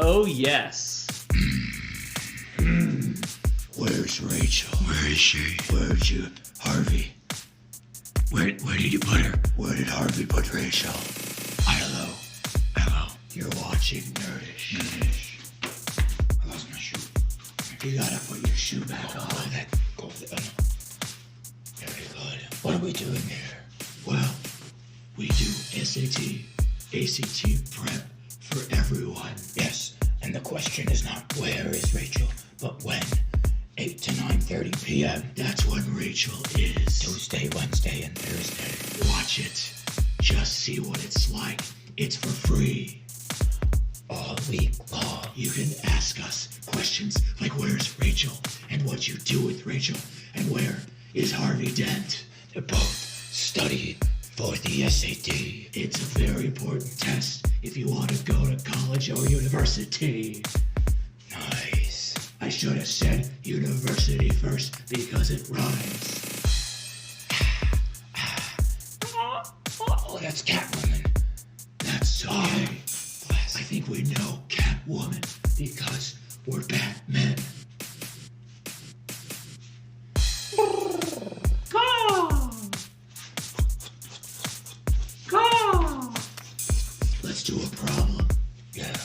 Oh, yes. Where's Rachel? Where is she? Where'd you... Harvey? Where did you put her? Where did Harvey put Rachel? Hello. Hello. You're watching Nerdish. I lost my shoe. You gotta put your shoe back on. Very good. What are we doing here? Well, we do SAT, ACT prep for everyone. Yes, and the question is not where is Rachel, but when. 8 to 9:30 p.m. That's when Rachel is. Tuesday, Wednesday, and Thursday. Watch it. Just see what it's like. It's for free. All week long. You can ask us questions like where's Rachel and what you do with Rachel and where is Harvey Dent. They're both studying for the SAT. It's a very important test if you want to go to college or university. Nice. I should have said university first because it rhymes. Oh, that's Catwoman. That's okay. I think we know Catwoman because we're Batmen. Let's do a problem. Yeah.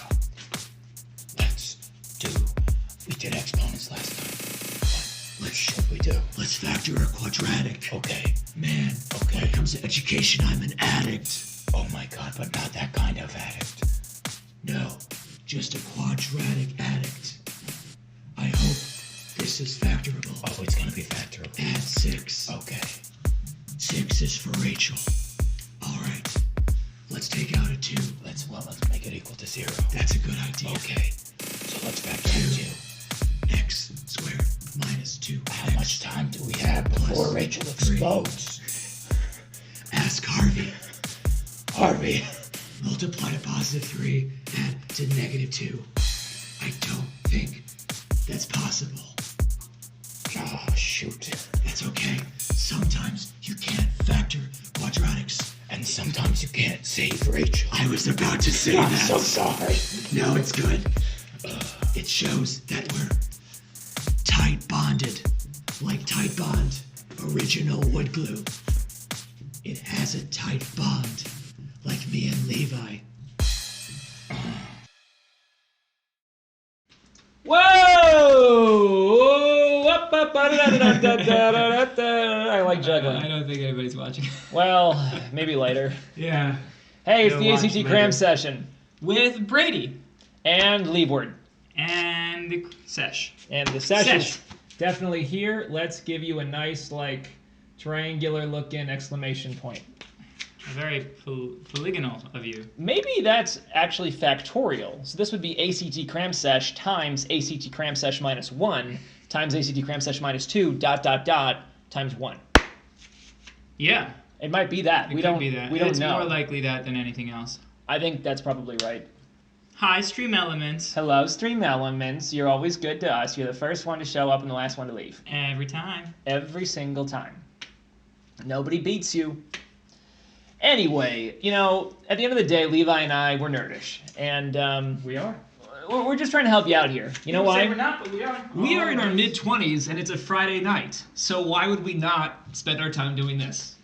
We did exponents last time. What should we do? Let's factor a quadratic. Okay. Man, okay. When it comes to education, I'm an addict. Oh my god, but not that kind of addict. No, just a quadratic addict. I hope this is factorable. Oh, it's gonna be factorable. Add 6. Okay. 6 is for Rachel. Alright. Let's take out a 2. Let's make it equal to 0. That's a good idea. Okay. So let's factor 2. X squared minus 2. How much time do we have before Rachel explodes? Ask Harvey. Harvey. Multiply to positive 3, add to negative 2. I don't think that's possible. Oh, shoot. That's okay. Sometimes you can't factor quadratics. And sometimes you can't save Rachel. I was about to say that. I'm so sorry. No, it's good. It shows that we're tight bonded, like Tight Bond, original wood glue. It has a tight bond, like me and Levi. Whoa! I like juggling. I don't think anybody's watching. Well, maybe later. Yeah. Hey, it's They'll the watch ACT Cram Session. With Brady. And Leeward. And the Sesh. And the session's definitely here. Let's give you a nice, like, triangular looking exclamation point. Very polygonal of you. Maybe that's actually factorial. So this would be ACT Cram Sesh times ACT Cram Sesh minus 1 times ACT Cram Sesh minus 2 ... times 1. Yeah. It might be that. It could be that. We don't it's know. More likely that than anything else. I think that's probably right. Hi, Stream Elements. Hello, Stream Elements. You're always good to us. You're the first one to show up and the last one to leave. Every time. Every single time. Nobody beats you. Anyway, you know, at the end of the day, Levi and I, we're nerdish. And We are. we're just trying to help you out here. You know why? We're not, but we are. We are in our mid-20s, and it's a Friday night. So why would we not spend our time doing this?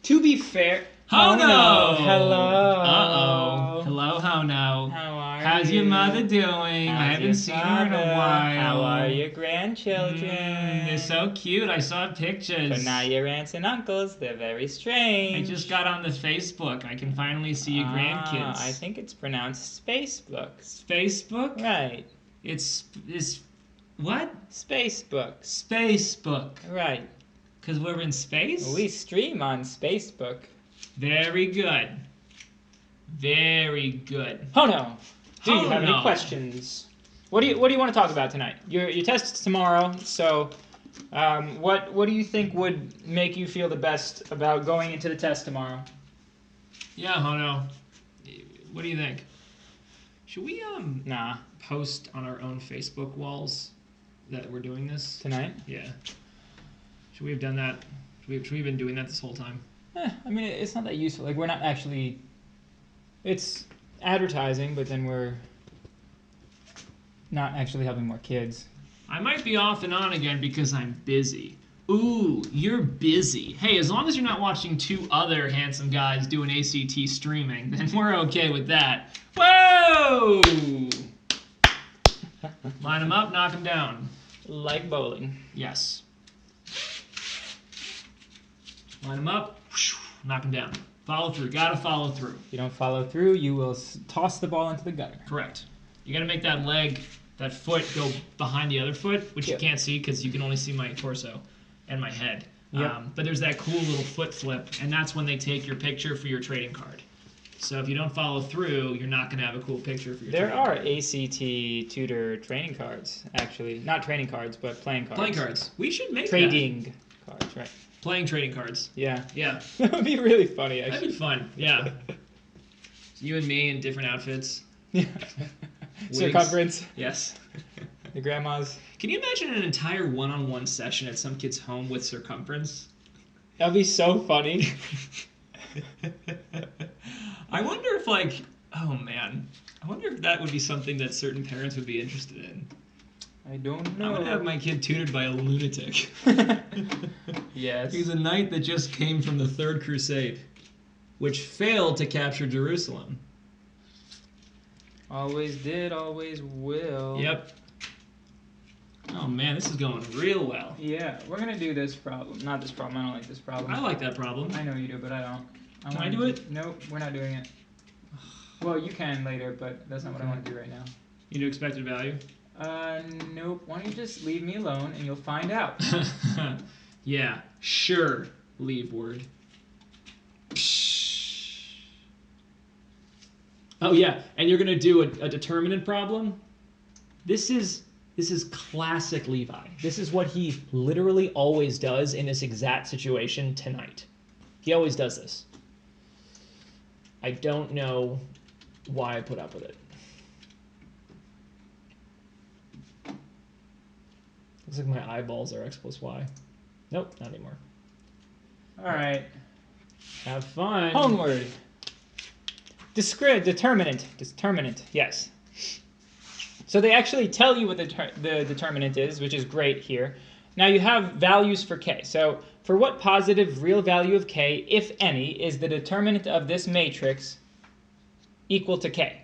To be fair. Oh, no! Hello. Uh-oh. Hello, Hono. How are you? How's your mother doing? I haven't seen her in a while. How are your grandchildren? They're so cute. I saw pictures. But now your aunts and uncles, they're very strange. I just got on the Facebook. I can finally see your grandkids. I think it's pronounced Spacebook. Facebook? Right. It's what? Spacebook. Spacebook. Right. Because we're in space? We stream on Spacebook. Very good. Very good. Oh no. Do you Oh, have any no. questions? What do you want to talk about tonight? Your test's tomorrow, so what do you think would make you feel the best about going into the test tomorrow? Yeah, Hono. What do you think? Should we Nah. post on our own Facebook walls that we're doing this? Tonight? Yeah. Should we have done that? Should we have been doing that this whole time? I mean, it's not that useful. Like, we're not actually... It's advertising, but then we're not actually helping more kids. I might be off and on again because I'm busy. Ooh, you're busy. Hey, as long as you're not watching two other handsome guys doing ACT streaming, then we're okay with that. Whoa! Line them up, knock them down. Like bowling. Yes. Line them up, knock them down. Follow through. Gotta follow through. If you don't follow through, you will toss the ball into the gutter. Correct. You gotta make that leg, that foot, go behind the other foot, which you can't see because you can only see my torso and my head. Yep. But there's that cool little foot flip, and that's when they take your picture for your trading card. So if you don't follow through, you're not gonna have a cool picture for your There trading are card. ACT tutor training cards, actually. Not training cards, but playing cards. Playing cards. We should make Trading cards, right. that. Playing trading cards. Yeah. Yeah. That would be really funny, That'd actually. be fun. Yeah. You and me in different outfits. Yeah. Wigs. Circumference. Yes. The grandmas. Can you imagine an entire one-on-one session at some kid's home with circumference? That'd be so funny. I wonder if, like, oh man, I wonder if that would be something that certain parents would be interested in. I don't I'm know. gonna have my kid tutored by a lunatic. Yes. He's a knight that just came from the Third Crusade, which failed to capture Jerusalem. Always did, always will. Yep. Oh man, this is going real well. Yeah, we're gonna do this problem. Not this problem. I don't like this problem. I like that problem. I know you do, but I don't. Can I wanna do it? Nope, we're not doing it. Well, you can later, but that's not what I want to do right now. You do expected value? Nope. Why don't you just leave me alone and you'll find out. Yeah, sure. Leave word. Oh yeah, and you're gonna do a determinant problem. This is classic Levi. This is what he literally always does in this exact situation tonight. He always does this. I don't know why I put up with it. Looks like my eyeballs are X plus Y. Nope, not anymore. All right. Have fun. Homeward. Determinant. Determinant. Yes. So they actually tell you what the determinant is, which is great here. Now you have values for k. So for what positive real value of k, if any, is the determinant of this matrix equal to k?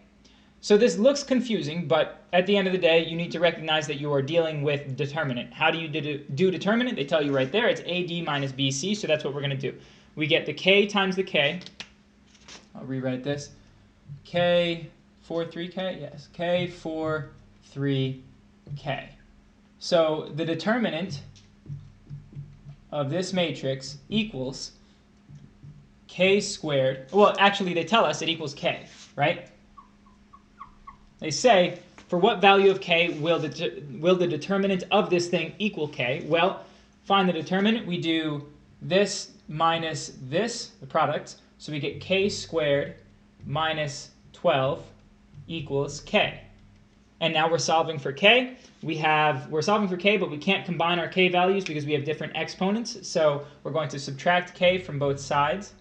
So this looks confusing, but at the end of the day, you need to recognize that you are dealing with determinant. How do you do determinant? They tell you right there. It's AD minus BC, so that's what we're going to do. We get the k times the k. I'll rewrite this. K for 3k? Yes. K for 3k. So the determinant of this matrix equals k squared. Well, actually, they tell us it equals k, right? They say, for what value of k will the determinant of this thing equal k? Well, find the determinant. We do this minus this, the product. So we get k squared minus 12 equals k. And now we're solving for k. We're solving for k, but we can't combine our k values because we have different exponents. So we're going to subtract k from both sides.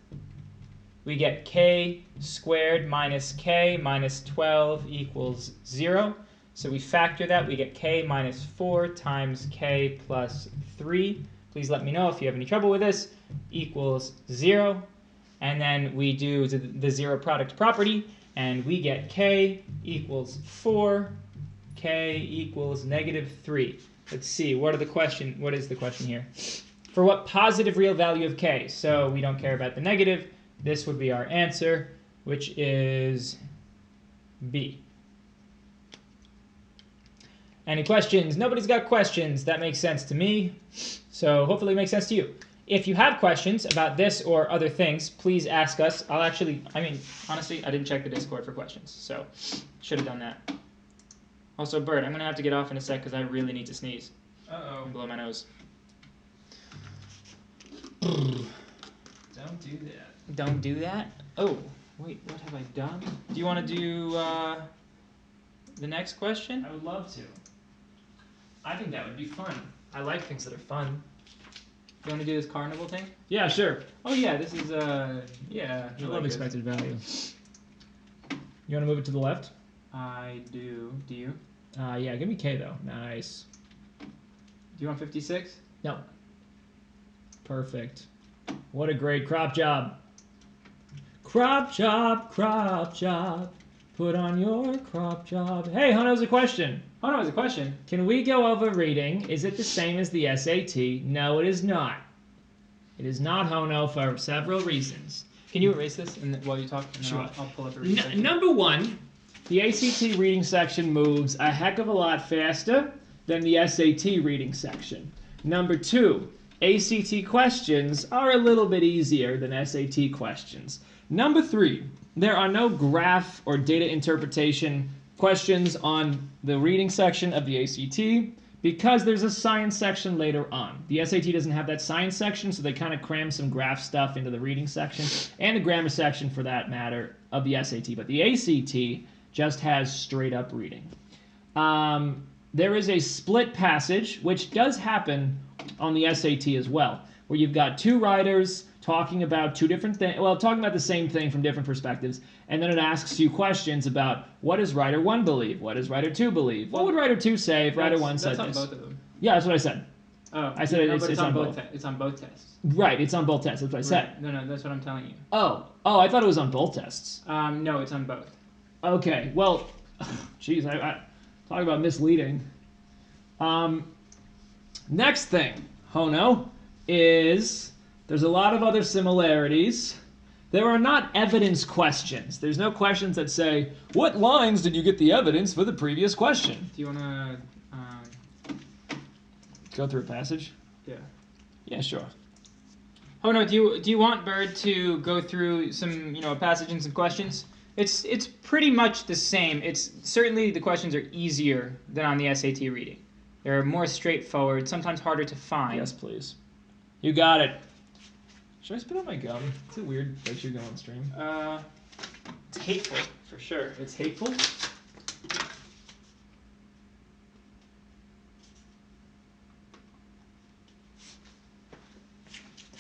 We get k squared minus k minus 12 equals 0. So we factor that. We get k minus 4 times k plus 3. Please let me know if you have any trouble with this. Equals 0. And then we do the zero product property, and we get k equals 4, k equals negative 3. Let's see, what is the question here? For what positive real value of k? So we don't care about the negative. This would be our answer, which is B. Any questions? Nobody's got questions. That makes sense to me. So hopefully it makes sense to you. If you have questions about this or other things, please ask us. Honestly, I didn't check the Discord for questions, so should have done that. Also, Bert, I'm going to have to get off in a sec because I really need to sneeze. Uh-oh. And blow my nose. Don't do that. Don't do that? Oh, wait, what have I done? Do you want to do the next question? I would love to. I think that would be fun. I like things that are fun. You want to do this carnival thing? Yeah, sure. Oh yeah, this is yeah. I love expected value. You want to move it to the left? I do. Do you? Yeah, give me K though. Nice. Do you want 56? No. Perfect. What a great crop job. Crop job, crop job. Put on your crop job. Hey, Hono's a question. Oh, no, it's a question. Can we go over reading? Is it the same as the SAT? No, it is not. It is not, Hono, for several reasons. Can you erase this while you talk? And then Sure. I'll pull up the reading section. Number one, the ACT reading section moves a heck of a lot faster than the SAT reading section. Number two, ACT questions are a little bit easier than SAT questions. Number three, there are no graph or data interpretation questions on the reading section of the ACT because there's a science section later on. The SAT doesn't have that science section, so they kind of cram some graph stuff into the reading section and the grammar section for that matter of the SAT. But the ACT just has straight up reading. There is a split passage, which does happen on the SAT as well, where you've got two writers talking about two different things, well, talking about the same thing from different perspectives, and then it asks you questions about what does writer 1 believe, what does writer 2 believe, what would writer 2 say if writer 1 said That's on this? both of them. Yeah, that's what I said. Oh, I said no, it's on both. It's on both tests. Right, it's on both tests, that's what I said. Right. No, that's what I'm telling you. Oh, I thought it was on both tests. No, it's on both. Okay, well, geez, I talk about misleading. Next thing, Hono, is there's a lot of other similarities. There are not evidence questions. There's no questions that say, what lines did you get the evidence for the previous question? Do you want to... Go through a passage? Yeah. Yeah, sure. Oh no, do you want Bird to go through some, a passage and some questions? It's pretty much the same. It's certainly the questions are easier than on the SAT reading. They're more straightforward, sometimes harder to find. Yes, please. You got it. Should I spit out my gum? Is it weird that you're going on stream? It's hateful, for sure. It's hateful?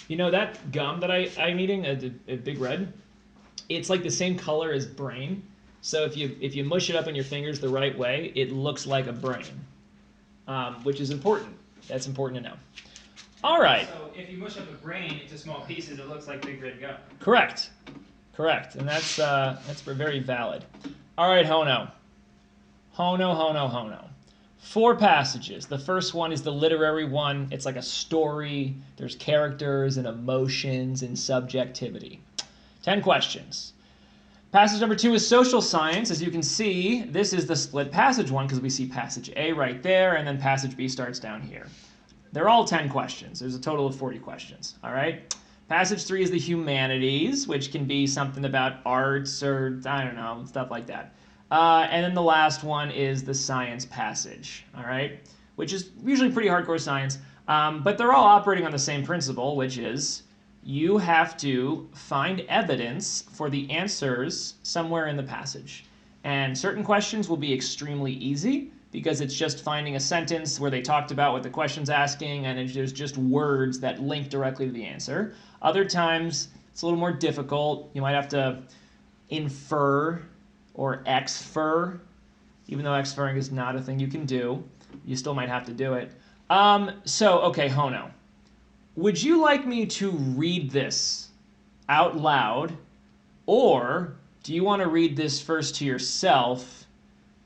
You know that gum that I'm eating, a Big Red, it's like the same color as brain. So if you mush it up in your fingers the right way, it looks like a brain, which is important. That's important to know. All right. So if you mush up a brain into small pieces, it looks like Big Red gum. Correct, and that's very valid. All right, Hono. 4 passages. The first one is the literary one. It's like a story. There's characters and emotions and subjectivity. 10 questions. Passage number 2 is social science. As you can see, this is the split passage one because we see passage A right there, and then passage B starts down here. They're all 10 questions. There's a total of 40 questions. All right. Passage 3 is the humanities, which can be something about arts or, I don't know, stuff like that. And then the last one is the science passage, all right, which is usually pretty hardcore science, but they're all operating on the same principle, which is you have to find evidence for the answers somewhere in the passage. And certain questions will be extremely easy because it's just finding a sentence where they talked about what the question's asking, and there's just words that link directly to the answer. Other times, it's a little more difficult. You might have to infer or exfer, even though exferring is not a thing you can do. You still might have to do it. Okay, Hono. Would you like me to read this out loud, or do you want to read this first to yourself,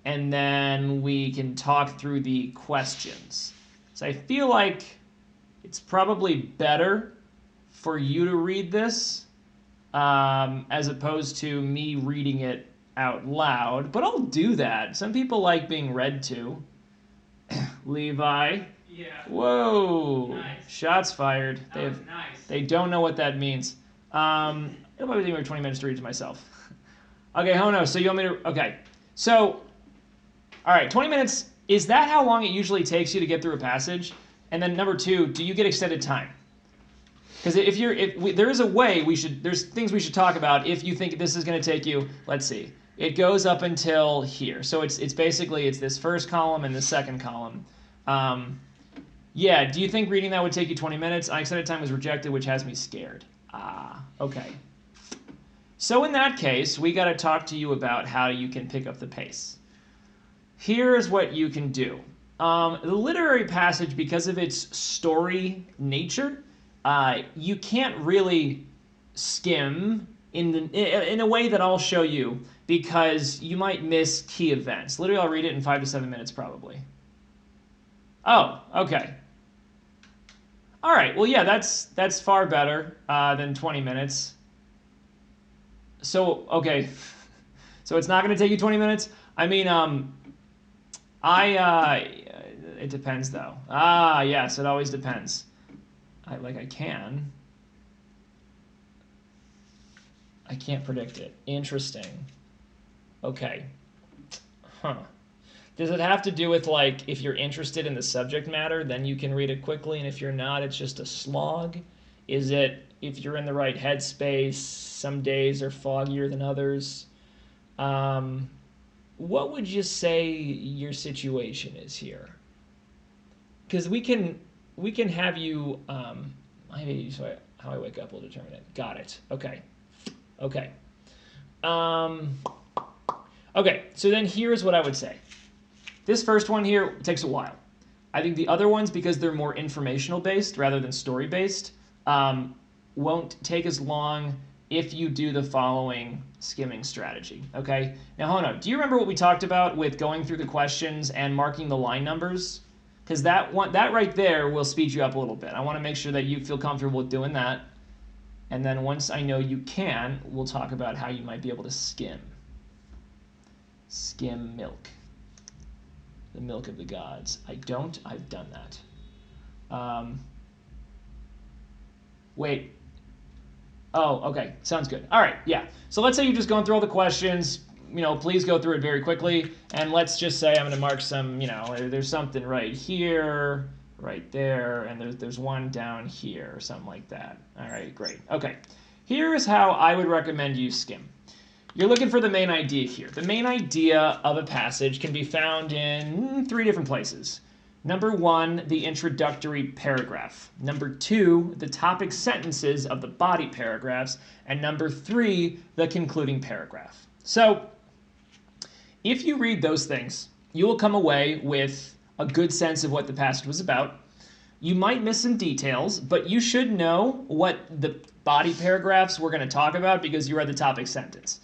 and then we can talk through the questions? So I feel like it's probably better for you to read this as opposed to me reading it out loud, but I'll do that. Some people like being read to. Levi. Yeah. Whoa. Nice. Shots fired. That was nice. They don't know what that means. It'll probably take me 20 minutes to read to myself. Okay, Hono, so you want me to... Okay. So, all right, 20 minutes. Is that how long it usually takes you to get through a passage? And then number 2, do you get extended time? Because there is a way there's things we should talk about if you think this is going to take you, let's see. It goes up until here. So it's basically this first column and the second column. Yeah, do you think reading that would take you 20 minutes? Unextended time was rejected, which has me scared. Okay. So in that case, we got to talk to you about how you can pick up the pace. here's what you can do. The literary passage, because of its story nature, you can't really skim in a way that I'll show you, because you might miss key events. Literally, I'll read it in 5 to 7 minutes probably. Oh, okay. All right. Well, yeah, that's far better than 20 minutes. So, okay. So it's not going to take you 20 minutes? I mean, it depends though. Ah, yes, it always depends. I can't predict it. Interesting. Okay. Huh. Does it have to do with, like, if you're interested in the subject matter, then you can read it quickly, and if you're not, it's just a slog? Is it if you're in the right headspace, some days are foggier than others? What would you say your situation is here? Because we can have you, how I wake up will determine it. Got it. Okay. Okay. Okay, so then here's what I would say. This first one here takes a while. I think the other ones, because they're more informational based rather than story based, won't take as long if you do the following skimming strategy. Okay? Now, hold on. Do you remember what we talked about with going through the questions and marking the line numbers? Because that right there will speed you up a little bit. I want to make sure that you feel comfortable with doing that. And then once I know you can, we'll talk about how you might be able to skim. Skim milk. The milk of the gods. I've done that. Wait. Oh, okay. Sounds good. All right, yeah. So let's say you're just going through all the questions. Please go through it very quickly. And let's just say I'm going to mark some, there's something right here, right there, and there's one down here, or something like that. All right, great. Okay. Here's how I would recommend you skim. You're looking for the main idea here. The main idea of a passage can be found in 3 different places. Number 1, the introductory paragraph. Number 2, the topic sentences of the body paragraphs. And number 3, the concluding paragraph. So if you read those things, you will come away with a good sense of what the passage was about. You might miss some details, but you should know what the body paragraphs we're going to talk about because you read the topic sentence.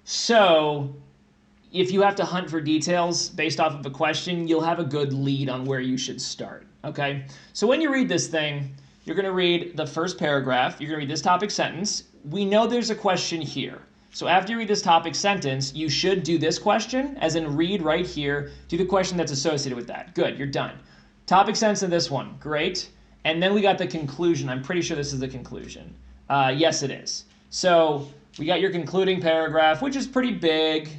So if you have to hunt for details based off of a question, you'll have a good lead on where you should start, okay? So when you read this thing, you're going to read the first paragraph. You're going to read this topic sentence. We know there's a question here. So after you read this topic sentence, you should do this question, as in read right here, do the question that's associated with that. Good, you're done. Topic sentence in this one, great. And then we got the conclusion. I'm pretty sure this is the conclusion. Yes, it is. So we got your concluding paragraph, which is pretty big.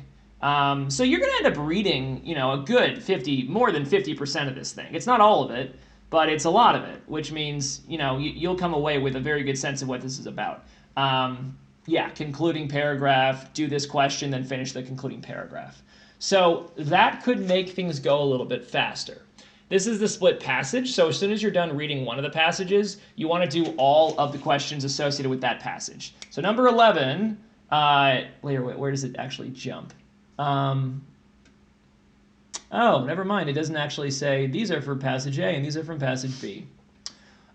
So you're going to end up reading, a good more than 50% of this thing. It's not all of it, but it's a lot of it, which means, you'll come away with a very good sense of what this is about. Concluding paragraph, do this question, then finish the concluding paragraph. So that could make things go a little bit faster. This is the split passage, so as soon as you're done reading one of the passages, you want to do all of the questions associated with that passage. So number 11, where does it actually jump? Oh, never mind. It doesn't actually say these are for passage A and these are from passage B.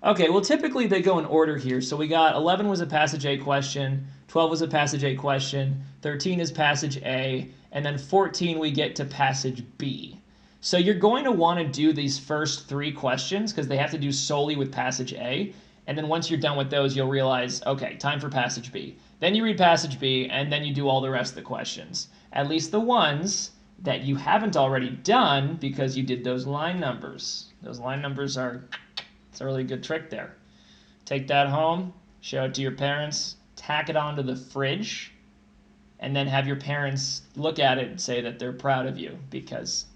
Okay, well, typically they go in order here. So we got 11 was a passage A question, 12 was a passage A question, 13 is passage A, and then 14 we get to passage B. So you're going to want to do these first 3 questions because they have to do solely with passage A. And then once you're done with those, you'll realize, okay, time for passage B. Then you read passage B, and then you do all the rest of the questions. At least the ones that you haven't already done because you did those line numbers. Those line numbers it's a really good trick there. Take that home, show it to your parents, tack it onto the fridge, and then have your parents look at it and say that they're proud of you because,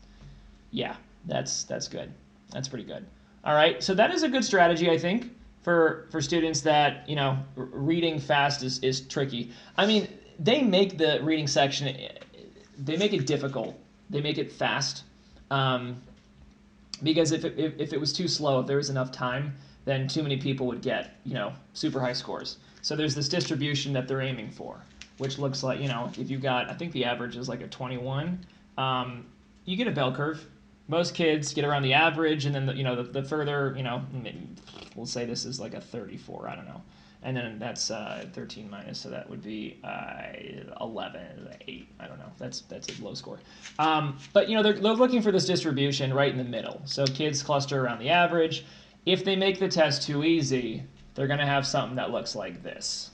yeah, that's good. That's pretty good. All right, so that is a good strategy, I think, for students that, reading fast is tricky. I mean, they make the reading section, they make it difficult. They make it fast. Because if it was too slow, if there was enough time, then too many people would get, super high scores. So there's this distribution that they're aiming for, which looks like, if you got, I think the average is like a 21. you get a bell curve. Most kids get around the average, and then the further, we'll say this is like a 34. I don't know. And then that's 13 minus, so that would be 11, 8. I don't know. That's a low score. But they're looking for this distribution right in the middle. So kids cluster around the average. If they make the test too easy, they're going to have something that looks like this.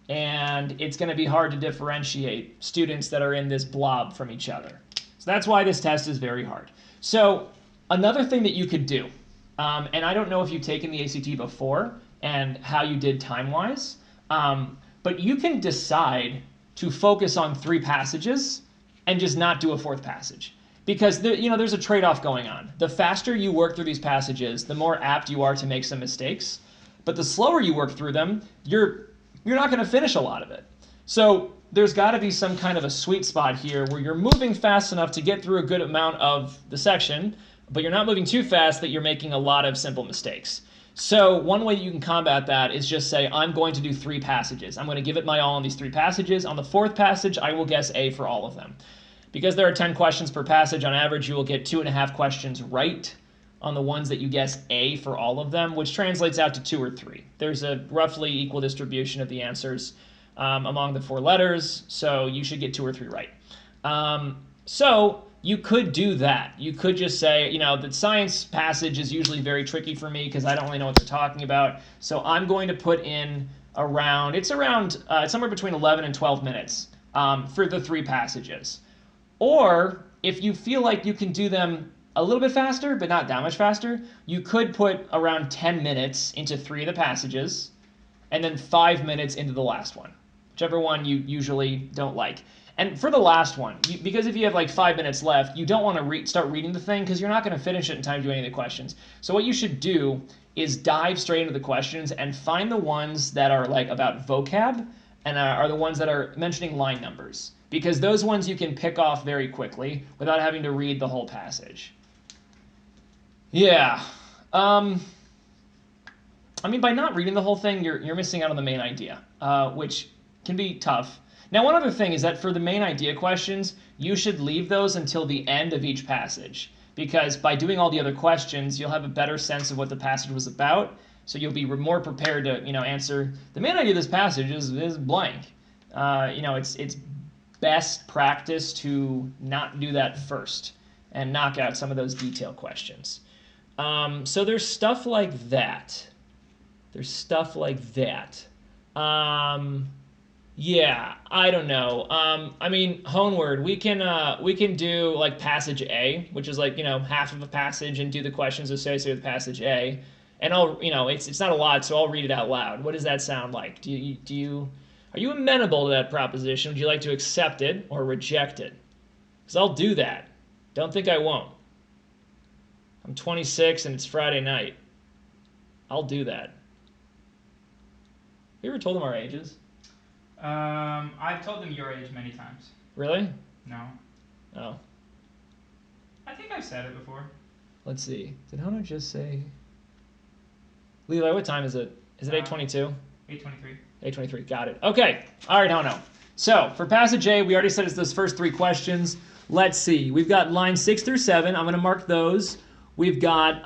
And it's going to be hard to differentiate students that are in this blob from each other. So that's why this test is very hard. So another thing that you could do, and I don't know if you've taken the ACT before and how you did time-wise, but you can decide to focus on 3 passages and just not do a 4th passage. Because there's a trade-off going on. The faster you work through these passages, the more apt you are to make some mistakes. But the slower you work through them, you're not going to finish a lot of it. So there's got to be some kind of a sweet spot here where you're moving fast enough to get through a good amount of the section, but you're not moving too fast that you're making a lot of simple mistakes. So one way you can combat that is just say, I'm going to do 3 passages. I'm going to give it my all on these 3 passages. On the 4th passage, I will guess A for all of them. Because there are 10 questions per passage, on average, you will get 2.5 questions right on the ones that you guess A for all of them, which translates out to 2 or 3. There's a roughly equal distribution of the answers among the 4 letters, so you should get 2 or 3 right. So you could do that. You could just say, the science passage is usually very tricky for me because I don't really know what they're talking about, so I'm going to put in it's somewhere between 11 and 12 minutes for the 3 passages. Or if you feel like you can do them a little bit faster, but not that much faster, you could put around 10 minutes into 3 of the passages, and then 5 minutes into the last one, whichever one you usually don't like. And for the last one, because if you have like 5 minutes left, you don't want to start reading the thing because you're not going to finish it in time to do any of the questions. So what you should do is dive straight into the questions and find the ones that are like about vocab and are the ones that are mentioning line numbers. Because those ones you can pick off very quickly without having to read the whole passage. Yeah. I mean, by not reading the whole thing, you're missing out on the main idea, which can be tough. Now, one other thing is that for the main idea questions, you should leave those until the end of each passage. Because by doing all the other questions, you'll have a better sense of what the passage was about. So you'll be more prepared to, answer. The main idea of this passage is blank. It's best practice to not do that first and knock out some of those detail questions. So there's stuff like that. Yeah, I don't know. I mean, Honeward, we can do like passage A, which is like, half of a passage and do the questions associated with passage A. And it's not a lot, so I'll read it out loud. What does that sound like? Are you amenable to that proposition? Would you like to accept it or reject it? Because I'll do that. Don't think I won't. I'm 26 and it's Friday night. I'll do that. You ever told them our ages? I've told them your age many times. Really? No. Oh. I think I've said it before. Let's see. Did Hono just say... Levi, what time is it? Is it 8:22? 8:23. 8:23. Got it. Okay. All right, Hono. So for passage A, we already said it's those first 3 questions. Let's see. We've got lines 6 through 7. I'm going to mark those. We've got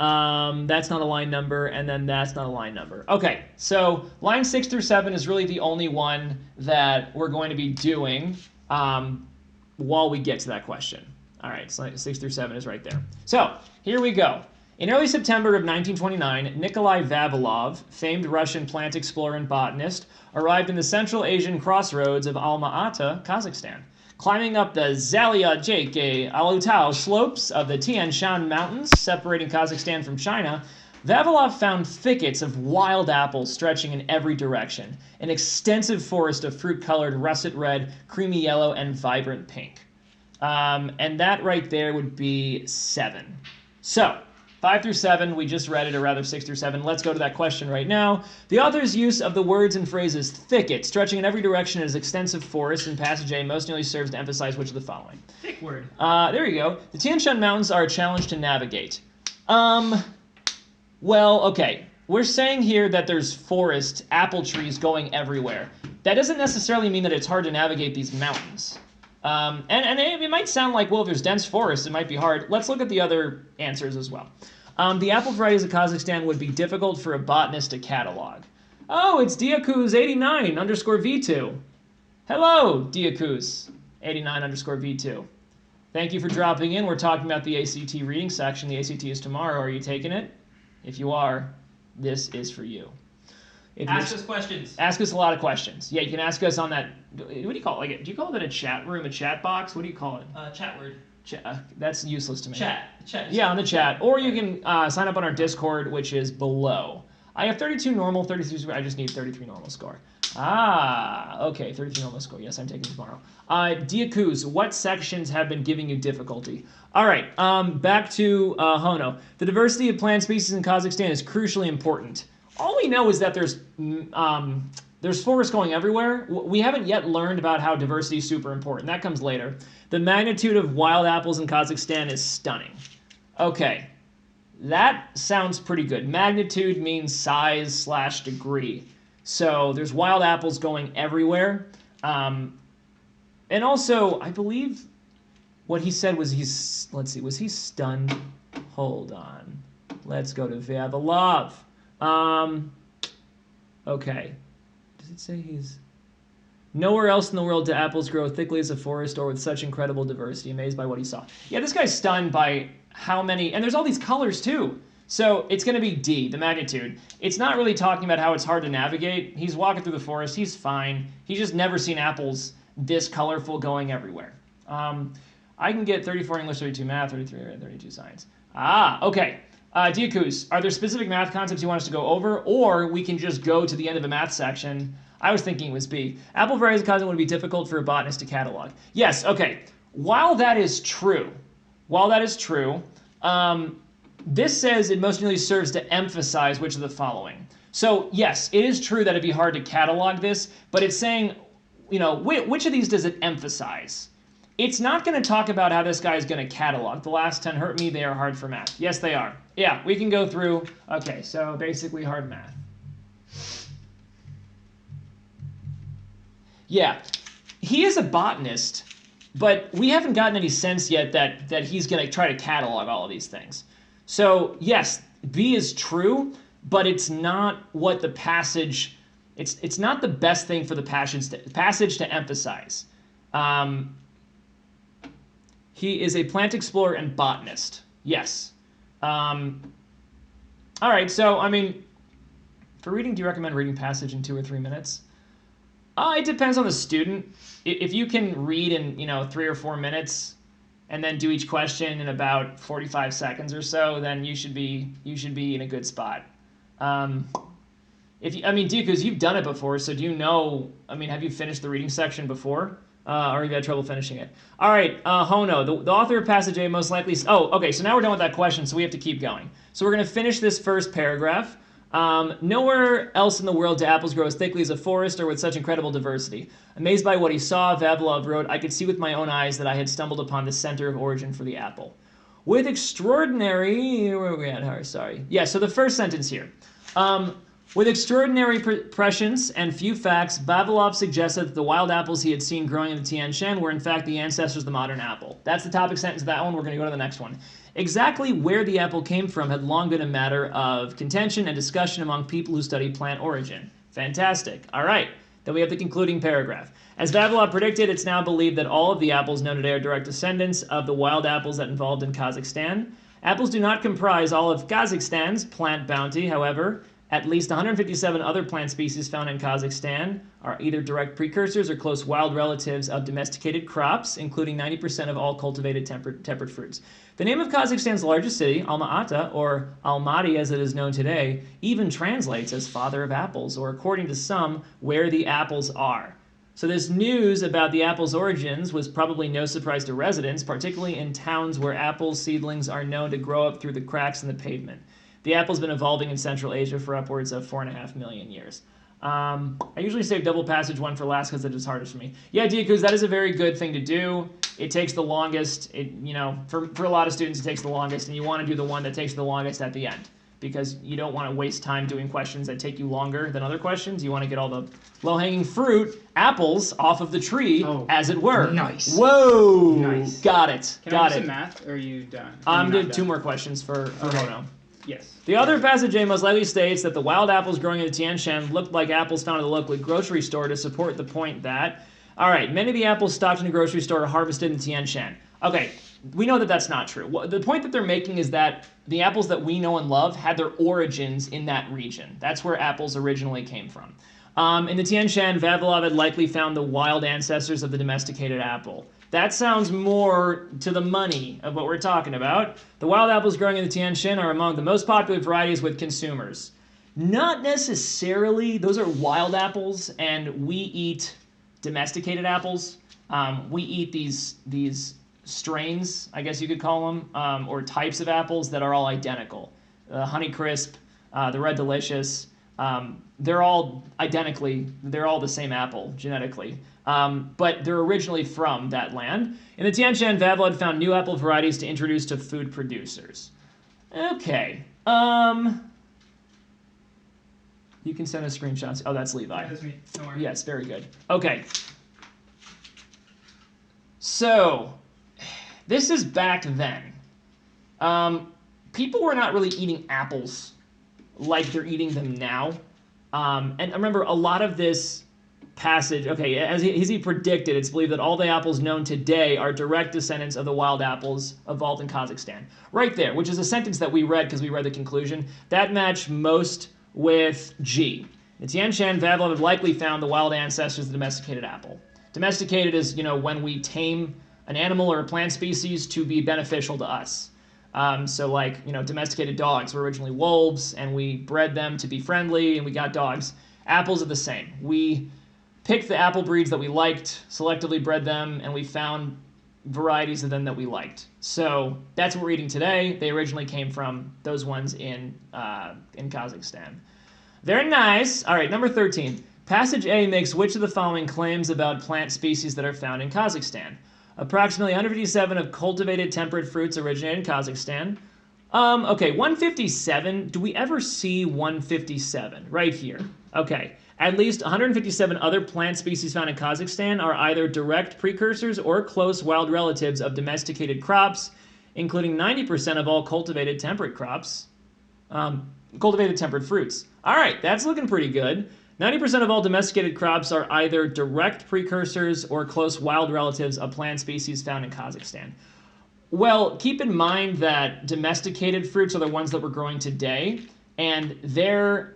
that's not a line number, and then that's not a line number. Okay, so line 6 through 7 is really the only one that we're going to be doing while we get to that question. All right, so 6 through 7 is right there. So here we go. In early September of 1929, Nikolai Vavilov, famed Russian plant explorer and botanist, arrived in the Central Asian crossroads of Alma-Ata, Kazakhstan. Climbing up the Zalia Jake Alutau slopes of the Tian Shan Mountains, separating Kazakhstan from China, Vavilov found thickets of wild apples stretching in every direction, an extensive forest of fruit-colored russet red, creamy yellow, and vibrant pink. And that right there would be 7. So, 5 through 7, we just read it, or rather 6 through 7. Let's go to that question right now. The author's use of the words and phrases thicket, stretching in every direction as extensive forest in passage A most nearly serves to emphasize which of the following. Thick word. There you go. The Tian Shan Mountains are a challenge to navigate. Well, okay. we're saying here that there's forest, apple trees going everywhere. That doesn't necessarily mean that it's hard to navigate these mountains. And it might sound like, well, if there's dense forest, it might be hard. Let's look at the other answers as well. The apple varieties of Kazakhstan would be difficult for a botanist to catalog. Oh, it's Diakuz89_V2. Hello, Diakuz89_V2. Thank you for dropping in. We're talking about the ACT reading section. The ACT is tomorrow. Are you taking it? If you are, this is for you. Ask us questions. Ask us a lot of questions. Yeah, you can ask us on that. What do you call it? Like, do you call that a chat room, a chat box? What do you call it? Chat word. That's useless to me. Chat. Yeah, on the chat. Or you can sign up on our Discord, which is below. I have 32 normal, 33 score. I just need 33 normal score. Okay, 33 normal score. Yes, I'm taking tomorrow. Diakuz, what sections have been giving you difficulty? All right, back to Hono. The diversity of plant species in Kazakhstan is crucially important. All we know is that there's forests going everywhere. We haven't yet learned about how diversity is super important. That comes later. The magnitude of wild apples in Kazakhstan is stunning. Okay, that sounds pretty good. Magnitude means size/degree. So there's wild apples going everywhere. And also, I believe what he said was let's see, was he stunned? Hold on. Let's go to Vavilov. Okay. Does it say he's... Nowhere else in the world do apples grow thickly as a forest or with such incredible diversity. Amazed by what he saw. Yeah, this guy's stunned by how many... And there's all these colors, too. So it's going to be D, the magnitude. It's not really talking about how it's hard to navigate. He's walking through the forest. He's fine. He's just never seen apples this colorful going everywhere. I can get 34 English, 32 math, 33, 32 science. Okay. Diakuz, are there specific math concepts you want us to go over, or we can just go to the end of the math section? I was thinking it was B. Apple varieties of Kazakhstan would be difficult for a botanist to catalog. Yes, okay. While that is true, this says it most nearly serves to emphasize which of the following. So yes, it is true that it'd be hard to catalog this, but it's saying, which of these does it emphasize? It's not going to talk about how this guy is going to catalog. The last 10 hurt me, they are hard for math. Yes, they are. Yeah, we can go through. Okay, so basically hard math. Yeah, he is a botanist, but we haven't gotten any sense yet that he's going to try to catalog all of these things. So yes, B is true, but it's not what the passage, it's not the best thing for the passage to emphasize. He is a plant explorer and botanist. Yes. All right, so, I mean, for reading, do you recommend reading passage in 2 or 3 minutes? It depends on the student. If you can read in, 3 or 4 minutes and then do each question in about 45 seconds or so, then you should be in a good spot. Diakuz, you've done it before, so do you know, have you finished the reading section before? Or you've had trouble finishing it? All right, Hono, the author of passage A most likely... Oh, okay, so now we're done with that question, so we have to keep going. So we're going to finish this first paragraph. Nowhere else in the world do apples grow as thickly as a forest or with such incredible diversity. Amazed by what he saw, Vavilov wrote, I could see with my own eyes that I had stumbled upon the center of origin for the apple. With extraordinary... Where are we at? Sorry. Yeah, so the first sentence here. With extraordinary prescience and few facts, Vavilov suggested that the wild apples he had seen growing in the Tian Shan were in fact the ancestors of the modern apple. That's the topic sentence of that one. We're going to go to the next one. Exactly where the apple came from had long been a matter of contention and discussion among people who study plant origin. Fantastic. All right. Then we have the concluding paragraph. As Vavilov predicted, it's now believed that all of the apples known today are direct descendants of the wild apples that evolved in Kazakhstan. Apples do not comprise all of Kazakhstan's plant bounty, however. At least 157 other plant species found in Kazakhstan are either direct precursors or close wild relatives of domesticated crops, including 90% of all cultivated temperate fruits. The name of Kazakhstan's largest city, Alma-Ata, or Almaty as it is known today, even translates as father of apples, or according to some, where the apples are. So this news about the apple's origins was probably no surprise to residents, particularly in towns where apple seedlings are known to grow up through the cracks in the pavement. The apple's been evolving in Central Asia for upwards of 4.5 million years. I usually save double passage one for last because it is hardest for me. Yeah, Diakuz, that is a very good thing to do. It takes the longest. For a lot of students, it takes the longest, and you want to do the one that takes the longest at the end. because you don't want to waste time doing questions that take you longer than other questions. You want to get all the low-hanging fruit, apples, off of the tree, as it were. Nice. Whoa! Nice. Got it. Can Got I do it. some math, or are you done? I'm doing 2 more questions for Okay. Mono. Yes. The other passage A most likely states that the wild apples growing in the Tian Shan looked like apples found at the local grocery store to support the point that, all right, many of the apples stocked in the grocery store are harvested in Tian Shan. Okay, we know that that's not true. The point that they're making is that the apples that we know and love had their origins in that region. That's where apples originally came from. In the Tian Shan, Vavilov had likely found the wild ancestors of the domesticated apple. That sounds more to the money of what we're talking about. The wild apples growing in the Tian Shan are among the most popular varieties with consumers. Not necessarily. Those are wild apples, and we eat domesticated apples. We eat these strains, I guess you could call them, or types of apples that are all identical. The Honey Crisp, the Red Delicious, they're all the same apple genetically. But they're originally from that land. In the Tian Shan, Vavilov found new apple varieties to introduce to food producers. Okay. You can send us screenshots. Oh, that's Levi. That's me. Don't worry. Yes, very good. Okay. So, this is back then. People were not really eating apples like they're eating them now. And remember, a lot of this passage, okay, as he predicted, it's believed that all the apples known today are direct descendants of the wild apples evolved in Kazakhstan. Right there, which is a sentence that we read because we read the conclusion. That matched most with G. In Tian Shan, Vavilov had likely found the wild ancestors of the domesticated apple. Domesticated is, when we tame an animal or a plant species to be beneficial to us. So like, domesticated dogs were originally wolves, and we bred them to be friendly, and we got dogs. Apples are the same. We picked the apple breeds that we liked, selectively bred them, and we found varieties of them that we liked. So that's what we're eating today. They originally came from those ones in Kazakhstan. Very nice. All right, number 13. Passage A makes which of the following claims about plant species that are found in Kazakhstan? Approximately 157 of cultivated temperate fruits originate in Kazakhstan. Okay, 157. Do we ever see 157? Right here. Okay. At least 157 other plant species found in Kazakhstan are either direct precursors or close wild relatives of domesticated crops, including 90% of all cultivated temperate crops. Cultivated temperate fruits. All right, that's looking pretty good. 90% of all domesticated crops are either direct precursors or close wild relatives of plant species found in Kazakhstan. Well, keep in mind that domesticated fruits are the ones that we're growing today, and they're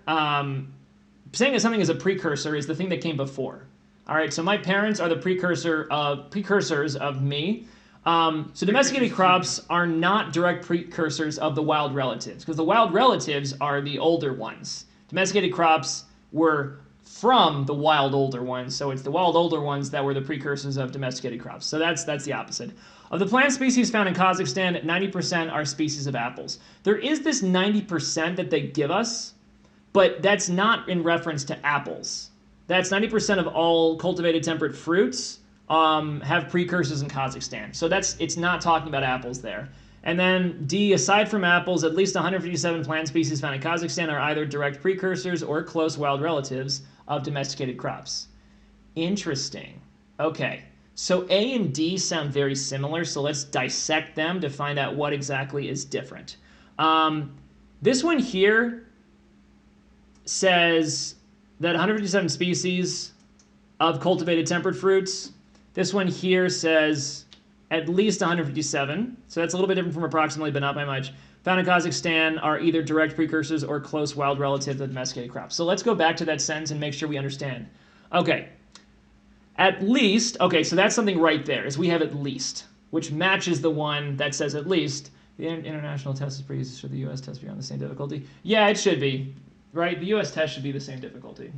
saying that something is a precursor is the thing that came before. All right, so my parents are the precursors of me. So domesticated crops are not direct precursors of the wild relatives, because the wild relatives are the older ones. Domesticated crops were from the wild older ones, so it's the wild older ones that were the precursors of domesticated crops. So that's the opposite. Of the plant species found in Kazakhstan, 90% are species of apples. There is this 90% that they give us, but that's not in reference to apples. That's 90% of all cultivated temperate fruits have precursors in Kazakhstan. So it's not talking about apples there. And then D, aside from apples, at least 157 plant species found in Kazakhstan are either direct precursors or close wild relatives of domesticated crops. Interesting. Okay, so A and D sound very similar, so let's dissect them to find out what exactly is different. This one here says that 157 species of cultivated temperate fruits. This one here says at least 157, so that's a little bit different from approximately, but not by much, found in Kazakhstan are either direct precursors or close wild relatives of domesticated crops. So let's go back to that sentence and make sure we understand. Okay, at least, okay, so that's something right there, is we have at least, which matches the one that says at least. The international test is pre-used, should the U.S. test be on the same difficulty? Yeah, it should be, right? The U.S. test should be the same difficulty.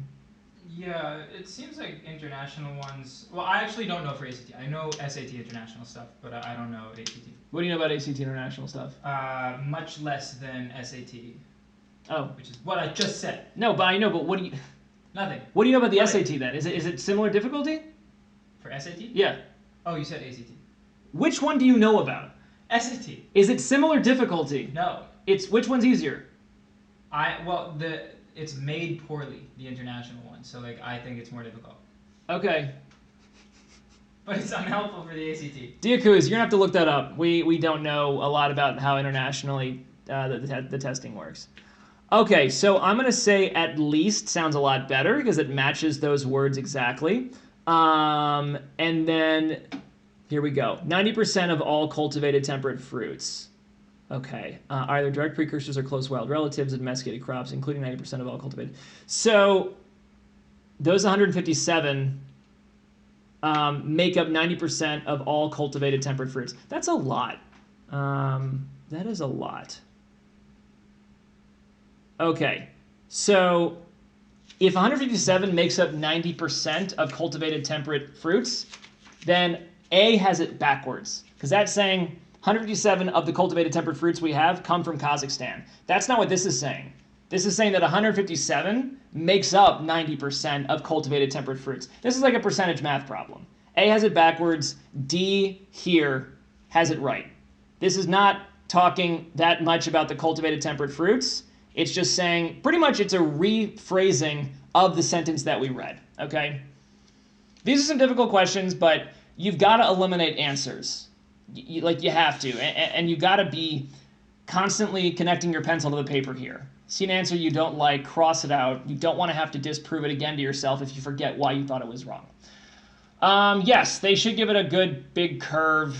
Yeah, it seems like international ones. Well, I actually don't know for ACT. I know SAT international stuff, but I don't know ACT. What do you know about ACT international stuff? Much less than SAT. Oh. Which is what I just said. No, but I know, but what do you... Nothing. What do you know about the Nothing. SAT then? Is it similar difficulty? For SAT? Yeah. Oh, you said ACT. Which one do you know about? SAT. Is it similar difficulty? No. Which one's easier? It's made poorly, the international one. So like I think it's more difficult. Okay. But it's unhelpful for the ACT. Diakuz, you're gonna have to look that up. We don't know a lot about how internationally the testing works. Okay, so I'm gonna say at least sounds a lot better because it matches those words exactly. And then here we go. 90% of all cultivated temperate fruits. Okay, either direct precursors or close wild relatives of domesticated crops, including 90% of all cultivated. So those 157 make up 90% of all cultivated temperate fruits. That's a lot. That is a lot. Okay, so if 157 makes up 90% of cultivated temperate fruits, then A has it backwards, because that's saying 157 of the cultivated temperate fruits we have come from Kazakhstan. That's not what this is saying. This is saying that 157 makes up 90% of cultivated temperate fruits. This is like a percentage math problem. A has it backwards. D here has it right. This is not talking that much about the cultivated temperate fruits. It's just saying pretty much it's a rephrasing of the sentence that we read. Okay? These are some difficult questions, but you've got to eliminate answers. You have to. And you've got to be constantly connecting your pencil to the paper here. See an answer you don't like, cross it out. You don't want to have to disprove it again to yourself if you forget why you thought it was wrong. Yes, they should give it a good big curve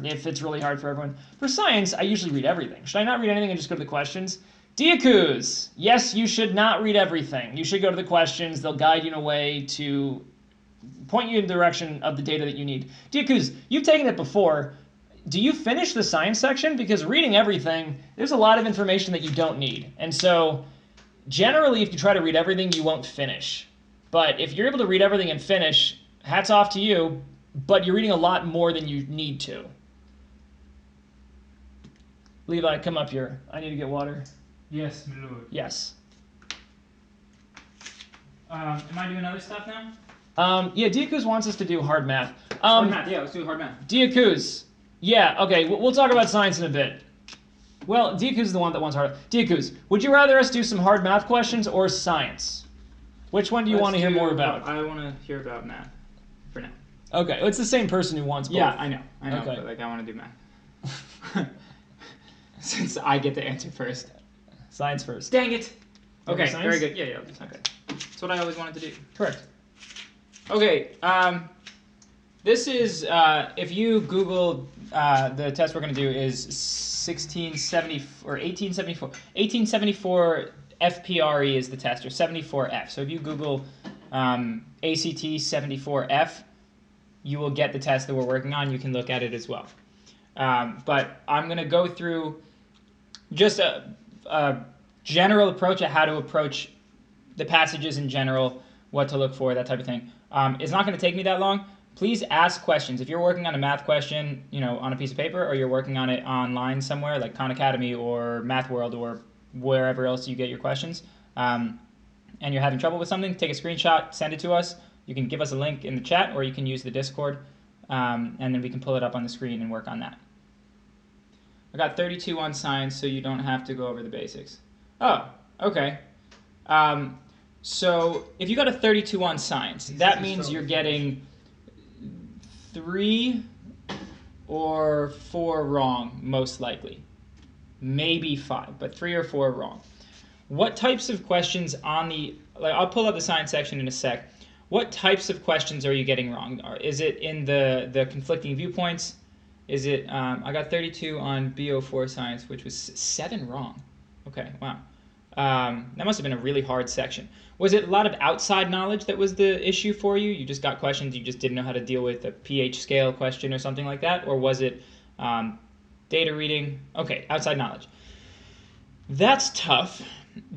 if it's really hard for everyone. For science, I usually read everything. Should I not read anything and just go to the questions? Diakuz, yes, you should not read everything. You should go to the questions. They'll guide you in a way to point you in the direction of the data that you need. Diakuz, you've taken it before. Do you finish the science section? Because reading everything, there's a lot of information that you don't need. And so generally, if you try to read everything, you won't finish. But if you're able to read everything and finish, hats off to you, but you're reading a lot more than you need to. Levi, come up here. I need to get water. Yes, my lord. Yes. Am I doing other stuff now? Yeah, Diakuz wants us to do hard math. Hard math, yeah, let's do hard math. Diakuz. Yeah, okay, we'll talk about science in a bit. Well, Diakuz is the one that wants hard. Diakuz, would you rather us do some hard math questions or science? Which one do you want to hear more about? I want to hear about math for now. Okay, it's the same person who wants both. Yeah, I know, Okay. but like I want to do math. Since I get to answer first. Science first. Dang it! Okay, Science? very good. Yeah, I'll do science. That's what I always wanted to do. Correct. Okay, this is, if you Google, the test we're going to do is 1874. 1874 FPRE is the test, or 74F. So if you Google ACT 74F, you will get the test that we're working on. You can look at it as well. But I'm going to go through just a general approach at how to approach the passages in general, what to look for, that type of thing. It's not going to take me that long. Please ask questions. If you're working on a math question, on a piece of paper, or you're working on it online somewhere, like Khan Academy or Math World or wherever else you get your questions, and you're having trouble with something, take a screenshot, send it to us. You can give us a link in the chat, or you can use the Discord, and then we can pull it up on the screen and work on that. I got 32 on science, so you don't have to go over the basics. Oh, okay. So if you got a 32 on science, that means you're getting 3 or 4 wrong, most likely. Maybe 5, but 3 or 4 wrong. What types of questions on the, I'll pull up the science section in a sec. What types of questions are you getting wrong? Is it in the conflicting viewpoints? Is it, I got 32 on BO4 science, which was 7 wrong. Okay, wow. That must have been a really hard section. Was it a lot of outside knowledge that was the issue for you? You just got questions you just didn't know how to deal with, a pH scale question or something like that? Or was it data reading? Okay, outside knowledge. That's tough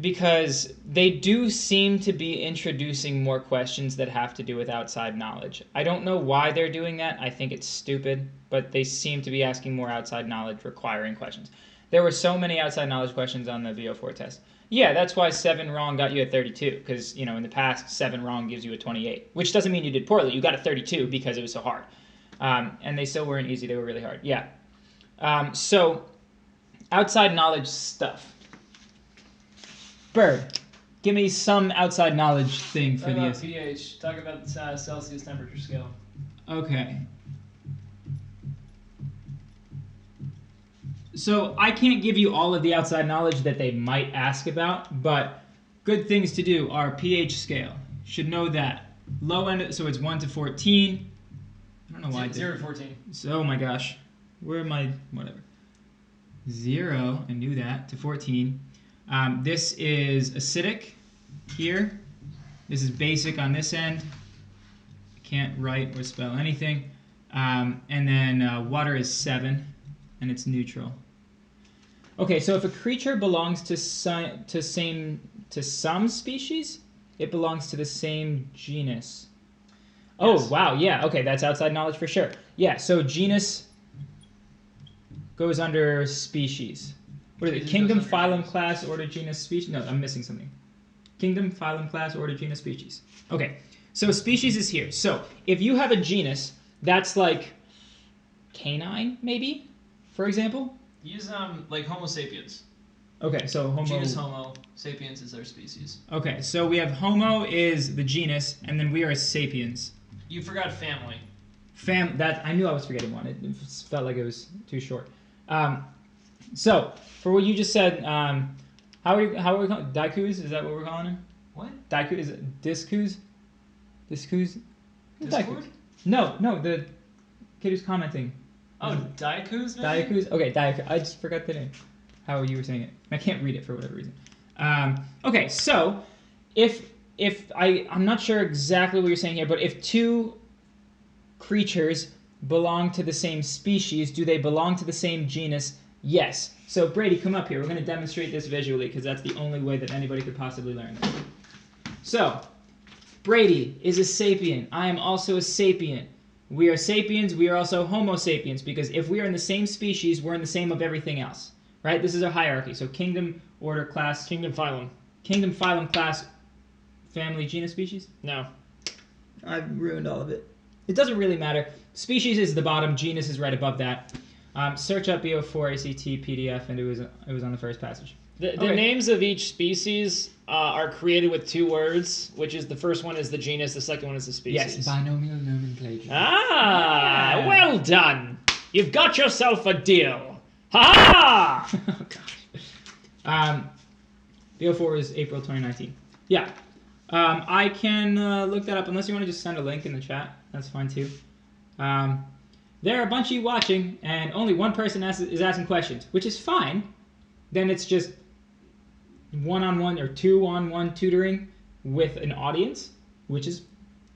because they do seem to be introducing more questions that have to do with outside knowledge. I don't know why they're doing that. I think it's stupid, but they seem to be asking more outside knowledge requiring questions. There were so many outside knowledge questions on the VO4 test. Yeah, that's why 7 wrong got you a 32, because in the past 7 wrong gives you a 28, which doesn't mean you did poorly. You got a 32 because it was so hard, and they still weren't easy. They were really hard. Yeah. So outside knowledge stuff. Bird, give me some outside knowledge thing for Talk about the pH. Talk about Celsius temperature scale. Okay. So I can't give you all of the outside knowledge that they might ask about, but good things to do are pH scale. Should know that. Low end, so it's 1 to 14. I don't know why I did. 0 to 14. So, oh my gosh. Where am I? Whatever. 0, I knew that, to 14. This is acidic here. This is basic on this end. I can't write or spell anything. And then water is 7, and it's neutral. Okay, so if a creature belongs to some species, it belongs to the same genus. Oh, Yes. wow, yeah, okay, that's outside knowledge for sure. Yeah, so genus goes under species. What is it? Species Kingdom, goes under phylum, genus. class, order, genus, species? No, I'm missing something. Kingdom, phylum, class, order, genus, species. Okay, so species is here. So if you have a genus that's like canine, maybe, for example. Use like Homo sapiens. Okay, so Homo. Genus Homo. Sapiens is their species. Okay, so we have Homo is the genus, and then we are sapiens. You forgot family. That I knew I was forgetting one. It felt like it was too short. So for what you just said, how are we calling Daikus? Is that what we're calling him? What? Daiku is it Diskus? Diskus? Discord? No, the kid who's commenting. Oh, Daikus, maybe? Daikus? Okay, Daiku. I just forgot the name. How you were saying it. I can't read it for whatever reason. Okay, so if I'm not sure exactly what you're saying here, but if two creatures belong to the same species, do they belong to the same genus? Yes. So Brady, come up here. We're going to demonstrate this visually because that's the only way that anybody could possibly learn this. So, Brady is a sapien. I am also a sapien. We are sapiens. We are also Homo sapiens because if we are in the same species, we're in the same of everything else. Right? This is our hierarchy. So kingdom, order, class. Kingdom, phylum. Kingdom, phylum, class, family, genus, species? No. I've ruined all of it. It doesn't really matter. Species is the bottom. Genus is right above that. Search up BO4 ACT PDF, and it was on the first passage. The Okay. names of each species are created with 2 words, which is the first one is the genus, the second one is the species. Yes, binomial nomenclature. Ah, Yeah. well done. You've got yourself a deal. Ha Oh gosh. BO4 is April 2019. Yeah. I can look that up unless you want to just send a link in the chat. That's fine too. There are a bunch of you watching, and only one person is asking questions, which is fine. Then it's just one-on-one or 2-on-1 tutoring with an audience, which is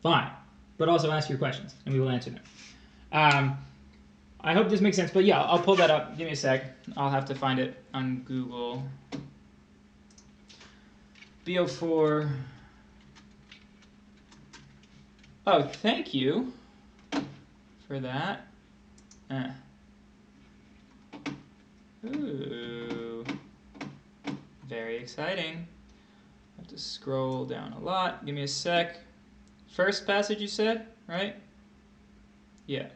fine. But also ask your questions, and we will answer them. I hope this makes sense, but yeah, I'll pull that up. Give me a sec. I'll have to find it on Google. BO4. Oh, thank you for that. Ooh. Very exciting. I have to scroll down a lot. Give me a sec. First passage you said, right? Yeah.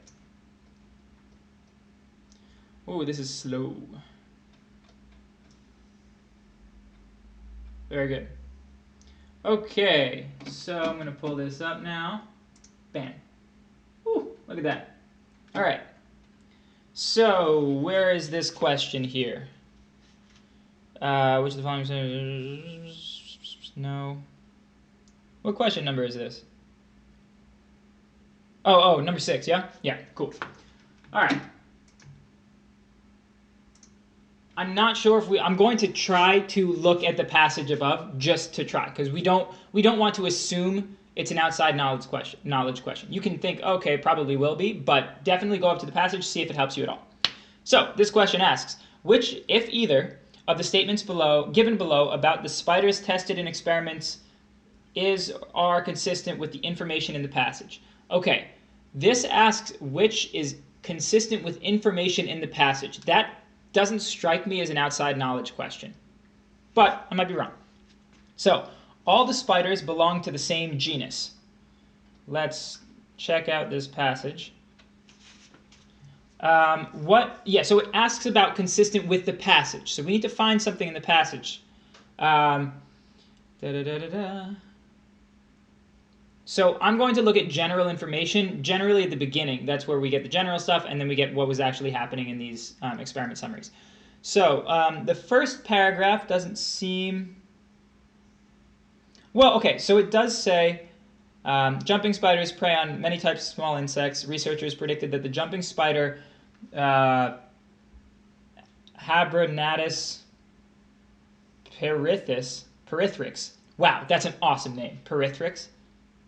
Oh, this is slow. Very good. Okay, so I'm going to pull this up now. Bam. Ooh, look at that. All right. So, where is this question here? Which of the following... No. What question number is this? Oh, number 6, yeah? Yeah, cool. All right. I'm not sure if I'm going to try to look at the passage above just to try, because we don't want to assume it's an outside knowledge question. You can think, okay, probably will be, but definitely go up to the passage, see if it helps you at all. So this question asks, which, if either, of the statements given below about the spiders tested in experiments are consistent with the information in the passage? Okay, this asks which is consistent with information in the passage. That doesn't strike me as an outside knowledge question, but I might be wrong. So, all the spiders belong to the same genus. Let's check out this passage. So it asks about consistent with the passage. So we need to find something in the passage. Da-da-da-da-da. So I'm going to look at general information, generally at the beginning. That's where we get the general stuff, and then we get what was actually happening in these experiment summaries. So the first paragraph doesn't seem... Well, okay, so it does say, jumping spiders prey on many types of small insects. Researchers predicted that the jumping spider, Habronatus Pyrithris. Wow, that's an awesome name, Pyrithris.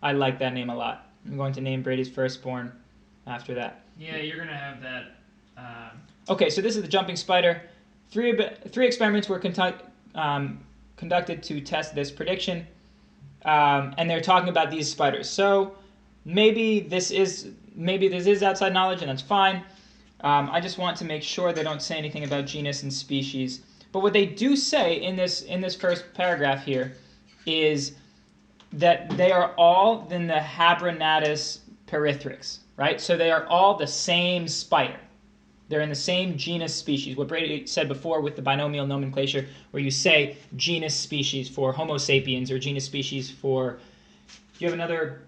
I like that name a lot. I'm going to name Brady's firstborn after that. Yeah, you're gonna have that. Okay, so this is the jumping spider. Three experiments were conducted to test this prediction, and they're talking about these spiders. So maybe this is outside knowledge, and that's fine. I just want to make sure they don't say anything about genus and species. But what they do say in this first paragraph here is that they are all in the Habronatus Pyrithris, right? So they are all the same spider. They're in the same genus species. What Brady said before with the binomial nomenclature, where you say genus species for Homo sapiens or genus species for... Do you have another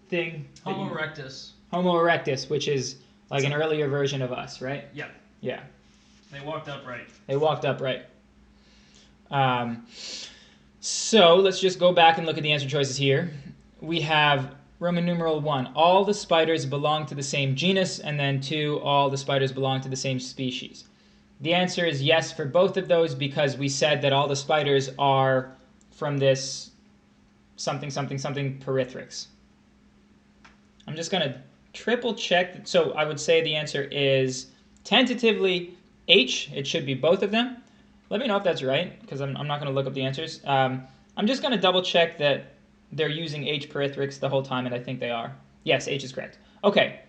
thing? Homo erectus. Homo erectus, which is like an earlier version of us, right? Yeah. Yeah. They walked upright. They walked upright. So let's just go back and look at the answer choices here. We have Roman numeral 1, all the spiders belong to the same genus, and then 2, all the spiders belong to the same species. The answer is yes for both of those because we said that all the spiders are from this something something something Pyrithris. I'm just going to triple check. So I would say the answer is tentatively H. It should be both of them. Let me know if that's right, because I'm not going to look up the answers. I'm just going to double check that they're using H. Pyrithris the whole time, and I think they are. Yes, H is correct. Okay,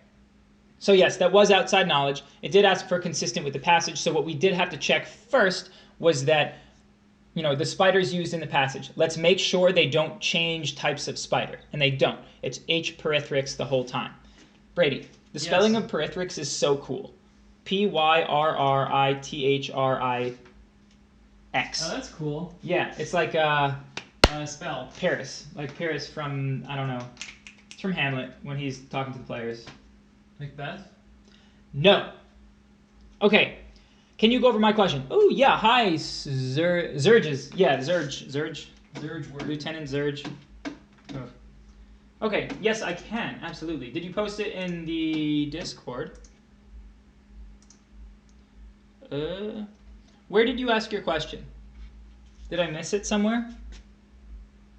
so yes, that was outside knowledge. It did ask for consistent with the passage, so what we did have to check first was that, you know, the spiders used in the passage. Let's make sure they don't change types of spider, and they don't. It's H. Pyrithris the whole time. Brady, the spelling of Pyrithris is so cool. Pyrrrithix. Oh, that's cool. Yeah, it's like Spell. Paris. Like Paris from, I don't know. It's from Hamlet when he's talking to the players. Macbeth? No. Okay. Can you go over my question? Oh, yeah. Hi, Zurges. Yeah, Zurge. Zurge word. Lieutenant Zurge. Oh. Okay. Yes, I can. Absolutely. Did you post it in the Discord? Where did you ask your question? Did I miss it somewhere?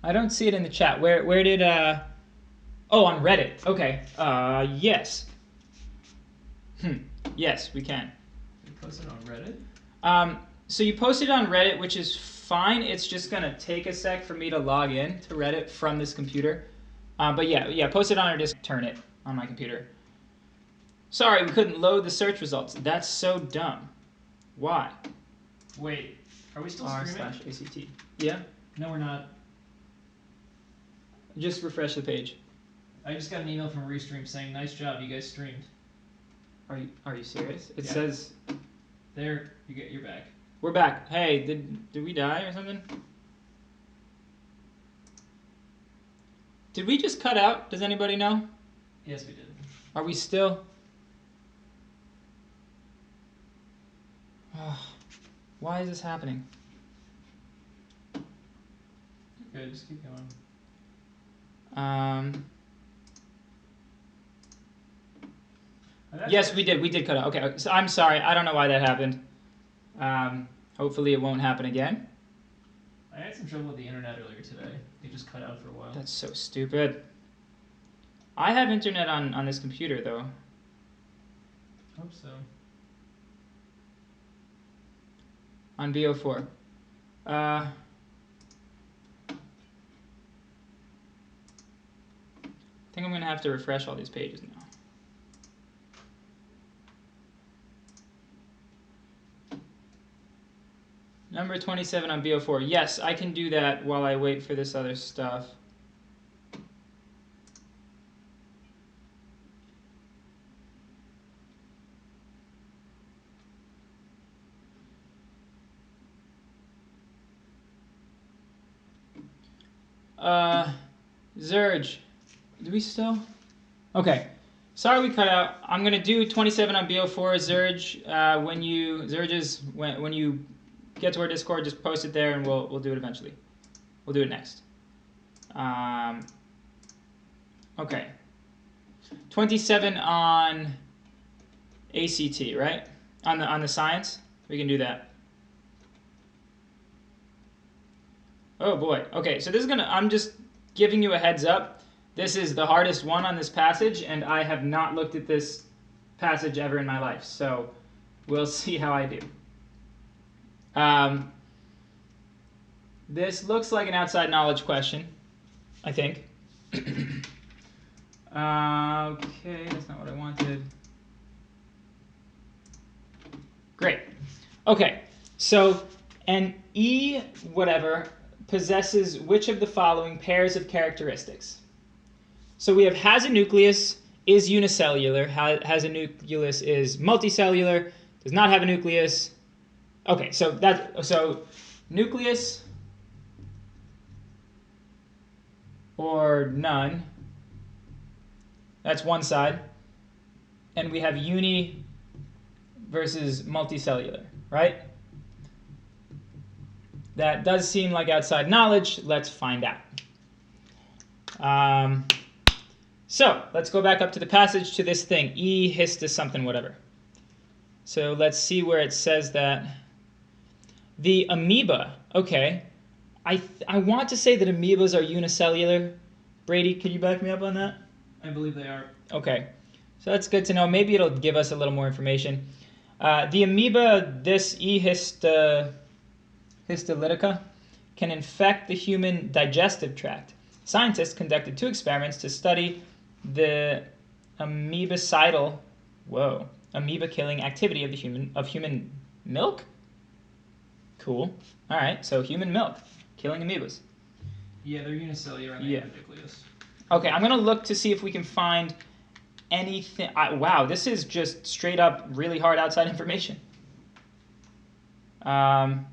I don't see it in the chat. Where did Oh, on Reddit. Okay. Yes. Yes, we can. You posted on Reddit? So you posted on Reddit, which is fine. It's just gonna take a sec for me to log in to Reddit from this computer. But yeah, post it on our Discord. Turn it on my computer. Sorry, we couldn't load the search results. That's so dumb. Why? Wait, are we still streaming? r/ACT. Yeah? No, we're not. Just refresh the page. I just got an email from Restream saying, "Nice job, you guys streamed." Are you serious? It Yeah. says There, you're back. we're back. Hey, did we die or something? Did we just cut out? Does anybody know? Yes, we did. Are we still? Oh, why is this happening? Good, just keep going. Yes, we did. We did cut out. Okay, so I'm sorry. I don't know why that happened. Hopefully it won't happen again. I had some trouble with the internet earlier today. It just cut out for a while. That's so stupid. I have internet on this computer, though. Hope so. On BO4. I think I'm going to have to refresh all these pages now. Number 27 on BO4. Yes, I can do that while I wait for this other stuff. Zurge, do we still? Okay. Sorry we cut out. I'm gonna do 27 on BO4. Zurge, when you get to our Discord, just post it there, and we'll do it eventually. We'll do it next. Okay. 27 on ACT, right? On the science, we can do that. Oh boy. Okay, so this is I'm just giving you a heads up. This is the hardest one on this passage, and I have not looked at this passage ever in my life, so we'll see how I do. This looks like an outside knowledge question, I think. Okay, that's not what I wanted. Great. Okay, so an E whatever possesses which of the following pairs of characteristics? So we have has a nucleus, is unicellular, has a nucleus is multicellular, does not have a nucleus. Okay, so nucleus or none. That's one side. And we have uni versus multicellular, right? That does seem like outside knowledge. Let's find out. So let's go back up to the passage to this thing, E hist something whatever. So let's see where it says that. The amoeba, okay. I want to say that amoebas are unicellular. Brady, can you back me up on that? I believe they are. Okay, so that's good to know. Maybe it'll give us a little more information. The amoeba, this E histolytica, can infect the human digestive tract. Scientists conducted 2 experiments to study the amoeba-killing activity of human milk. Cool. All right, so human milk killing amoebas. Yeah, they're unicellular and they have a nucleus. Okay, I'm gonna look to see if we can find anything. Wow, this is just straight up really hard outside information. Unless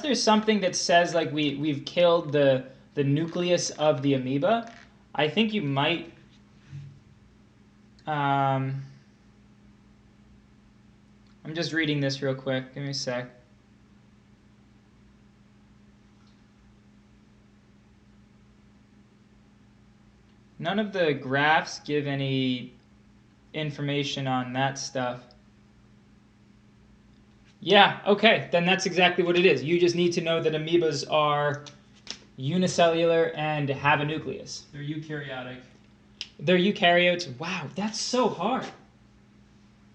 there's something that says like we've killed the nucleus of the amoeba, I think you might. I'm just reading this real quick. Give me a sec. None of the graphs give any information on that stuff. Yeah, okay, then that's exactly what it is. You just need to know that amoebas are unicellular and have a nucleus. They're eukaryotic. They're eukaryotes. Wow, that's so hard.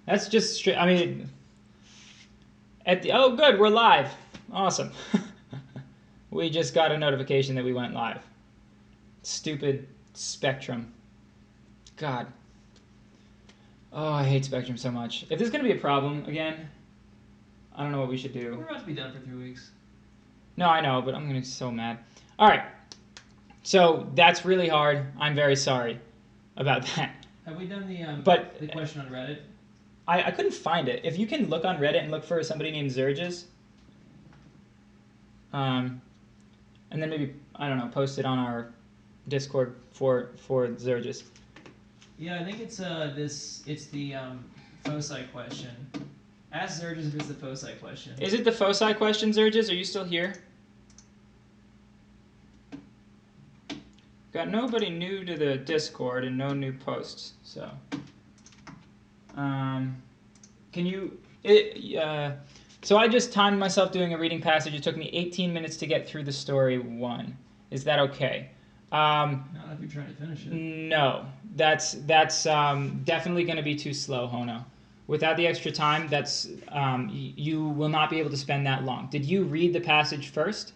That's just straight. I mean, oh, good, we're live. Awesome. We just got a notification that we went live. Stupid Spectrum. God. Oh, I hate Spectrum so much. If there's going to be a problem again, I don't know what we should do. We're about to be done for 3 weeks. No, I know, but I'm going to be so mad. All right. So that's really hard. I'm very sorry about that. Have we done the question on Reddit? I couldn't find it. If you can look on Reddit and look for somebody named Zurges, and then maybe, I don't know, post it on our Discord for Zurges. Yeah, I think it's the foci question. Ask Zurges if it's the foci question. Is it the foci question, Zurges? Are you still here? Got nobody new to the Discord and no new posts, so. Can you? So I just timed myself doing a reading passage. It took me 18 minutes to get through the story 1. Is that okay? Not if you're trying to finish it. No, that's definitely going to be too slow, Hono. Without the extra time, that's you will not be able to spend that long. Did you read the passage first?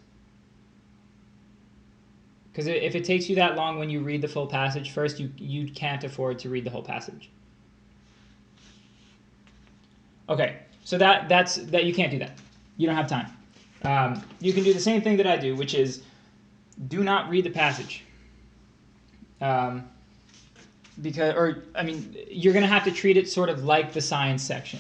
Because if it takes you that long when you read the full passage first, you can't afford to read the whole passage. Okay, so that's you can't do that. You don't have time. You can do the same thing that I do, which is do not read the passage. You're going to have to treat it sort of like the science section.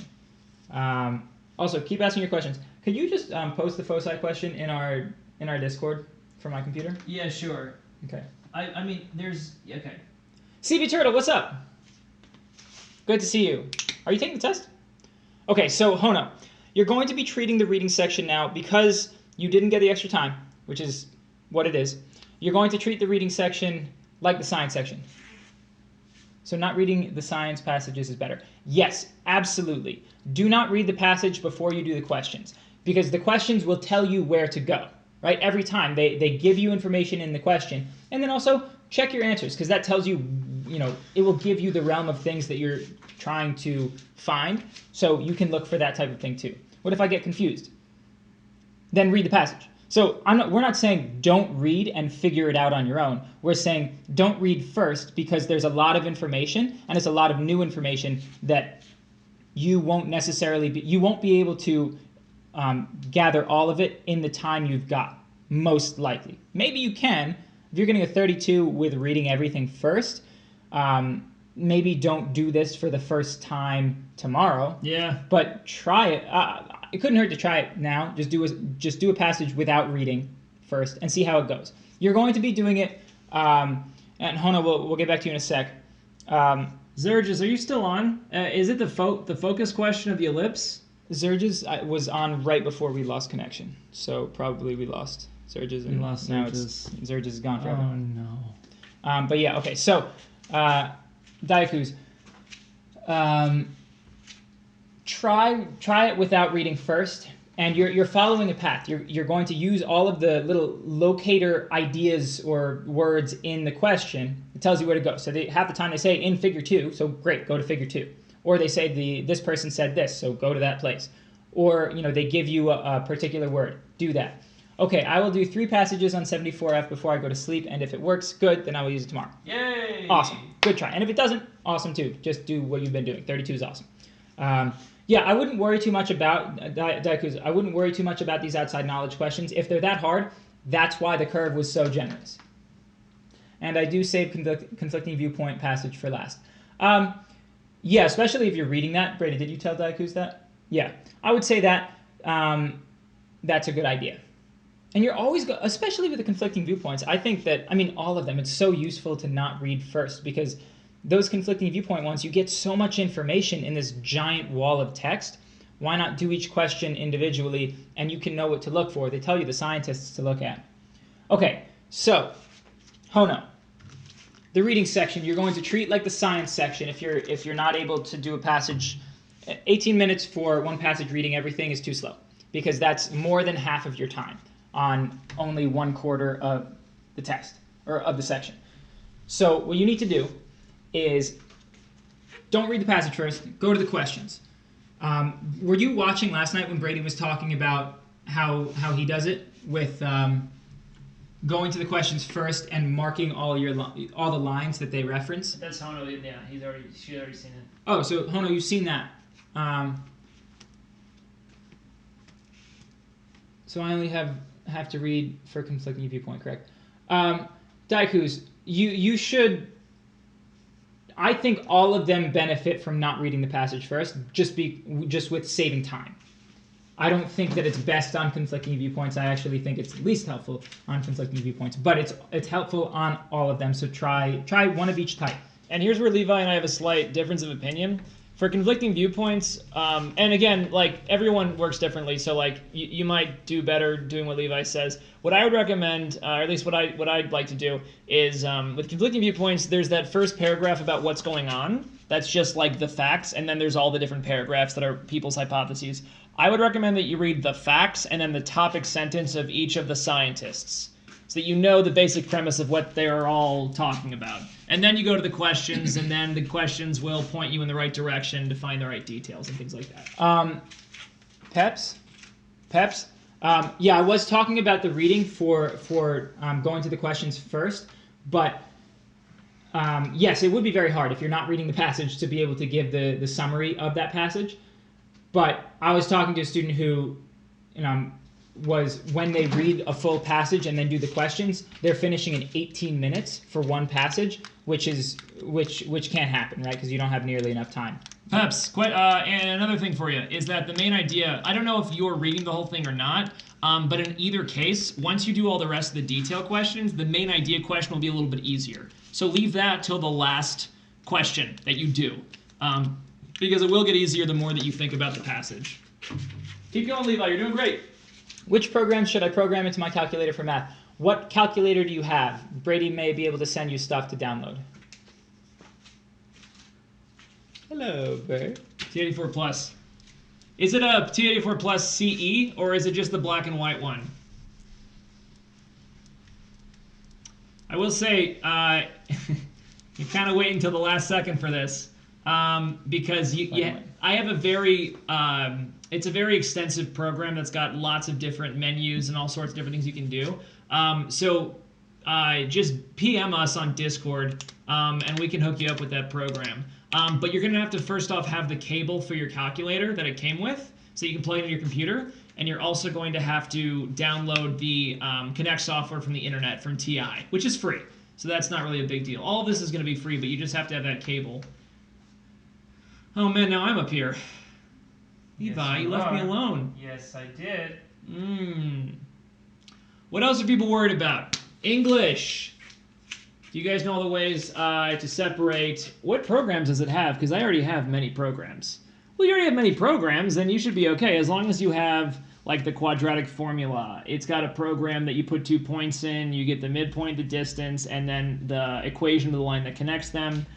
Also, keep asking your questions. Could you just post the foci question in our Discord for my computer? Yeah, sure. Okay. I mean, there's okay. CB Turtle, what's up? Good to see you. Are you taking the test? Okay, so Hono, you're going to be treating the reading section now because you didn't get the extra time, which is what it is. You're going to treat the reading section like the science section. So not reading the science passages is better. Yes, absolutely. Do not read the passage before you do the questions because the questions will tell you where to go, right? Every time they give you information in the question, and then also check your answers because that tells you, it will give you the realm of things that you're trying to find, so you can look for that type of thing too. What if I get confused? Then read the passage. So we're not saying don't read and figure it out on your own. We're saying don't read first because there's a lot of information and it's a lot of new information that you won't necessarily you won't be able to gather all of it in the time you've got, most likely. Maybe you can. If you're getting a 32 with reading everything first, maybe don't do this for the first time tomorrow. Yeah. But try it. It couldn't hurt to try it now. Just do a passage without reading first and see how it goes. You're going to be doing it, and Hono, we'll get back to you in a sec. Zerges, are you still on? Is it the focus question of the ellipse? Zerges was on right before we lost connection, so probably we lost Zerges, and lost now Zerges. Zerges is gone forever. Oh no. But yeah, okay. So, Daiku's, try it without reading first, and you're following a path. You're going to use all of the little locator ideas or words in the question. It tells you where to go. So half the time they say in figure 2, so great, go to figure 2. Or they say this person said this, so go to that place. Or they give you a particular word, do that. Okay, I will do 3 passages on 74F before I go to sleep, and if it works, good, then I will use it tomorrow. Yay! Awesome. Good try. And if it doesn't, awesome too. Just do what you've been doing. 32 is awesome. Yeah, I wouldn't worry too much about Daiku's. I wouldn't worry too much about these outside knowledge questions. If they're that hard, that's why the curve was so generous. And I do save conflicting viewpoint passage for last. Yeah, especially if you're reading that. Brady, did you tell Daiku's that? Yeah, I would say that that's a good idea. And you're always, especially with the conflicting viewpoints, I think that, all of them, it's so useful to not read first because those conflicting viewpoint ones, you get so much information in this giant wall of text. Why not do each question individually and you can know what to look for? They tell you the scientists to look at. Okay, so, Hono, the reading section, you're going to treat like the science section if you're not able to do a passage. 18 minutes for one passage reading everything is too slow because that's more than half of your time on only 1/4 of the test, or of the section. So what you need to do is don't read the passage first, go to the questions. Were you watching last night when Brady was talking about how he does it with going to the questions first and marking all the lines that they reference? That's Hono, yeah, she's already seen it. Oh, so Hono, you've seen that. So I only have to read for conflicting viewpoint, correct? Daiku's, you should. I think all of them benefit from not reading the passage first, just with saving time. I don't think that it's best on conflicting viewpoints. I actually think it's least helpful on conflicting viewpoints, but it's helpful on all of them. So try one of each type. And here's where Levi and I have a slight difference of opinion. For conflicting viewpoints, and again, like everyone works differently, so like you might do better doing what Levi says. What I would recommend, or at least what I'd like to do, is with conflicting viewpoints, there's that first paragraph about what's going on. That's just like the facts, and then there's all the different paragraphs that are people's hypotheses. I would recommend that you read the facts and then the topic sentence of each of the scientists, so that you know the basic premise of what they're all talking about. And then you go to the questions, and then the questions will point you in the right direction to find the right details and things like that. Peps? Yeah, I was talking about the reading for going to the questions first, but yes, it would be very hard if you're not reading the passage to be able to give the summary of that passage. But I was talking to a student who, was when they read a full passage and then do the questions, they're finishing in 18 minutes for one passage, which can't happen, right? Because you don't have nearly enough time. Peps, and another thing for you is that the main idea, I don't know if you're reading the whole thing or not, but in either case, once you do all the rest of the detail questions, the main idea question will be a little bit easier. So leave that till the last question that you do, because it will get easier the more that you think about the passage. Keep going, Levi, you're doing great. Which programs should I program into my calculator for math? What calculator do you have? Brady may be able to send you stuff to download. Hello, Bert. T84 Plus. Is it a T84 Plus CE, or is it just the black and white one? I will say, you're kind of waiting until the last second for this, because I have a very, it's a very extensive program that's got lots of different menus and all sorts of different things you can do. So just PM us on Discord, and we can hook you up with that program. But you're going to have to first off have the cable for your calculator that it came with, so you can plug it into your computer. And you're also going to have to download the Connect software from the internet from TI, which is free. So that's not really a big deal. All of this is going to be free, but you just have to have that cable. Oh man, now I'm up here. Levi, you left me alone. Yes, I did. What else are people worried about? English. Do you guys know all the ways to separate? What programs does it have? Because I already have many programs. Well, you already have many programs, then you should be okay, as long as you have like the quadratic formula. It's got a program that you put 2 points in, you get the midpoint, the distance, and then the equation of the line that connects them.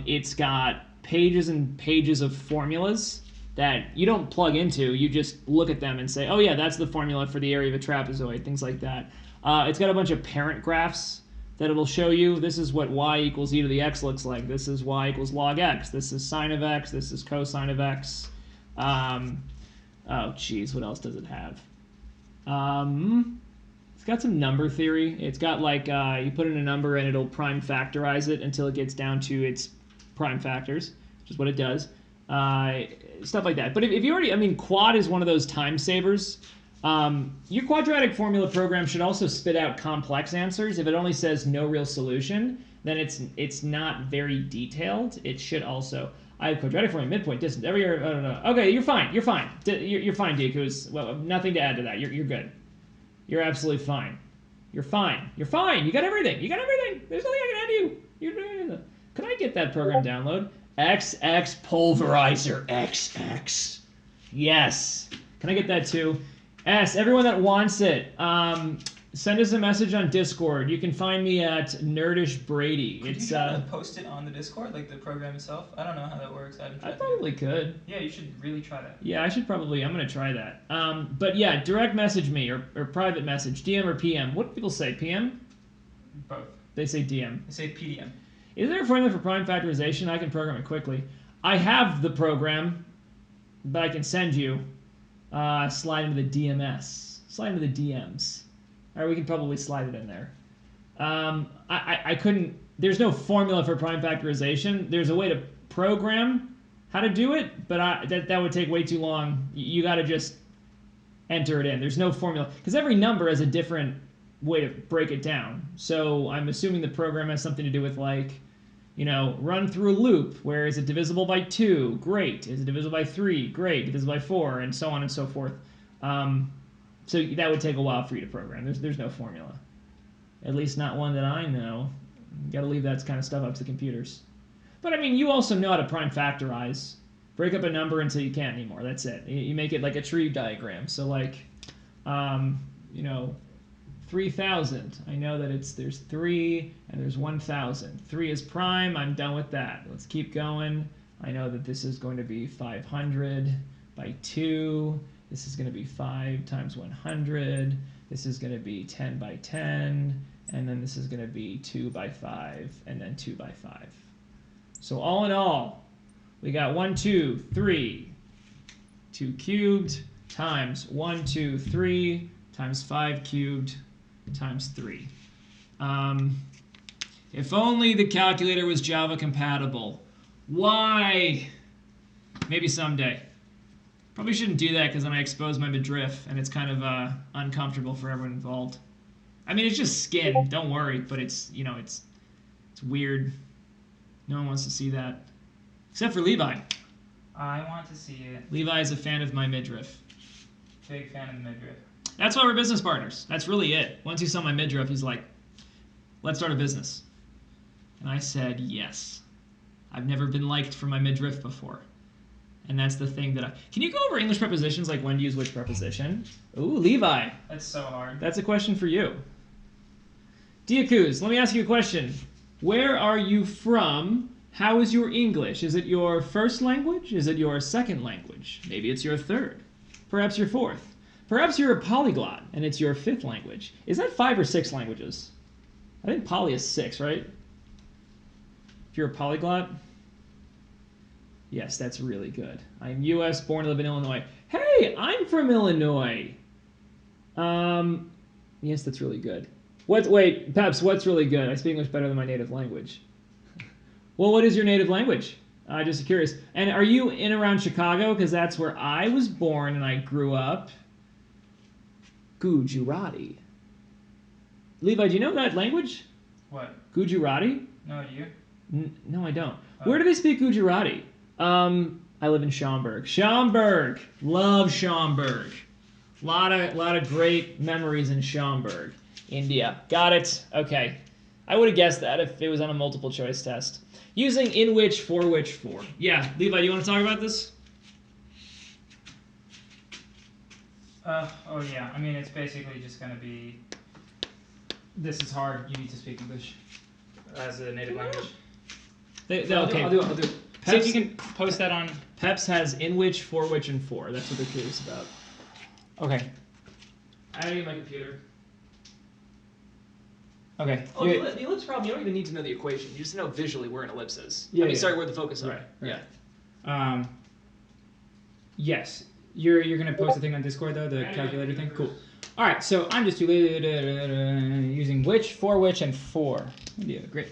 It's got pages and pages of formulas that you don't plug into, you just look at them and say, oh yeah, that's the formula for the area of a trapezoid, things like that. It's got a bunch of parent graphs that it'll show you. This is what y equals e to the x looks like. This is y equals log x. This is sine of x. This is cosine of x. Oh, geez, what else does it have? It's got some number theory. It's got like, you put in a number and it'll prime factorize it until it gets down to its prime factors, which is what it does. Stuff like that. But if you already, I mean, quad is one of those time savers. Your quadratic formula program should also spit out complex answers. If it only says no real solution, then it's not very detailed. It should also. I have quadratic formula, midpoint, distance, every year. I don't know. Okay, you're fine. You're fine. You're fine, Deku. Well, nothing to add to that. You're good. You're absolutely fine. You're fine. You're fine. You got everything. You got everything. There's nothing I can add to you. Can I get that program download? XX Pulverizer XX. Yes. Can I get that too? S, everyone that wants it, send us a message on Discord. You can find me at Nerdish Brady. Could you try to post it on the Discord, like the program itself? I don't know how that works. I probably could. Yeah, you should really try that. Yeah, I should probably. I'm going to try that. But yeah, direct message me or private message, DM or PM. What do people say, PM? Both. They say DM. They say PDM. Is there a formula for prime factorization? I can program it quickly. I have the program, but I can send you. Slide into the DMS. Slide into the DMs. All right, we can probably slide it in there. I couldn't. There's no formula for prime factorization. There's a way to program how to do it, but that would take way too long. You got to just enter it in. There's no formula because every number has a different way to break it down. So I'm assuming the program has something to do with like, you know, run through a loop. Where is it divisible by 2? Great. Is it divisible by 3? Great. Divisible by 4, and so on and so forth. So that would take a while for you to program. There's no formula, at least not one that I know. You got to leave that kind of stuff up to the computers. But I mean, you also know how to prime factorize. Break up a number until you can't anymore. That's it. You make it like a tree diagram. So like, you know, 3,000. I know that there's 3 and there's 1,000. 3 is prime. I'm done with that. Let's keep going. I know that this is going to be 500 by 2. This is going to be 5 times 100. This is going to be 10 by 10. And then this is going to be 2 by 5 and then 2 by 5. So all in all, we got 1, 2, 3. 2 cubed times 1, 2, 3 times 5 cubed times 3. If only the calculator was Java compatible. Why? Maybe someday. Probably shouldn't do that because then I expose my midriff, and it's kind of uncomfortable for everyone involved. I mean, it's just skin. Don't worry, but it's it's weird. No one wants to see that, except for Levi. I want to see it. Levi is a fan of my midriff. Big fan of the midriff. That's why we're business partners. That's really it. Once he saw my midriff, he's like, "Let's start a business." And I said, "Yes." I've never been liked for my midriff before. And that's the thing that Can you go over English prepositions, like when to use which preposition? Ooh, Levi. That's so hard. That's a question for you. Diakuz, let me ask you a question. Where are you from? How is your English? Is it your first language? Is it your second language? Maybe it's your third. Perhaps your fourth. Perhaps you're a polyglot and it's your fifth language. Is that 5 or 6 languages? I think poly is 6, right? If you're a polyglot? Yes, that's really good. I'm U.S., born and live in Illinois. Hey, I'm from Illinois. Yes, that's really good. Wait, Peps, what's really good? I speak English better than my native language. Well, what is your native language? Just curious. And are you in around Chicago? Because that's where I was born and I grew up. Gujarati. Levi, do you know that language? What? Gujarati? No, do you? No, I don't. Where do they speak Gujarati? I live in Schaumburg. Schaumburg! Love Schaumburg. Lot of great memories in Schaumburg. India. Got it. Okay. I would have guessed that if it was on a multiple choice test. Using in which, for which, for. Yeah, Levi, do you want to talk about this? Oh yeah. I mean, it's basically just going to be... This is hard. You need to speak English as a native language. Okay. I'll do it. See if you can post that on... Peps has in which, for which, and for. That's what they're curious about. Okay. I don't need my computer. Okay. Oh, the ellipse problem, you don't even need to know the equation. You just know visually where an ellipse is. Yeah, Sorry, where the focus is. Right. Yeah. Yes. You're going to post the thing on Discord, though, the calculator thing? Cool. All right, so I'm just using which, for which, and for. Yeah, great.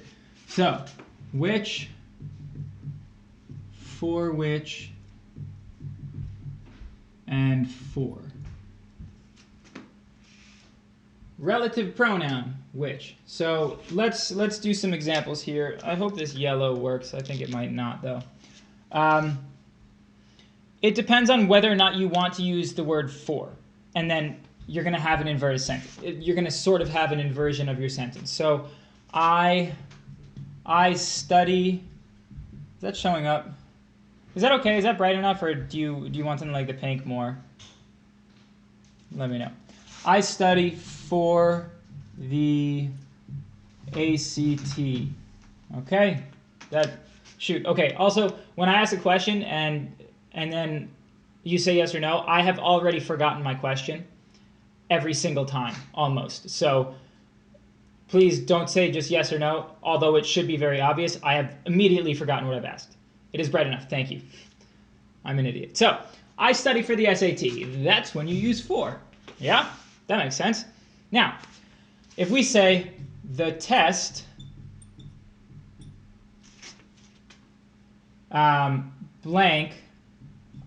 So, which, for which, and for. Relative pronoun, which. So let's do some examples here. I hope this yellow works. I think it might not, though. It depends on whether or not you want to use the word for, and then you're going to have an inverted sentence. You're going to sort of have an inversion of your sentence. So I study. Is that showing up? Is that okay? Is that bright enough, or do you want something like the pink more? Let me know. I study for the ACT. Okay? Shoot. Okay, also, when I ask a question and then you say yes or no, I have already forgotten my question every single time, almost. So please don't say just yes or no, although it should be very obvious. I have immediately forgotten what I've asked. It is bright enough. Thank you. I'm an idiot. So, I study for the SAT. That's when you use for. Yeah? That makes sense. Now, if we say the test blank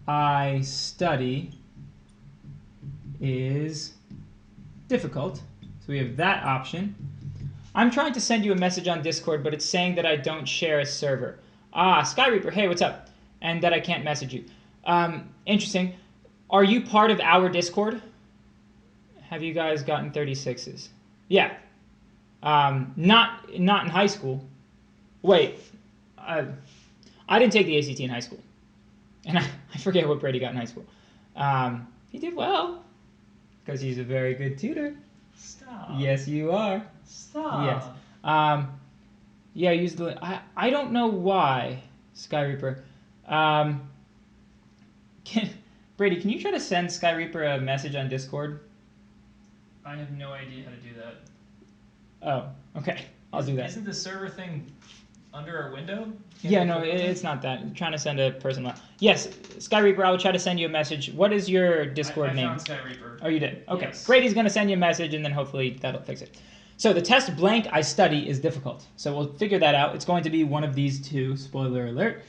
I study is difficult. So we have that option. I'm trying to send you a message on Discord, but it's saying that I don't share a server. Sky Reaper, hey, what's up? And that I can't message you. Interesting. Are you part of our Discord? Have you guys gotten 36s? Yeah. Not in high school. Wait. I didn't take the ACT in high school. And I forget what Brady got in high school. He did well. Because he's a very good tutor. Stop. Yes, you are. Stop. Yes. Yeah, use the... I don't know why, Sky Reaper. Brady, can you try to send Sky Reaper a message on Discord? I have no idea how to do that. Oh, okay. I'll do that. Isn't the server thing under our window? Yeah, no, it's not that. I'm trying to send a person. Yes, Sky Reaper, I will try to send you a message. What is your Discord name? I found Sky Reaper. Oh, you did? Okay. Yes. Brady's going to send you a message, and then hopefully that'll fix it. So the test blank I study is difficult. So we'll figure that out. It's going to be one of these two. Spoiler alert.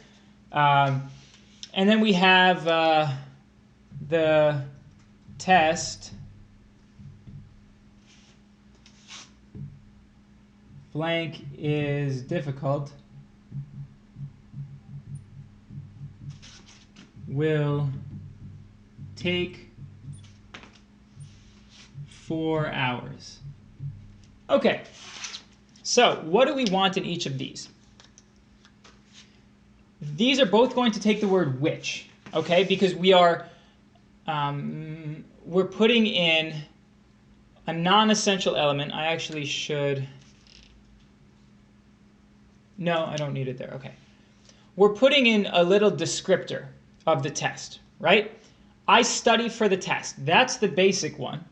And then we have the test blank is difficult will take 4 hours. Okay, so what do we want in each of these? These are both going to take the word which, okay, because we are we're putting in a non-essential element. I actually should. No, I don't need it there. Okay. We're putting in a little descriptor of the test, right? I study for the test. That's the basic one.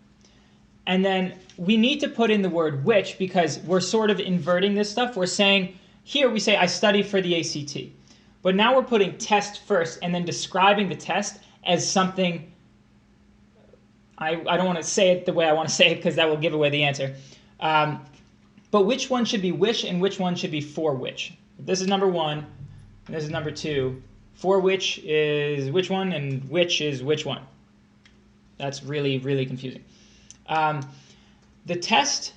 And then we need to put in the word which because we're sort of inverting this stuff. We're saying, here we say I study for the ACT. But now we're putting test first and then describing the test as something, I don't want to say it the way I want to say it because that will give away the answer. But which one should be which and which one should be for which? This is number 1, and this is number 2. For which is which one, and which is which one. That's really, really confusing. The test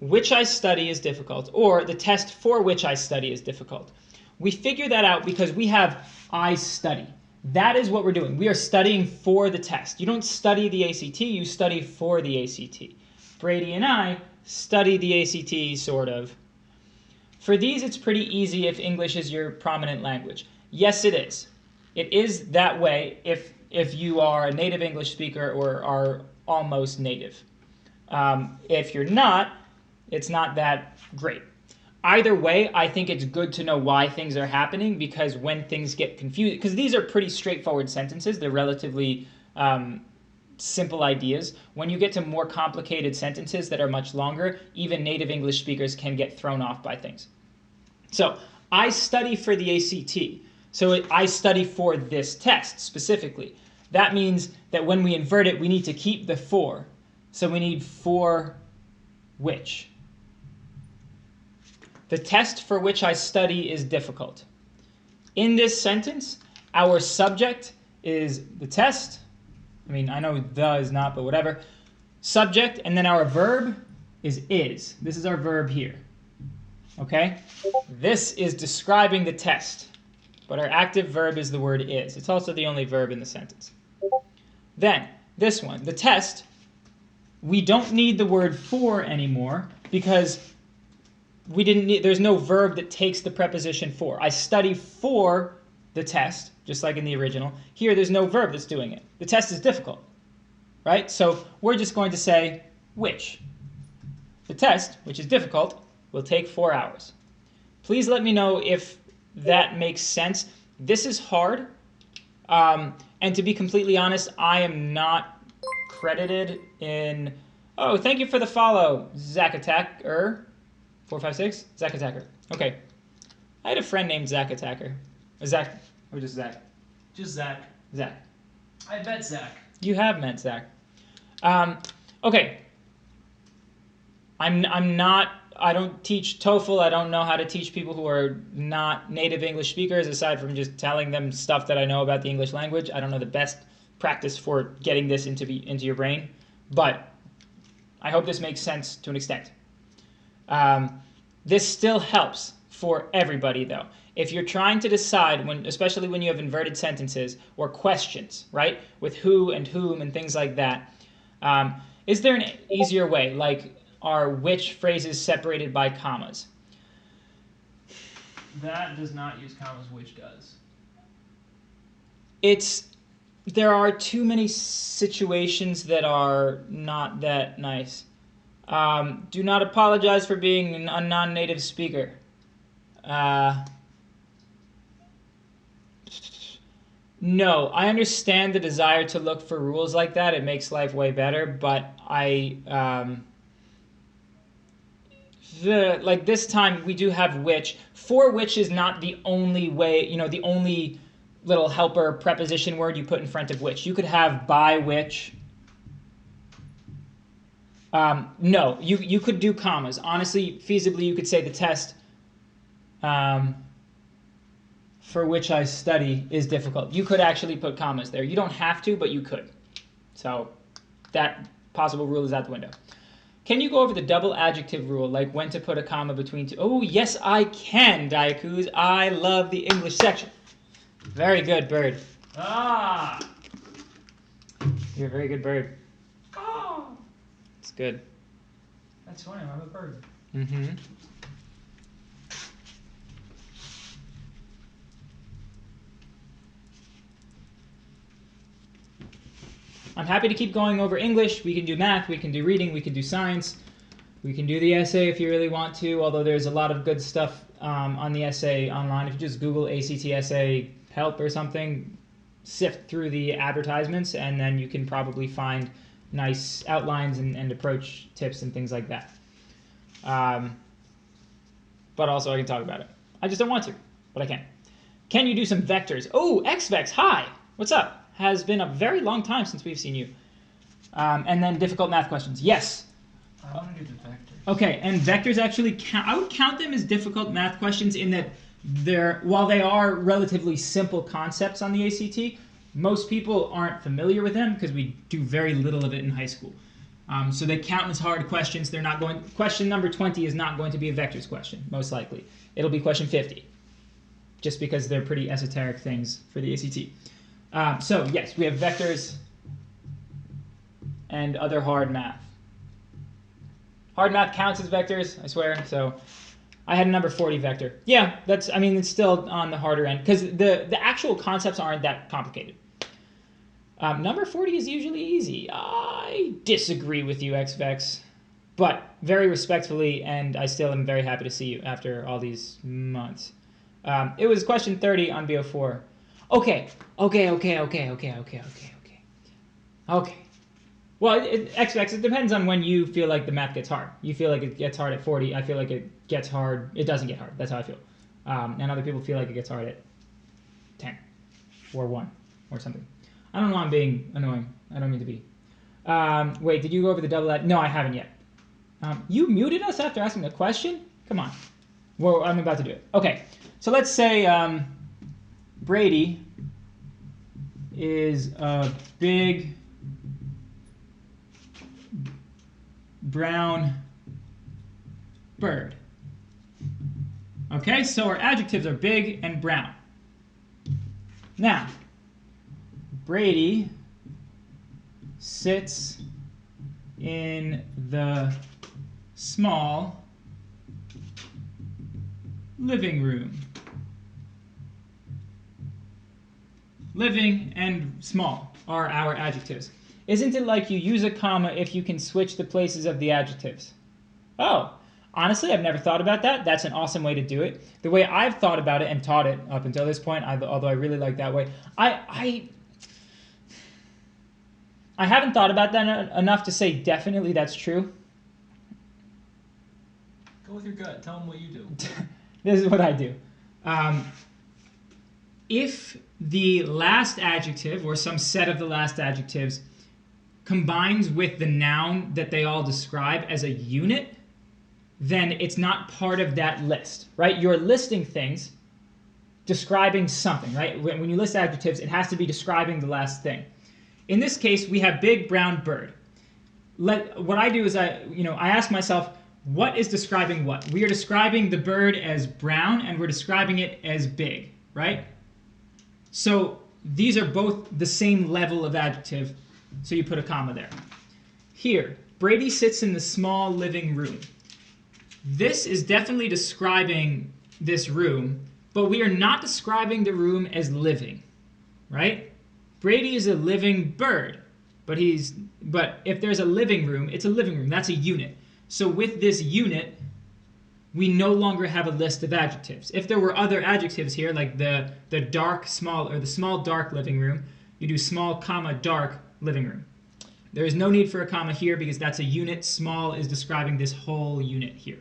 which I study is difficult, or the test for which I study is difficult. We figure that out because we have I study. That is what we're doing. We are studying for the test. You don't study the ACT, you study for the ACT. Brady and I study the ACT, sort of. For these, it's pretty easy if English is your prominent language. Yes, it is. It is that way if you are a native English speaker or are almost native. If you're not, it's not that great. Either way, I think it's good to know why things are happening because when things get confused, because these are pretty straightforward sentences, they're relatively simple ideas. When you get to more complicated sentences that are much longer, even native English speakers can get thrown off by things. So I study for the ACT. So I study for this test specifically. That means that when we invert it, we need to keep the for. So we need for which. The test for which I study is difficult. In this sentence, our subject is the test. I mean, I know the is not, but whatever. Subject, and then our verb is. This is our verb here. Okay? This is describing the test, but our active verb is the word is. It's also the only verb in the sentence. Then, this one, the test, we don't need the word for anymore because there's no verb that takes the preposition for. I study for the test, just like in the original. Here, there's no verb that's doing it. The test is difficult, right? So we're just going to say which. The test, which is difficult, will take 4 hours. Please let me know if that makes sense. This is hard, and to be completely honest, I am not credited in... Oh, thank you for the follow, Zack Attacker. 456? Zack Attacker. Okay. I had a friend named Zack Attacker. Zack, or just Zack? Just Zach. Zack. I met Zach. You have met Zack. Okay. I don't teach TOEFL. I don't know how to teach people who are not native English speakers, aside from just telling them stuff that I know about the English language. I don't know the best practice for getting this into your brain, but I hope this makes sense to an extent. This still helps for everybody, though. If you're trying to decide, especially when you have inverted sentences or questions, right, with who and whom and things like that, is there an easier way, like are which phrases separated by commas? That does not use commas, which does. There are too many situations that are not that nice. Do not apologize for being a non-native speaker. No, I understand the desire to look for rules like that. It makes life way better, but like this time we do have which. For which is not the only way, the only little helper preposition word you put in front of which. You could have by which. No, you could do commas. Honestly, feasibly, you could say the test for which I study is difficult. You could actually put commas there. You don't have to, but you could. So that possible rule is out the window. Can you go over the double adjective rule, like when to put a comma between two? Oh, yes, I can, Daikus. I love the English section. Very good, bird. Ah! You're a very good bird. Oh! It's good. That's funny, I'm a bird. Mm-hmm. I'm happy to keep going over English. We can do math, we can do reading, we can do science. We can do the essay if you really want to, although there's a lot of good stuff on the essay online. If you just Google ACT essay help or something, sift through the advertisements, and then you can probably find nice outlines and approach tips and things like that. But also I can talk about it. I just don't want to, but I can. Can you do some vectors? Oh, XVex, hi! What's up? Has been a very long time since we've seen you. And then difficult math questions. Yes. I want to do the vectors. Okay, and vectors actually count. I would count them as difficult math questions in that while they are relatively simple concepts on the ACT, most people aren't familiar with them because we do very little of it in high school. So they count as hard questions. They're not going. Question number 20 is not going to be a vectors question, most likely. It'll be question 50, just because they're pretty esoteric things for the ACT. So yes, we have vectors and other hard math. Hard math counts as vectors, I swear. So I had a number 40 vector. Yeah, it's still on the harder end because the actual concepts aren't that complicated. Number 40 is usually easy. I disagree with you, XVex, but very respectfully, and I still am very happy to see you after all these months. It was question 30 on BO4. Okay. Well, XVex, it depends on when you feel like the math gets hard. You feel like it gets hard at 40. I feel like it gets hard. It doesn't get hard. That's how I feel. And other people feel like it gets hard at 10 or 1 or something. I don't know why I'm being annoying. I don't mean to be. Wait, did you go over the double add? No, I haven't yet. You muted us after asking a question? Come on. Well, I'm about to do it. Okay, so let's say Brady is a big brown bird. Okay, so our adjectives are big and brown. Now, Brady sits in the small living room. Living and small are our adjectives. Isn't it like you use a comma if you can switch the places of the adjectives? Oh, honestly, I've never thought about that. That's an awesome way to do it. The way I've thought about it and taught it up until this point, although I really like that way, I haven't thought about that enough to say definitely that's true. Go with your gut. Tell them what you do. This is what I do. If the last adjective or some set of the last adjectives combines with the noun that they all describe as a unit, then it's not part of that list, right? You're listing things describing something, right? When you list adjectives, it has to be describing the last thing. In this case, we have big brown bird. What I do is I ask myself, what is describing what? We are describing the bird as brown and we're describing it as big, right? So these are both the same level of adjective, so you put a comma there. Here, Brady sits in the small living room. This is definitely describing this room, but we are not describing the room as living, right? Brady is a living bird, but if there's a living room, it's a living room. That's a unit. So with this unit, we no longer have a list of adjectives. If there were other adjectives here, like the dark small or the small dark living room, you do small comma dark living room. There is no need for a comma here because that's a unit. Small is describing this whole unit here.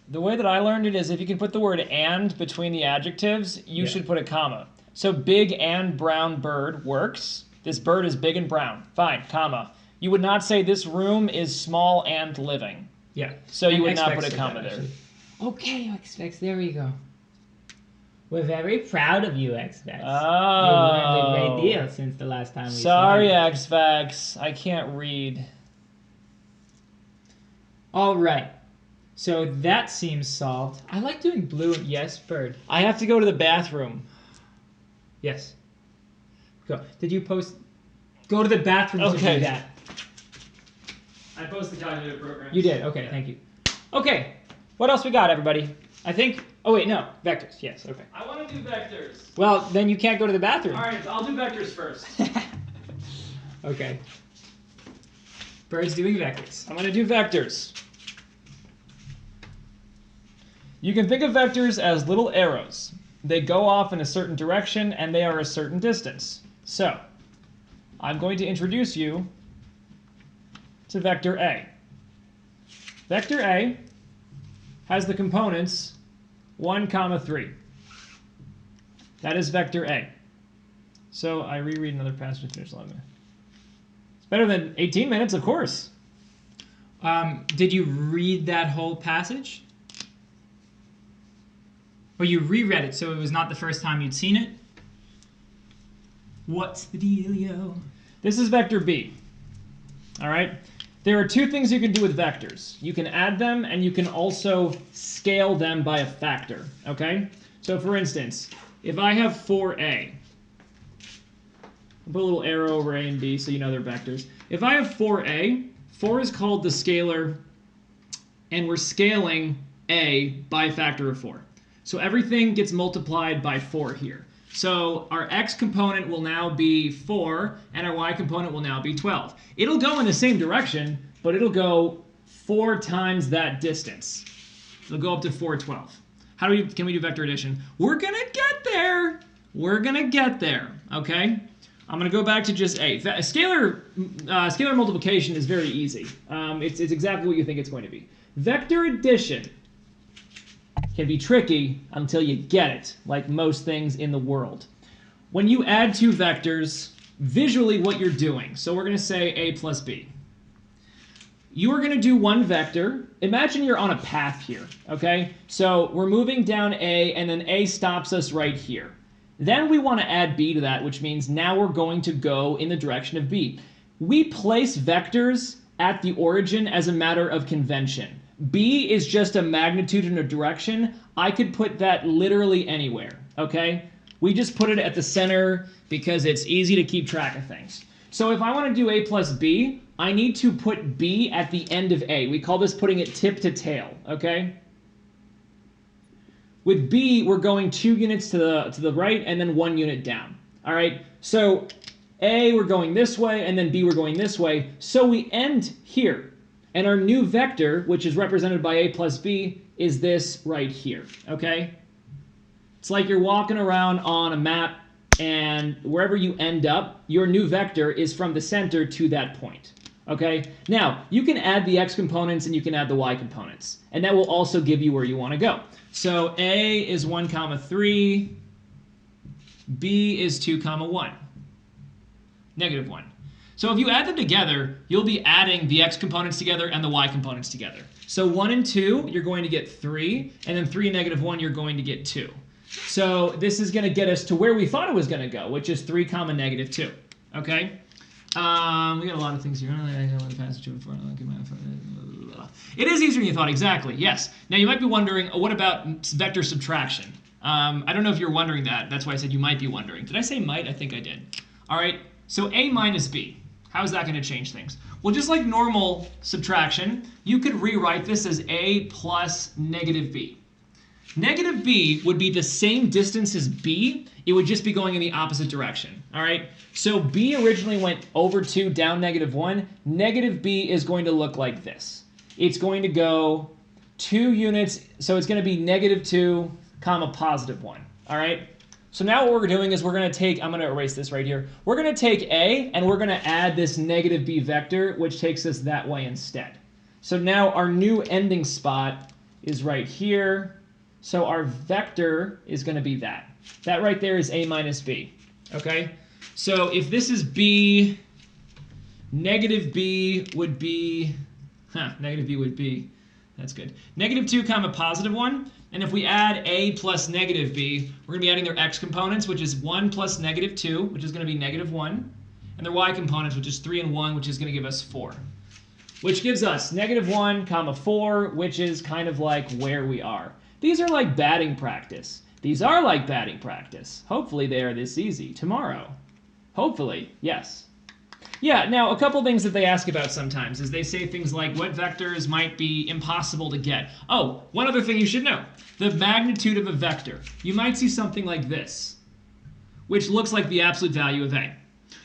The way that I learned it is if you can put the word and between the adjectives, you should put a comma. So big and brown bird works. This bird is big and brown. Fine, comma. You would not say this room is small and living. Yeah. So you would not put a comma there. Okay, XVex, there you go. We're very proud of you, XVex. Oh. You learned a great deal since the last time we Sorry, started. X-Fax. I can't read. All right. So that seems solved. I like doing blue. Yes, bird. I have to go to the bathroom. Yes. Go. Did you post? Go to the bathroom to Okay. do that. I posted the calculator program. You did. Okay, thank you. Okay. What else we got, everybody? I think. Oh wait, no. Vectors. Yes. Okay. I want to do vectors. Well, then you can't go to the bathroom. All right, I'll do vectors first. Okay. Bird's doing vectors. I'm going to do vectors. You can think of vectors as little arrows. They go off in a certain direction and they are a certain distance. So, I'm going to introduce you to vector A. Vector A has the components 1, 3. That is vector A. So I reread another passage to finish 11. It's better than 18 minutes, of course. Did you read that whole passage? Or you reread it, so it was not the first time you'd seen it? What's the dealio? This is vector B. All right? There are two things you can do with vectors. You can add them, and you can also scale them by a factor. Okay? So for instance, if I have 4a, I'll put a little arrow over a and b so you know they're vectors. If I have 4a, 4 is called the scalar, and we're scaling a by a factor of 4. So everything gets multiplied by 4 here. So our x component will now be 4, and our y component will now be 12. It'll go in the same direction, but it'll go 4 times that distance. It'll go up to 412. Can we do vector addition? We're going to get there. We're going to get there, okay? I'm going to go back to just a. Scalar multiplication is very easy. It's exactly what you think it's going to be. Vector addition can be tricky until you get it, like most things in the world. When you add two vectors, visually what you're doing, so we're going to say a plus b. You are going to do one vector. Imagine you're on a path here, okay? So we're moving down a, and then a stops us right here. Then we want to add b to that, which means now we're going to go in the direction of b. We place vectors at the origin as a matter of convention. B is just a magnitude and a direction. I could put that literally anywhere, okay? We just put it at the center because it's easy to keep track of things. So if I want to do a plus b, I need to put b at the end of a. We call this putting it tip to tail, okay? With b, we're going 2 units to the right and then 1 unit down, all right? So a, we're going this way, and then b, we're going this way. So we end here. And our new vector, which is represented by a plus b, is this right here, okay? It's like you're walking around on a map, and wherever you end up, your new vector is from the center to that point, okay? Now, you can add the x components and you can add the y components, and that will also give you where you want to go. So a is 1, 3, b is 2, 1, -1. So if you add them together, you'll be adding the x components together and the y components together. So 1 and 2, you're going to get 3, and then 3 and -1, you're going to get 2. So this is going to get us to where we thought it was going to go, which is 3, -2. Okay? We got a lot of things here. It is easier than you thought, exactly, yes. Now you might be wondering, what about vector subtraction? I don't know if you're wondering that. That's why I said you might be wondering. Did I say might? I think I did. All right, so a minus b. How is that going to change things? Well, just like normal subtraction, you could rewrite this as a plus -b. Negative b would be the same distance as b. It would just be going in the opposite direction. All right? So b originally went over 2, down -1. Negative b is going to look like this. It's going to go 2 units, so it's going to be -2, +1. All right? So now what we're doing is we're going to take, I'm going to erase this right here. We're going to take a, and we're going to add this -b vector, which takes us that way instead. So now our new ending spot is right here. So our vector is going to be that. That right there is a minus b. Okay? So if this is b, -b would be, -b would be, that's good. -2, +1. And if we add a plus negative b, we're going to be adding their x components, which is 1 plus negative 2, which is going to be negative 1, and their y components, which is 3 and 1, which is going to give us 4. Which gives us negative 1, comma 4, which is kind of like where we are. These are like batting practice. These are like batting practice. Hopefully they are this easy tomorrow. Hopefully, yes. Yeah, now a couple things that they ask about sometimes is they say things like what vectors might be impossible to get. Oh, one other thing you should know. The magnitude of a vector. You might see something like this, which looks like the absolute value of a.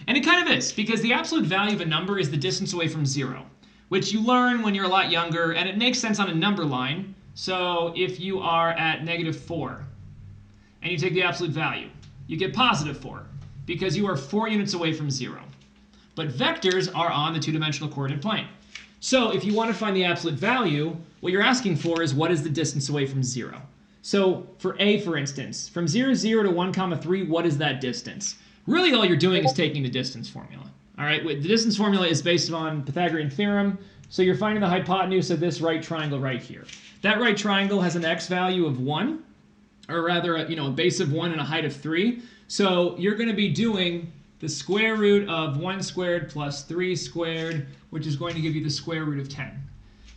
And it kind of is, because the absolute value of a number is the distance away from 0, which you learn when you're a lot younger, and it makes sense on a number line. So if you are at negative 4, and you take the absolute value, you get positive 4, because you are 4 units away from 0. But vectors are on the two-dimensional coordinate plane. So if you want to find the absolute value, what you're asking for is what is the distance away from 0. So for a, for instance, from 0, 0 to 1, comma 3, what is that distance? Really all you're doing is taking the distance formula. All right, the distance formula is based on Pythagorean theorem. So you're finding the hypotenuse of this right triangle right here. That right triangle has an x value of 1, or rather a base of 1 and a height of 3. So you're going to be doing the square root of 1 squared plus 3 squared, which is going to give you the square root of 10.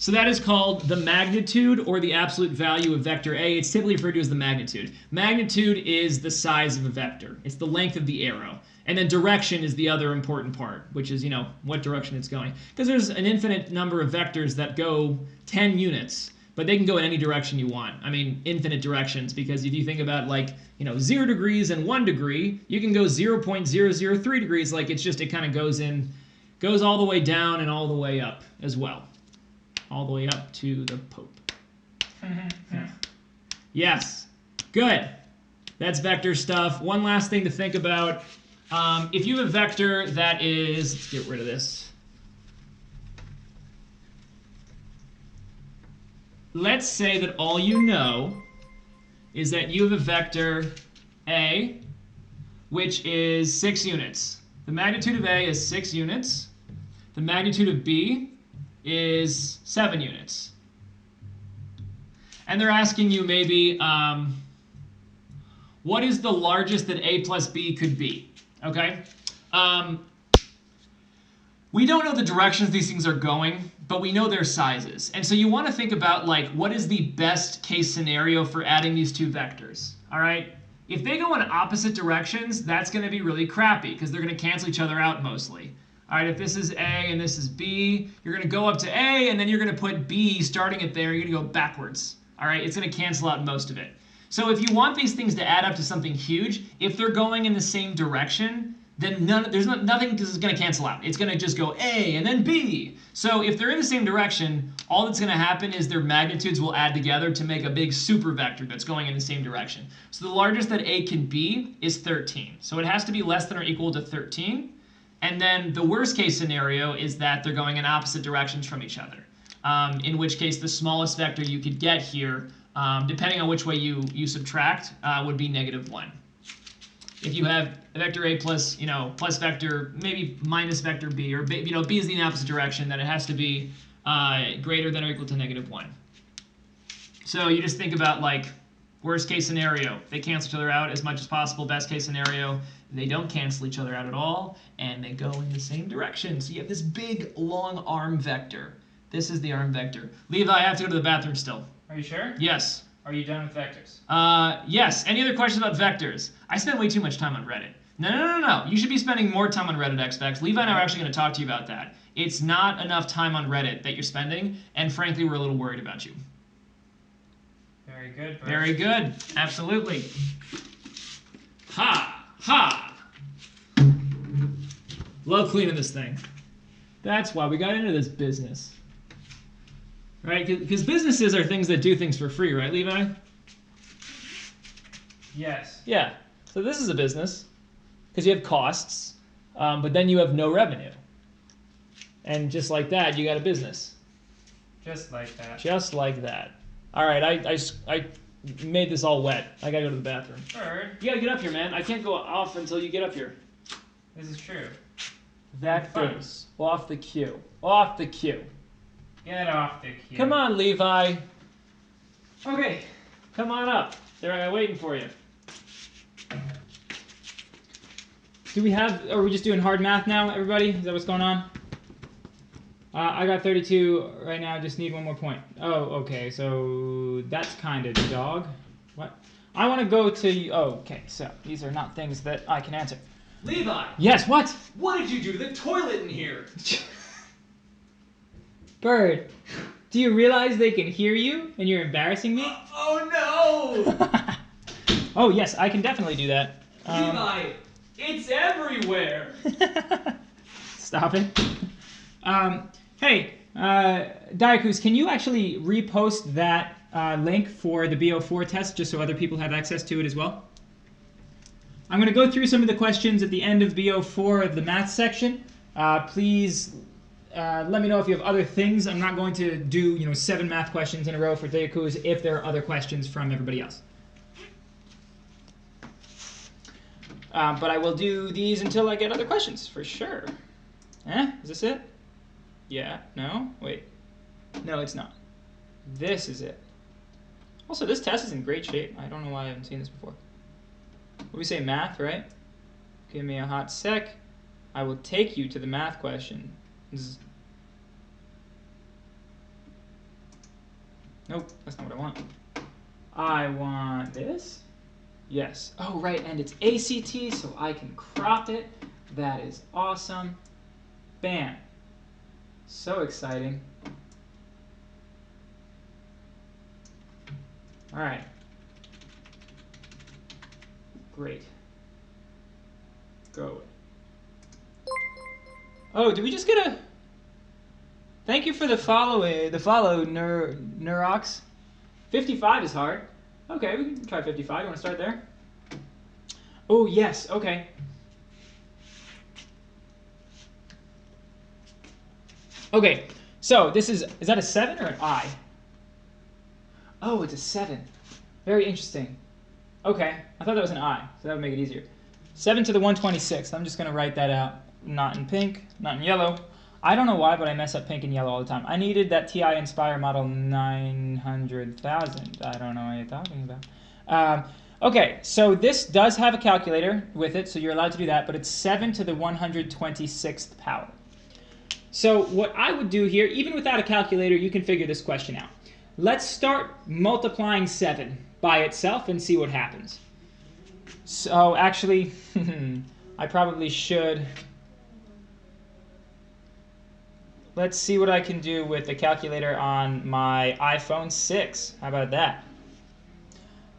So that is called the magnitude or the absolute value of vector A. It's typically referred to as the magnitude. Magnitude is the size of a vector. It's the length of the arrow. And then direction is the other important part, which is, what direction it's going. Because there's an infinite number of vectors that go 10 units, but they can go in any direction you want. I mean, infinite directions, because if you think about 0 degrees and 1 degree, you can go 0.003 degrees. It kind of goes all the way down and all the way up as well. All the way up to the Pope. Yes, good. That's vector stuff. One last thing to think about. If you have a vector that is, let's get rid of this. Let's say that all you know is that you have a vector A, which is 6 units. The magnitude of A is 6 units. The magnitude of B is 7 units. And they're asking you maybe, what is the largest that A plus B could be? Okay? We don't know the directions these things are going, but we know their sizes. And so you want to think about what is the best case scenario for adding these two vectors, all right? If they go in opposite directions, that's going to be really crappy because they're going to cancel each other out mostly. All right, if this is A and this is B, you're going to go up to A and then you're going to put B starting it there. You're going to go backwards, all right? It's going to cancel out most of it. So if you want these things to add up to something huge, if they're going in the same direction, then nothing is going to cancel out. It's going to just go A and then B. So if they're in the same direction, all that's going to happen is their magnitudes will add together to make a big super vector that's going in the same direction. So the largest that A can be is 13. So it has to be less than or equal to 13. And then the worst case scenario is that they're going in opposite directions from each other. In which case the smallest vector you could get here, depending on which way you subtract, would be -1. If you have vector A plus, plus vector, maybe minus vector B, or B is in the opposite direction, then it has to be greater than or equal to -1. So you just think about worst case scenario, they cancel each other out as much as possible. Best case scenario, they don't cancel each other out at all, and they go in the same direction. So you have this big long arm vector. This is the arm vector. Levi, I have to go to the bathroom still. Are you sure? Yes. Are you done with vectors? Yes. Any other questions about vectors? I spent way too much time on Reddit. No. You should be spending more time on Reddit, XFAX. Levi and I are actually going to talk to you about that. It's not enough time on Reddit that you're spending, and frankly, we're a little worried about you. Very good, Bert. Very good. Absolutely. Ha! Love cleaning this thing. That's why we got into this business. Right? Because businesses are things that do things for free, right, Levi? Yes. Yeah. So this is a business because you have costs, but then you have no revenue. And just like that, you got a business. Just like that. Just like that. All right, I made this all wet. I gotta go to the bathroom. Bird, You gotta get up here, man. I can't go off until you get up here. this is true. Vectors. Off the queue. Off the queue. Get off the queue. Come on, Levi. Okay. Come on up. They're waiting for you. Are we just doing hard math now, everybody? Is that what's going on? I got 32 right now, just need one more point. Oh, okay, so that's kind of dog. What? I want to go to, okay, so these are not things that I can answer. Levi! Yes, what? What did you do to the toilet in here? Bird, do you realize they can hear you and you're embarrassing me? Oh no! Oh, yes, I can definitely do that. Levi, it's everywhere! Stop it. Hey, Diakus, can you actually repost that link for the BO4 test just so other people have access to it as well? I'm going to go through some of the questions at the end of BO4 of the math section. Please let me know if you have other things. I'm not going to do 7 math questions in a row for Diakus if there are other questions from everybody else. But I will do these until I get other questions, for sure. Is this it? Yeah, no, wait. No, it's not. This is it. Also, this test is in great shape. I don't know why I haven't seen this before. We say math, right? Give me a hot sec. I will take you to the math question. Nope, that's not what I want. I want this. Yes. Oh, right, and it's ACT, so I can crop it. That is awesome. Bam. So exciting. All right. Great. Go. Oh, did we just get a... Thank you for the follow, Neurox. 55 is hard. Okay, we can try 55. You want to start there? Oh, yes. Okay. Okay, so this is that a 7 or an I? Oh, it's a 7. Very interesting. Okay, I thought that was an I, so that would make it easier. 7 to the 126th. I'm just going to write that out. Not in pink, not in yellow. I don't know why, but I mess up pink and yellow all the time. I needed that TI Inspire model 900,000. I don't know what you're talking about. Okay, so this does have a calculator with it, so you're allowed to do that, but it's 7 to the 126th power. So what I would do here, even without a calculator, you can figure this question out. Let's start multiplying 7 by itself and see what happens. So actually, I probably should. Let's see what I can do with the calculator on my iPhone 6. How about that?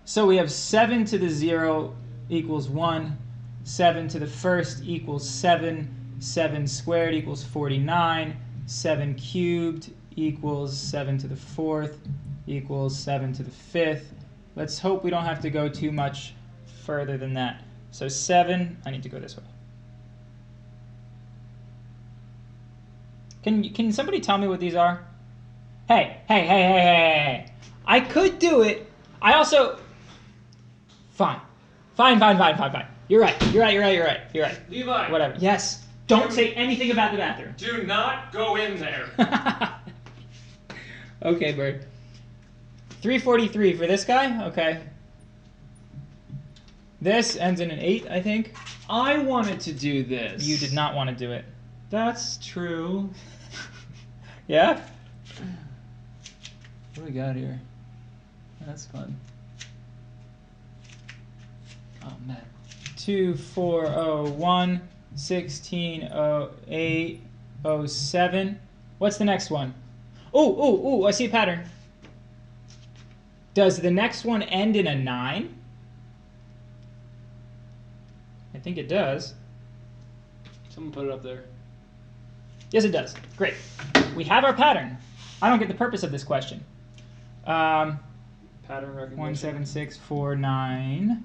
So we have 7 to the 0 equals 1, 7 to the first equals 7, 7 squared equals 49, 7 cubed equals 7 to the 4th equals 7 to the 5th. Let's hope we don't have to go too much further than that. So 7, I need to go this way. Can somebody tell me what these are? Hey. I could do it. I also... Fine. You're right. Levi! Whatever. Yes. Don't say anything about the bathroom. Do not go in there. Okay, Bird. 343 for this guy? Okay. This ends in an 8, I think. I wanted to do this. You did not want to do it. That's true. Yeah? What do we got here? That's fun. Oh, man. 2401, 1608, 07. What's the next one? Oh, I see a pattern. Does the next one end in a 9? I think it does. Someone put it up there. Yes, it does. Great. We have our pattern. I don't get the purpose of this question. Pattern recognition. 17649.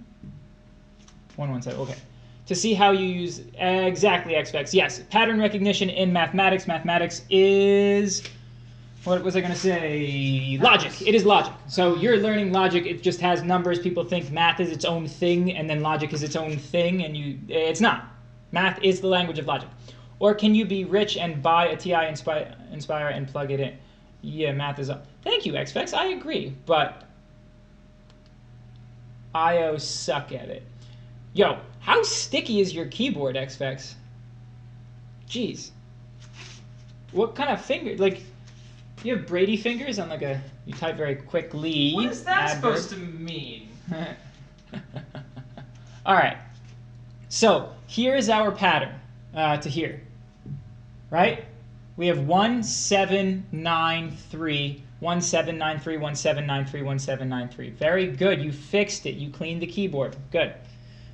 117. Okay. To see how you use exactly XFX. Yes, pattern recognition in mathematics. Mathematics is... What was I going to say? Logic. It is logic. So you're learning logic. It just has numbers. People think math is its own thing, and then logic is its own thing, and it's not. Math is the language of logic. Or can you be rich and buy a TI Inspire and plug it in? Yeah, math is up. Thank you, XFX. I agree, but IO suck at it. Yo, how sticky is your keyboard, XVEX? Jeez. What kind of finger? Like, you have Brady fingers on like a. You type very quickly. What is that adverb. supposed to mean? All right. So here's our pattern to here. Right? We have 1793, 1793, 1793, 1793. Very good. You fixed it. You cleaned the keyboard. Good.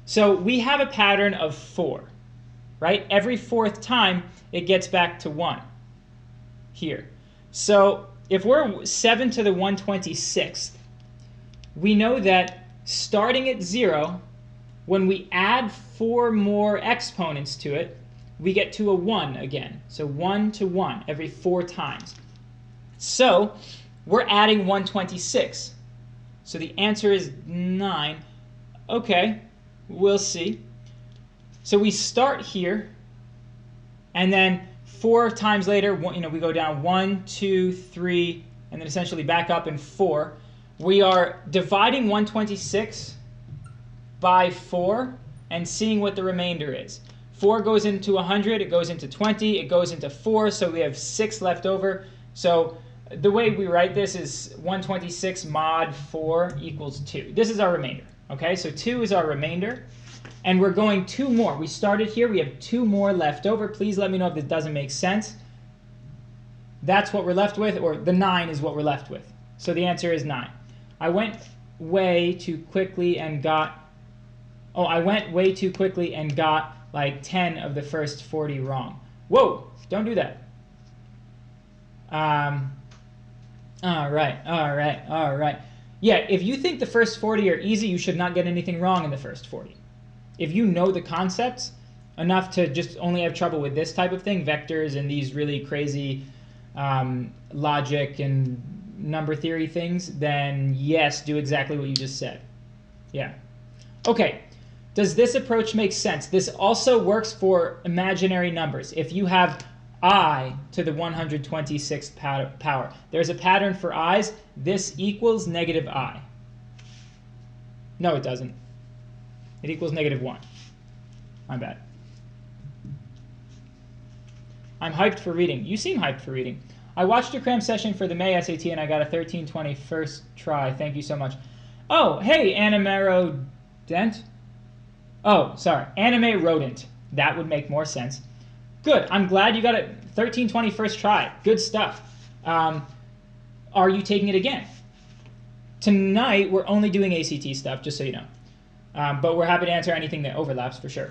So we have a pattern of 4. Right? Every 4th time it gets back to 1 here. So if we're 7 to the 126th, we know that starting at 0, when we add 4 more exponents to it, we get to a 1 again. So 1 to 1 every 4 times. So we're adding 126. So the answer is 9. Okay, we'll see. So we start here, and then 4 times later, we go down 1, 2, 3, and then essentially back up in 4. We are dividing 126 by 4 and seeing what the remainder is. 4 goes into 100, it goes into 20, it goes into 4, so we have 6 left over. So the way we write this is 126 mod 4 equals 2. This is our remainder. Okay, so 2 is our remainder. And we're going 2 more. We started here, we have 2 more left over. Please let me know if this doesn't make sense. That's what we're left with, or the 9 is what we're left with. So the answer is 9. I went way too quickly and got like 10 of the first 40 wrong. Whoa, don't do that. All right. Yeah, if you think the first 40 are easy, you should not get anything wrong in the first 40. If you know the concepts enough to just only have trouble with this type of thing, vectors and these really crazy logic and number theory things, then yes, do exactly what you just said. Yeah. Okay. Does this approach make sense? This also works for imaginary numbers. If you have I to the 126th power, there's a pattern for i's. This equals negative I. No, it doesn't. It equals negative 1. My bad. I'm hyped for reading. You seem hyped for reading. I watched your Cram Session for the May SAT and I got a 1320 first try. Thank you so much. Oh, hey, Animero Dent. Oh, sorry, Anime Rodent. That would make more sense. Good, I'm glad you got a 1320 first try. Good stuff. Are you taking it again? Tonight, we're only doing ACT stuff, just so you know. But we're happy to answer anything that overlaps for sure.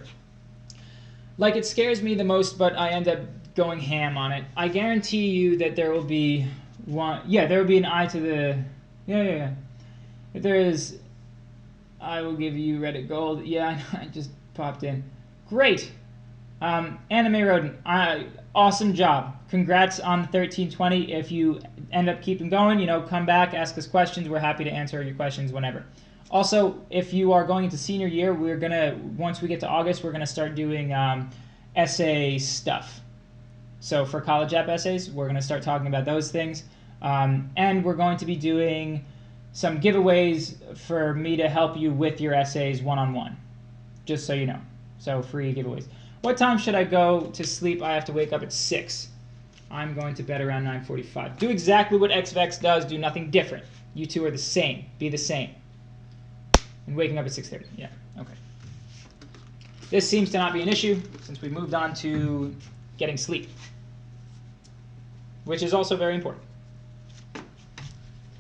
Like, it scares me the most, but I end up going ham on it. I guarantee you that there will be one. Yeah, there will be an I to the. Yeah. If there is, I will give you Reddit gold. Yeah, I just popped in. Great. Anime Rodent, awesome job. Congrats on the 1320. If you end up keeping going, come back, ask us questions. We're happy to answer your questions whenever. Also, if you are going into senior year, once we get to August, we're gonna start doing essay stuff. So for college app essays, we're gonna start talking about those things. And we're going to be doing some giveaways for me to help you with your essays one-on-one, just so you know. So free giveaways. What time should I go to sleep? I have to wake up at 6. I'm going to bed around 9:45. Do exactly what XVEX does. Do nothing different. You two are the same. Be the same. And waking up at 6:30. Yeah, okay. This seems to not be an issue since we moved on to getting sleep, which is also very important.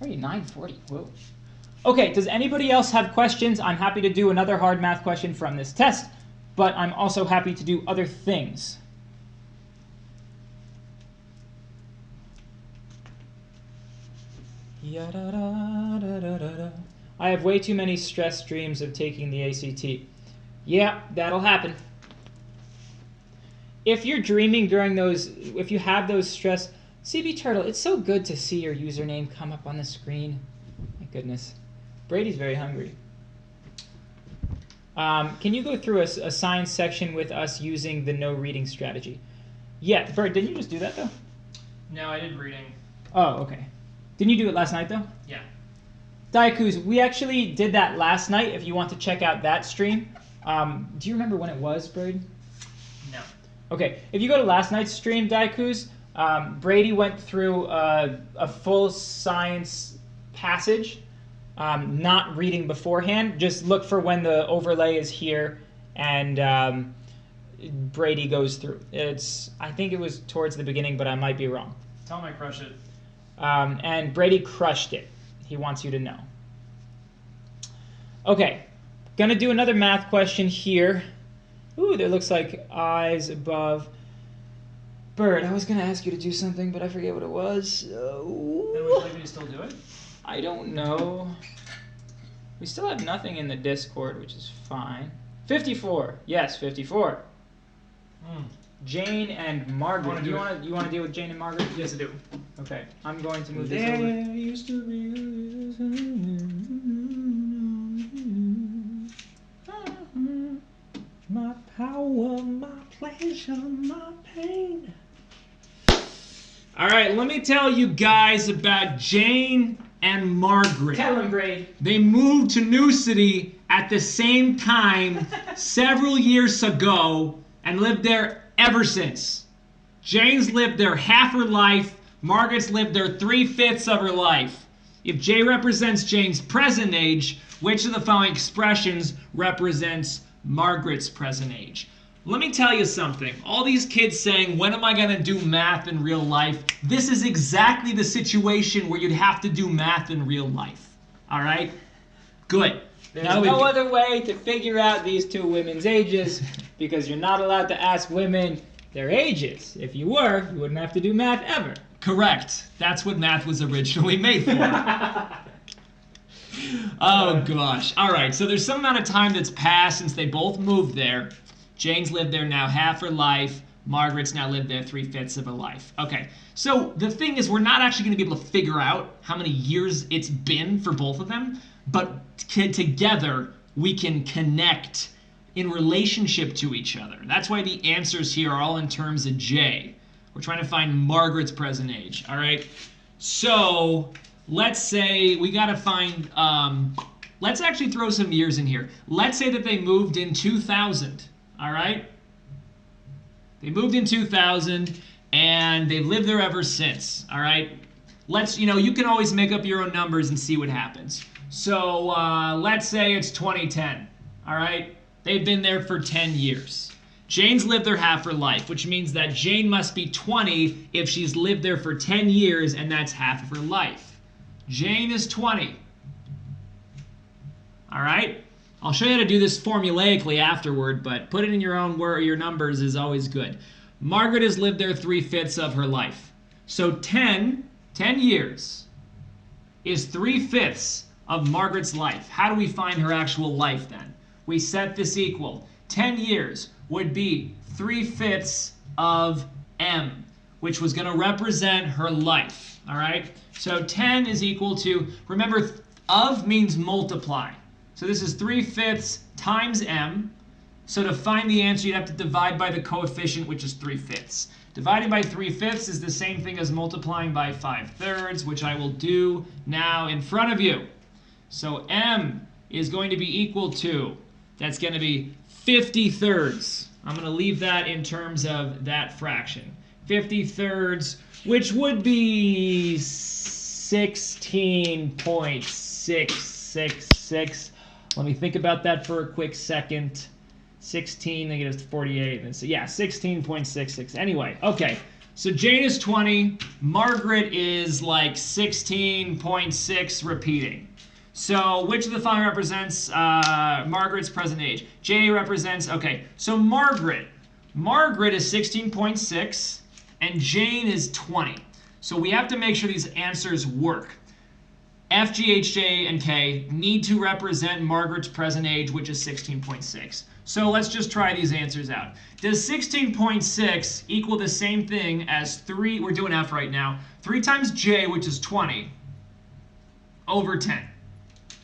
Already 9:40. Whoa. Okay, does anybody else have questions? I'm happy to do another hard math question from this test, but I'm also happy to do other things. I have way too many stress dreams of taking the ACT. Yeah, that'll happen. If you're dreaming during those, if you have those stress, CB Turtle, it's so good to see your username come up on the screen. My goodness. Brady's very hungry. Can you go through a science section with us using the no reading strategy? Yeah, Bert, didn't you just do that though? No, I did reading. Oh, okay. Didn't you do it last night though? Yeah. Daikus, we actually did that last night. If you want to check out that stream. Do you remember when it was, Brady? No. Okay, if you go to last night's stream, Daikus, Brady went through a full science passage, not reading beforehand. Just look for when the overlay is here, and Brady goes through. I think it was towards the beginning, but I might be wrong. Tell him I crush it. And Brady crushed it. He wants you to know. Okay, gonna do another math question here. Ooh, there looks like eyes above. Bird, I was gonna ask you to do something, but I forget what it was. And would you like me to still do it? I don't know. We still have nothing in the Discord, which is fine. 54. Yes, 54. Jane and Margaret. You want to deal with Jane and Margaret? Yes, I do. Okay, I'm going to move this over. Used to be my power, my pleasure, my pain. All right, let me tell you guys about Jane and Margaret. Tell him, Brady. They moved to New City at the same time several years ago and lived there ever since. Jane's lived there half her life. Margaret's lived there 3/5 of her life. If J represents Jane's present age, which of the following expressions represents Margaret's present age? Let me tell you something. All these kids saying, when am I going to do math in real life? This is exactly the situation where you'd have to do math in real life. All right? Good. There's Now no other way to figure out these two women's ages because you're not allowed to ask women their ages. If you were, you wouldn't have to do math ever. Correct. That's what math was originally made for. Oh, gosh. All right, so there's some amount of time that's passed since they both moved there. Jane's lived there now half her life. Margaret's now lived there 3/5 of her life. Okay, so the thing is, we're not actually going to be able to figure out how many years it's been for both of them, but together we can connect in relationship to each other. That's why the answers here are all in terms of J. We're trying to find Margaret's present age, all right? So let's say we got to find, let's actually throw some years in here. Let's say that they moved in 2000, all right? They moved in 2000 and they've lived there ever since, all right? You can always make up your own numbers and see what happens. So let's say it's 2010, all right? They've been there for 10 years. Jane's lived there half her life, which means that Jane must be 20 if she's lived there for 10 years, and that's half of her life. Jane is 20. All right? I'll show you how to do this formulaically afterward, but put it in your own your numbers is always good. Margaret has lived there 3/5 of her life. So 10 years is 3/5 of Margaret's life. How do we find her actual life then? We set this equal. 10 years would be 3/5 of M, which was going to represent her life. All right? So 10 is equal to, remember, of means multiply. So this is 3/5 times M. So to find the answer, you'd have to divide by the coefficient, which is 3/5. Dividing by 3/5 is the same thing as multiplying by 5/3, which I will do now in front of you. So M is going to be equal to, that's going to be 50/3. I'm going to leave that in terms of that fraction. 50/3, which would be 16.666. Let me think about that for a quick second. 16 negative 48. And so, yeah, 16.66. Anyway, okay. So Jane is 20. Margaret is like 16.6 repeating. So which of the following represents Margaret's present age? J represents, okay, so Margaret is 16.6 and Jane is 20. So we have to make sure these answers work. F, G, H, J, and K need to represent Margaret's present age, which is 16.6. So let's just try these answers out. Does 16.6 equal the same thing as 3, we're doing F right now, 3 times J, which is 20, over 10?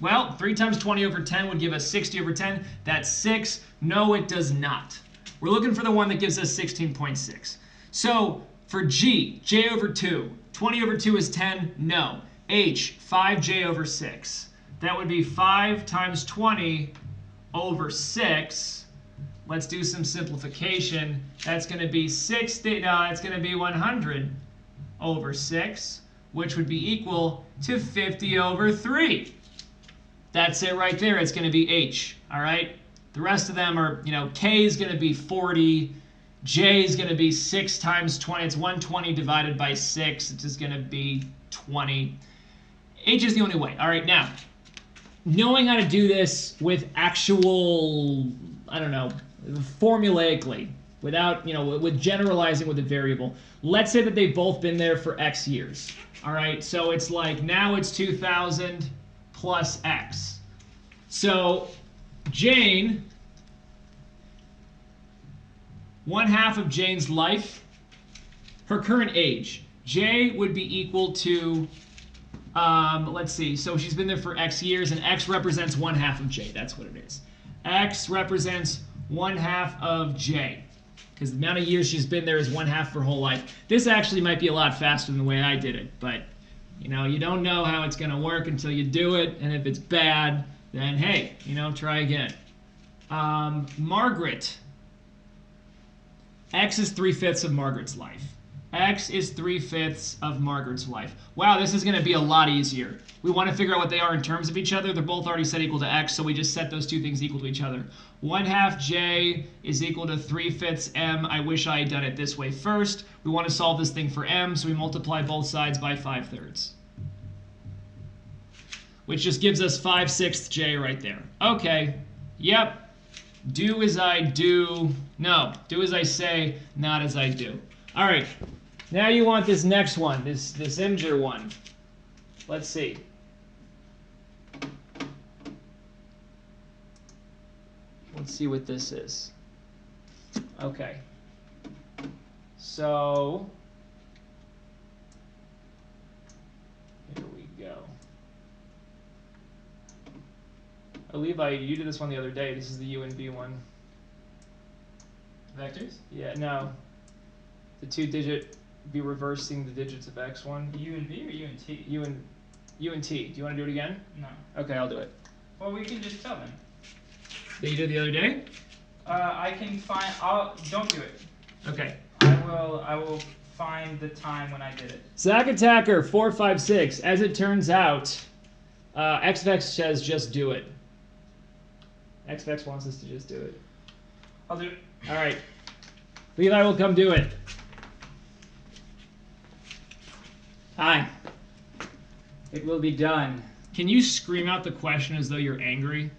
Well, 3 times 20 over 10 would give us 60 over 10. That's 6. No, it does not. We're looking for the one that gives us 16.6. So for G, J over 2. 20 over 2 is 10. No. H, 5J over 6. that would be 5 times 20 over 6. Let's do some simplification. That's going to be 60. No, it's going to be 100 over 6, which would be equal to 50 over 3. That's it right there. It's going to be h. All right. The rest of them are, k is going to be 40. J is going to be 6 times 20. It's 120 divided by 6. It's just going to be 20. H is the only way. All right, now, knowing how to do this with actual, I don't know, formulaically, without, with generalizing with a variable. Let's say that they've both been there for X years. All right, so it's like now it's 2000 plus X. So Jane, 1/2 of Jane's life, her current age, J would be equal to, let's see, so she's been there for X years, and X represents 1/2 of J. That's what it is. X represents 1/2 of J, because the amount of years she's been there is 1/2 her whole life. This actually might be a lot faster than the way I did it, but you don't know how it's going to work until you do it, and if it's bad, then hey, try again. Margaret. X is 3/5 of Margaret's life. X is 3/5 of Margaret's life. Wow, this is going to be a lot easier. We want to figure out what they are in terms of each other. They're both already set equal to X, so we just set those two things equal to each other. 1/2 J is equal to 3/5 M. I wish I had done it this way first. We want to solve this thing for M, so we multiply both sides by 5/3. Which just gives us 5/6 J right there. Okay, yep. Do as I do. No, do as I say, not as I do. All right, now you want this next one, this integer one. Let's see. Let's see what this is. Okay. So, here we go. Oh, Levi, you did this one the other day. This is the U and B one. Vectors? Yeah, no. The 2-digit, be reversing the digits of X one. U and V or U and T? U and T. Do you want to do it again? No. Okay, I'll do it. Well, we can just tell them. That you did the other day? I can find. Don't do it. Okay. I will find the time when I did it. Zack Attacker 456. As it turns out, XVEX says just do it. XVEX wants us to just do it. I'll do it. All right. Levi will come do it. Hi. It will be done. Can you scream out the question as though you're angry?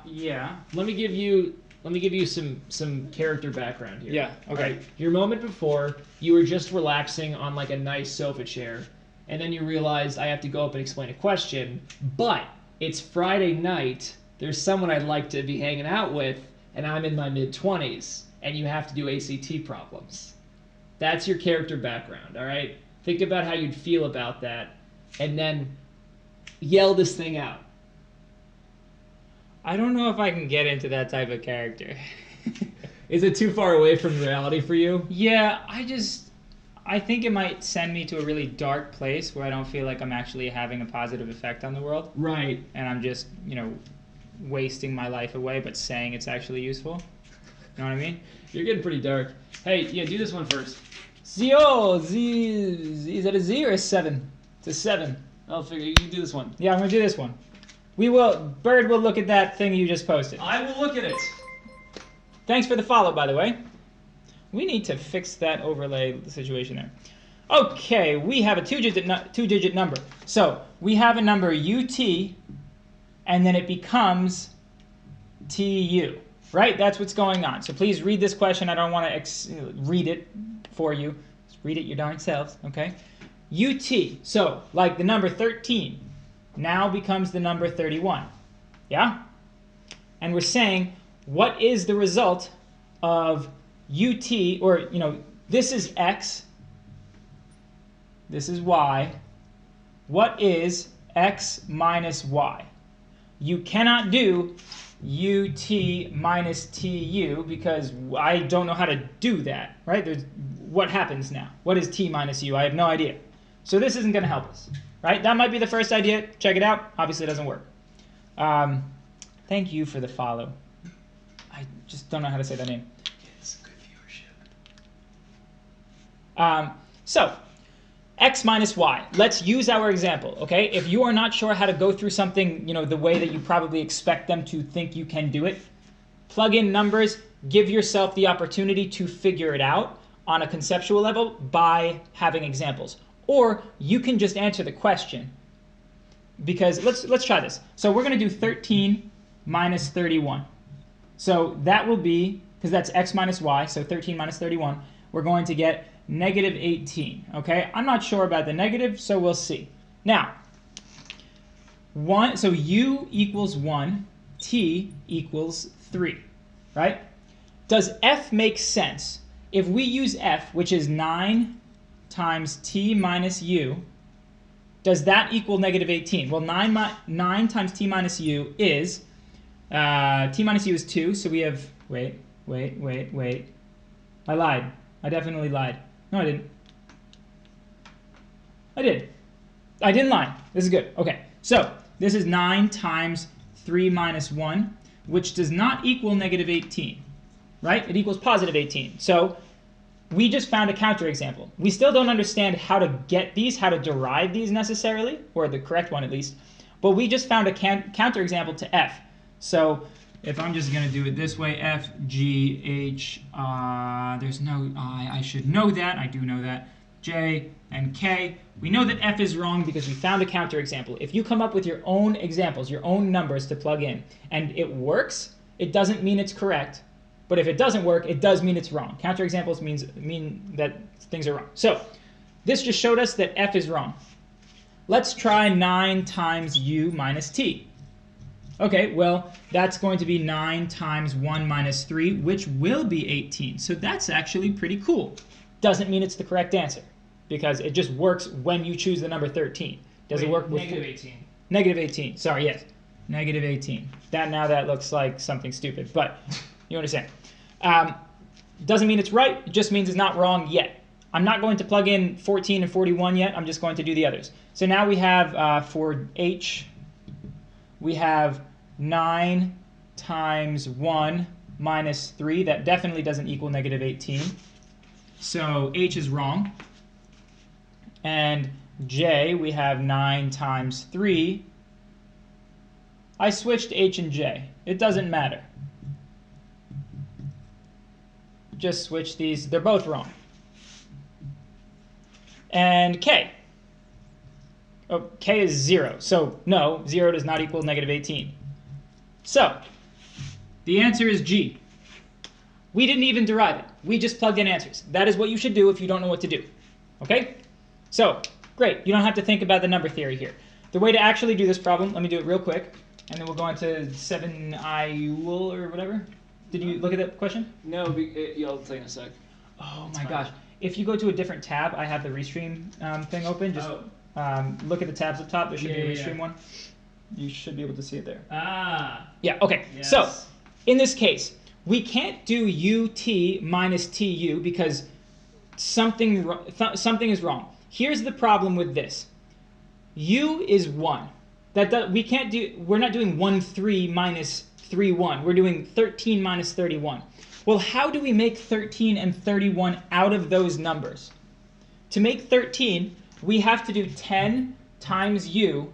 Yeah. Let me give you some character background here. Yeah, okay. All right. Your moment before, you were just relaxing on like a nice sofa chair, and then you realized I have to go up and explain a question, but it's Friday night, there's someone I'd like to be hanging out with, and I'm in my mid-20s, and you have to do ACT problems. That's your character background, all right? Think about how you'd feel about that, and then yell this thing out. I don't know if I can get into that type of character. Is it too far away from reality for you? Yeah, I think it might send me to a really dark place where I don't feel like I'm actually having a positive effect on the world. Right. And I'm just, wasting my life away, but saying it's actually useful. You know what I mean? You're getting pretty dark. Hey, yeah, do this one first. Z, is that a Z or a 7? It's a 7. I'll figure you do this one. Yeah, I'm going to do this one. Bird will look at that thing you just posted. I will look at it. Thanks for the follow, by the way. We need to fix that overlay situation there. Okay, we have a two-digit number. So we have a number UT, and then it becomes TU, right? That's what's going on. So please read this question. I don't want to read it for you. Just read it your darn selves, okay? UT, so like the number 13, now becomes the number 31, yeah? And we're saying, what is the result of UT, or, this is X, this is Y. What is X minus Y? You cannot do UT minus TU because I don't know how to do that, right? What happens now? What is T minus U? I have no idea. So this isn't going to help us. right? That might be the first idea. Check it out. Obviously, it doesn't work. Thank you for the follow. I just don't know how to say that name. It's good viewership. So, x minus y. Let's use our example, okay? If you are not sure how to go through something, the way that you probably expect them to think you can do it, plug in numbers, give yourself the opportunity to figure it out on a conceptual level by having examples. Or you can just answer the question. Because let's try this. So we're going to do 13 minus 31. So that will be, because that's x minus y, so 13 minus 31, we're going to get negative 18. Okay, I'm not sure about the negative, so we'll see. Now, so u equals 1, t equals 3, right? Does f make sense? If we use f, which is 9 times t minus u, does that equal negative 18? Well, 9 times t minus u is, t minus u is 2, so we have, wait. I lied. I definitely lied. No, I didn't. I did. I didn't lie. This is good. Okay, so this is 9 times 3 minus 1, which does not equal negative 18, right? It equals positive 18. So we just found a counterexample. We still don't understand how to get these, how to derive these necessarily, or the correct one at least, but we just found a counterexample to f. So if I'm just going to do it this way, f, g, h, there's no I should know that, I do know that, j, and k. We know that f is wrong because we found a counterexample. If you come up with your own examples, your own numbers to plug in, and it works, it doesn't mean it's correct. But if it doesn't work, it does mean it's wrong. Counterexamples mean that things are wrong. So this just showed us that f is wrong. Let's try 9 times u minus t. Okay, well, that's going to be 9 times 1 minus 3, which will be 18. So that's actually pretty cool. Doesn't mean it's the correct answer, because it just works when you choose the number 13. Does it work with negative 18? Negative 18. Sorry, yes. Negative 18. That looks like something stupid, but you understand. Doesn't mean it's right. It just means it's not wrong yet. I'm not going to plug in 14 and 41 yet. I'm just going to do the others. So now we have, for h, we have 9 times 1 minus 3. That definitely doesn't equal negative 18. So h is wrong. And j, we have 9 times 3. I switched h and j. It doesn't matter. Just switch these. They're both wrong. And k. Oh, k is 0. So no, 0 does not equal negative 18. So the answer is G. We didn't even derive it. We just plugged in answers. That is what you should do if you don't know what to do. Okay? So, great. You don't have to think about the number theory here. The way to actually do this problem, let me do it real quick, and then we'll go on to 7i or whatever. Did you look at that question? No, I'll tell you in a sec. Oh my gosh. If you go to a different tab, I have the Restream thing open. Just look at the tabs up top. There should be a Restream one. You should be able to see it there. Ah. Yeah, okay. Yes. So, in this case, we can't do ut minus tu because something is wrong. Here's the problem with this. U is 1. We're not doing 1, 3 minus 3, 1. We're doing 13 minus 31. Well, how do we make 13 and 31 out of those numbers? To make 13, we have to do 10 times u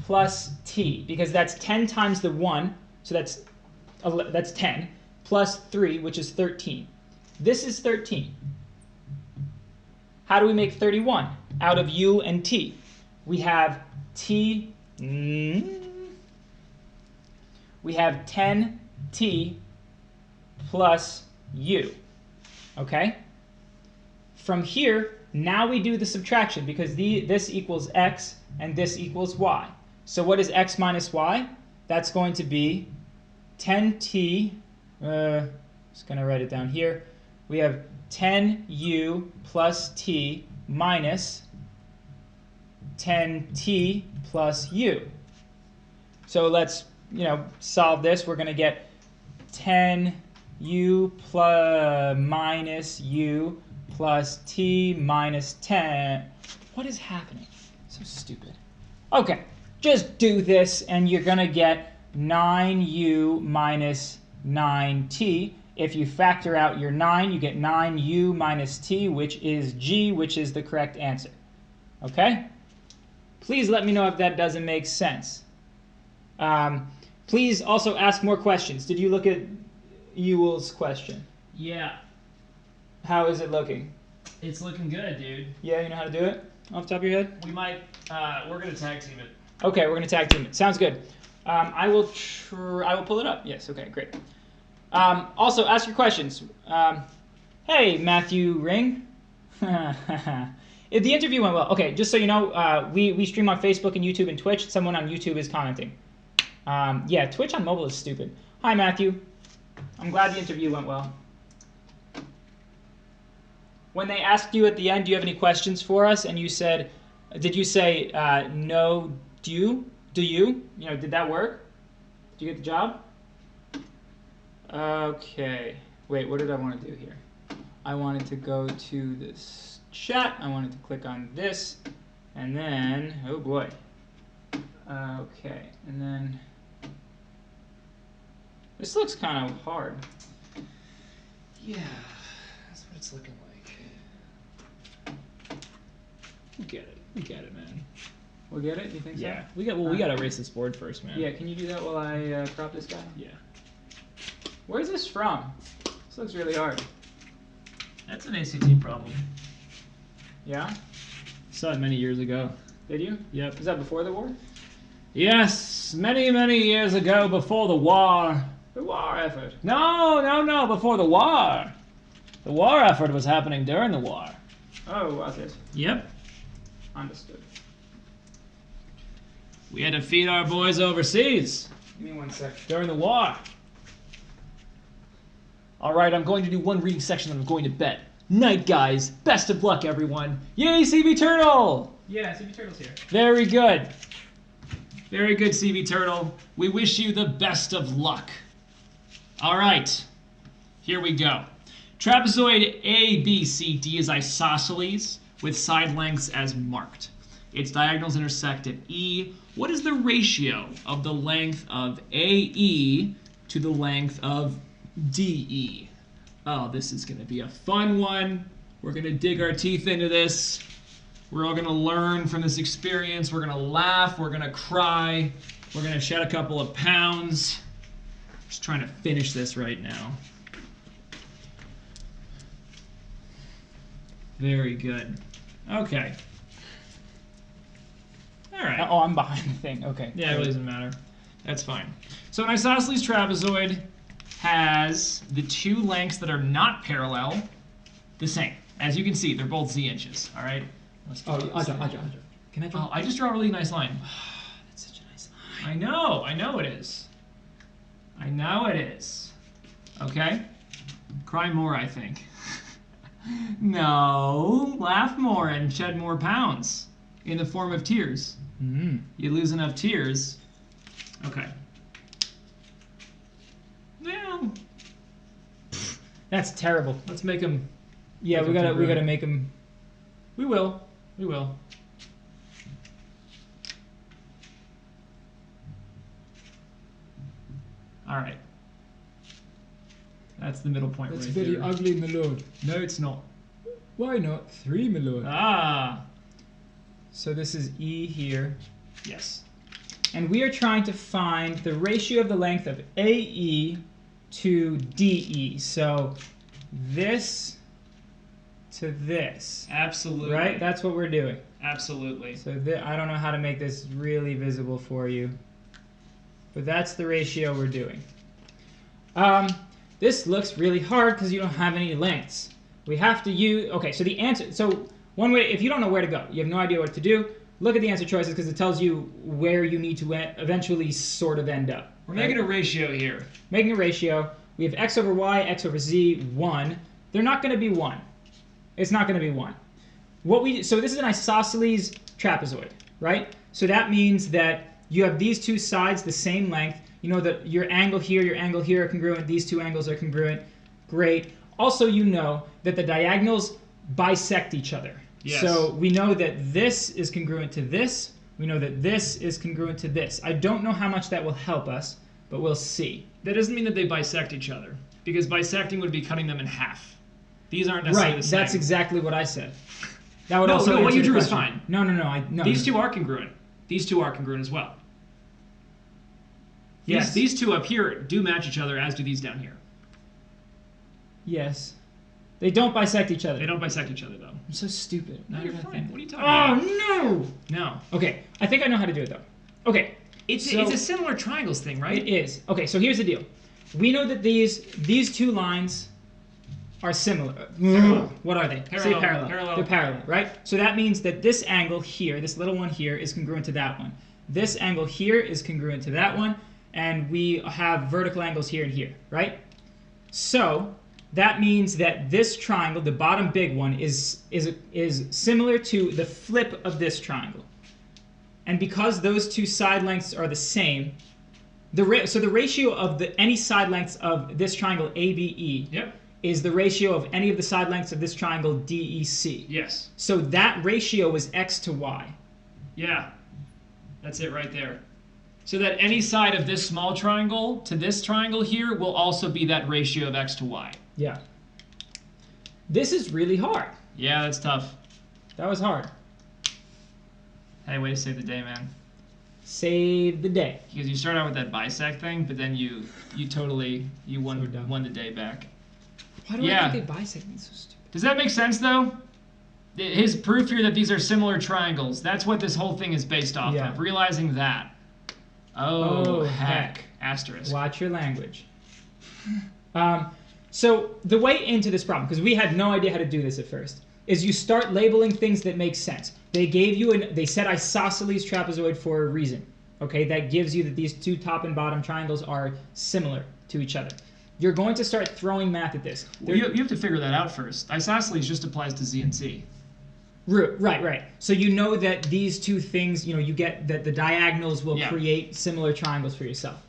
plus t, because that's 10 times the 1, so that's 10, plus 3, which is 13. This is 13. How do we make 31 out of u and t? We have t, we have 10t plus u, okay? From here, now we do the subtraction because this equals x and this equals y. So what is x minus y? That's going to be 10t, just going to write it down here. We have 10u plus t minus 10t plus u. So let's, solve this. We're going to get 10u plus minus u plus t minus 10. What is happening? So stupid. Okay, just do this, and you're going to get 9u minus 9t. If you factor out your 9, you get 9u minus t, which is g, which is the correct answer. Okay? Please let me know if that doesn't make sense. Please also ask more questions. Did you look at Ewell's question? Yeah, How is it looking? it's looking good, dude. Yeah, you know how to do it off the top of your head? We might, we're gonna tag team it. Okay, we're going to tag team it. Sounds good. I will pull it up. Yes, okay, great. Also, ask your questions. Hey, Matthew Ring. If the interview went well, okay, just so you know, we stream on Facebook and YouTube and Twitch. Someone on YouTube is commenting. Yeah, Twitch on mobile is stupid. Hi, Matthew. I'm glad the interview went well. When they asked you at the end, do you have any questions for us? And you said, did you say, no, do you? You know, did that work? Did you get the job? Okay. Wait, what did I want to do here? I wanted to go to this chat. I wanted to click on this. And then, oh boy. Okay, and then this looks kind of hard. Yeah, that's what it's looking like. We get it, man. We'll get it? You think so? Yeah, we gotta erase this board first, man. Yeah, can you do that while I crop this guy? Yeah. Where's this from? This looks really hard. That's an ACT problem. Yeah? Saw it many years ago. Did you? Yep. Was that before the war? Yes, many years ago, before the war. The war effort. No, before the war. The war effort was happening during the war. Oh, was it? Yep. Understood. We had to feed our boys overseas Give me 1 sec. during the war. All right, I'm going to do one reading section and I'm going to bed. Night, guys. Best of luck, everyone. Yay, CB Turtle! Yeah, CB Turtle's here. Very good. Very good, CB Turtle. We wish you the best of luck. All right, here we go. Trapezoid ABCD is isosceles with side lengths as marked. Its diagonals intersect at E. What is the ratio of the length of AE to the length of DE? Oh, this is going to be a fun one. We're going to dig our teeth into this. We're all going to learn from this experience. We're going to laugh. We're going to cry. We're going to shed a couple of pounds. Just trying to finish this right now. Very good. Okay. All right. Oh, I'm behind the thing. Okay. Yeah, it really doesn't matter. That's fine. So an isosceles trapezoid has the two lengths that are not parallel the same. As you can see, they're both z inches. All right. Let's Oh, do I this draw. thing. Can I draw? Oh, I just draw a really nice line. That's such a nice line. I know it is. I know it is. Okay? Cry more, I think. No, laugh more and shed more pounds in the form of tears. You lose enough tears. Okay. Now, That's terrible. let's make them. Yeah, Make we 'em gotta congruent. make him. We will. We will. All right. That's the middle point That's right very there. ugly, my lord. No, it's not. Why not 3, my lord? Ah. So this is E here. Yes. And we are trying to find the ratio of the length of AE to DE. So this to this. Absolutely. Right? That's what we're doing. Absolutely. So I don't know how to make this really visible for you. But that's the ratio we're doing. This looks really hard because you don't have any lengths. We have to use... Okay, so the answer... So one way, if you don't know where to go, you have no idea what to do, look at the answer choices because it tells you where you need to eventually sort of end up. We're making a ratio here. Making a ratio. We have x over y, x over z, 1. They're not going to be 1. It's not going to be 1. So this is an isosceles trapezoid, right? So that means that you have these two sides the same length. You know that your angle here are congruent. These two angles are congruent. Great. Also, you know that the diagonals bisect each other, Yes. So we know that this is congruent to this. We know that this is congruent to this. I don't know how much that will help us, but we'll see. That doesn't mean that they bisect each other, because bisecting would be cutting them in half. These aren't necessarily Right, the same. that's exactly what I said. That would No, also what answer you the drew is question. fine. No. These two are congruent. These two are congruent as well. Yes. These two up here do match each other, as do these down here. Yes. They don't bisect each other. They don't bisect each other, though. I'm so stupid. No, Why you're did I fine. think- What are you talking about? Oh, no! No. Okay, I think I know how to do it, though. Okay. It's So- a similar triangles thing, right? It is. Okay, so here's the deal. We know that these two lines are similar. What are they? Say Parallel. parallel. They're parallel, right? So that means that this angle here, this little one here, is congruent to that one. This angle here is congruent to that one, and we have vertical angles here and here, right? So that means that this triangle, the bottom big one, is similar to the flip of this triangle. And because those two side lengths are the same, so the ratio of any side lengths of this triangle ABE Yep. is the ratio of any of the side lengths of this triangle DEC. Yes. So that ratio is x to y. Yeah. That's it right there. So that any side of this small triangle to this triangle here will also be that ratio of x to y. Yeah. This is really hard. Yeah, that's tough. That was hard. Hey, way to save the day, man. Save the day. Because you start out with that bisect thing, but then you totally So dumb. won the day back. Why do Yeah. I think they bisect me so stupid? Does that make sense, though? His proof here that these are similar triangles, that's what this whole thing is based off Yeah. of. Realizing that. Oh, Oh, heck. heck. Asterisk. Watch your language. So the way into this problem, because we had no idea how to do this at first, is you start labeling things that make sense. They gave you they said isosceles trapezoid for a reason. Okay, that gives you that these two top and bottom triangles are similar to each other. You're going to start throwing math at this. Well, you have to figure that out first. Isosceles just applies to Z and C. Right. So you know that these two things, you get that the diagonals will Yeah. create similar triangles for yourself.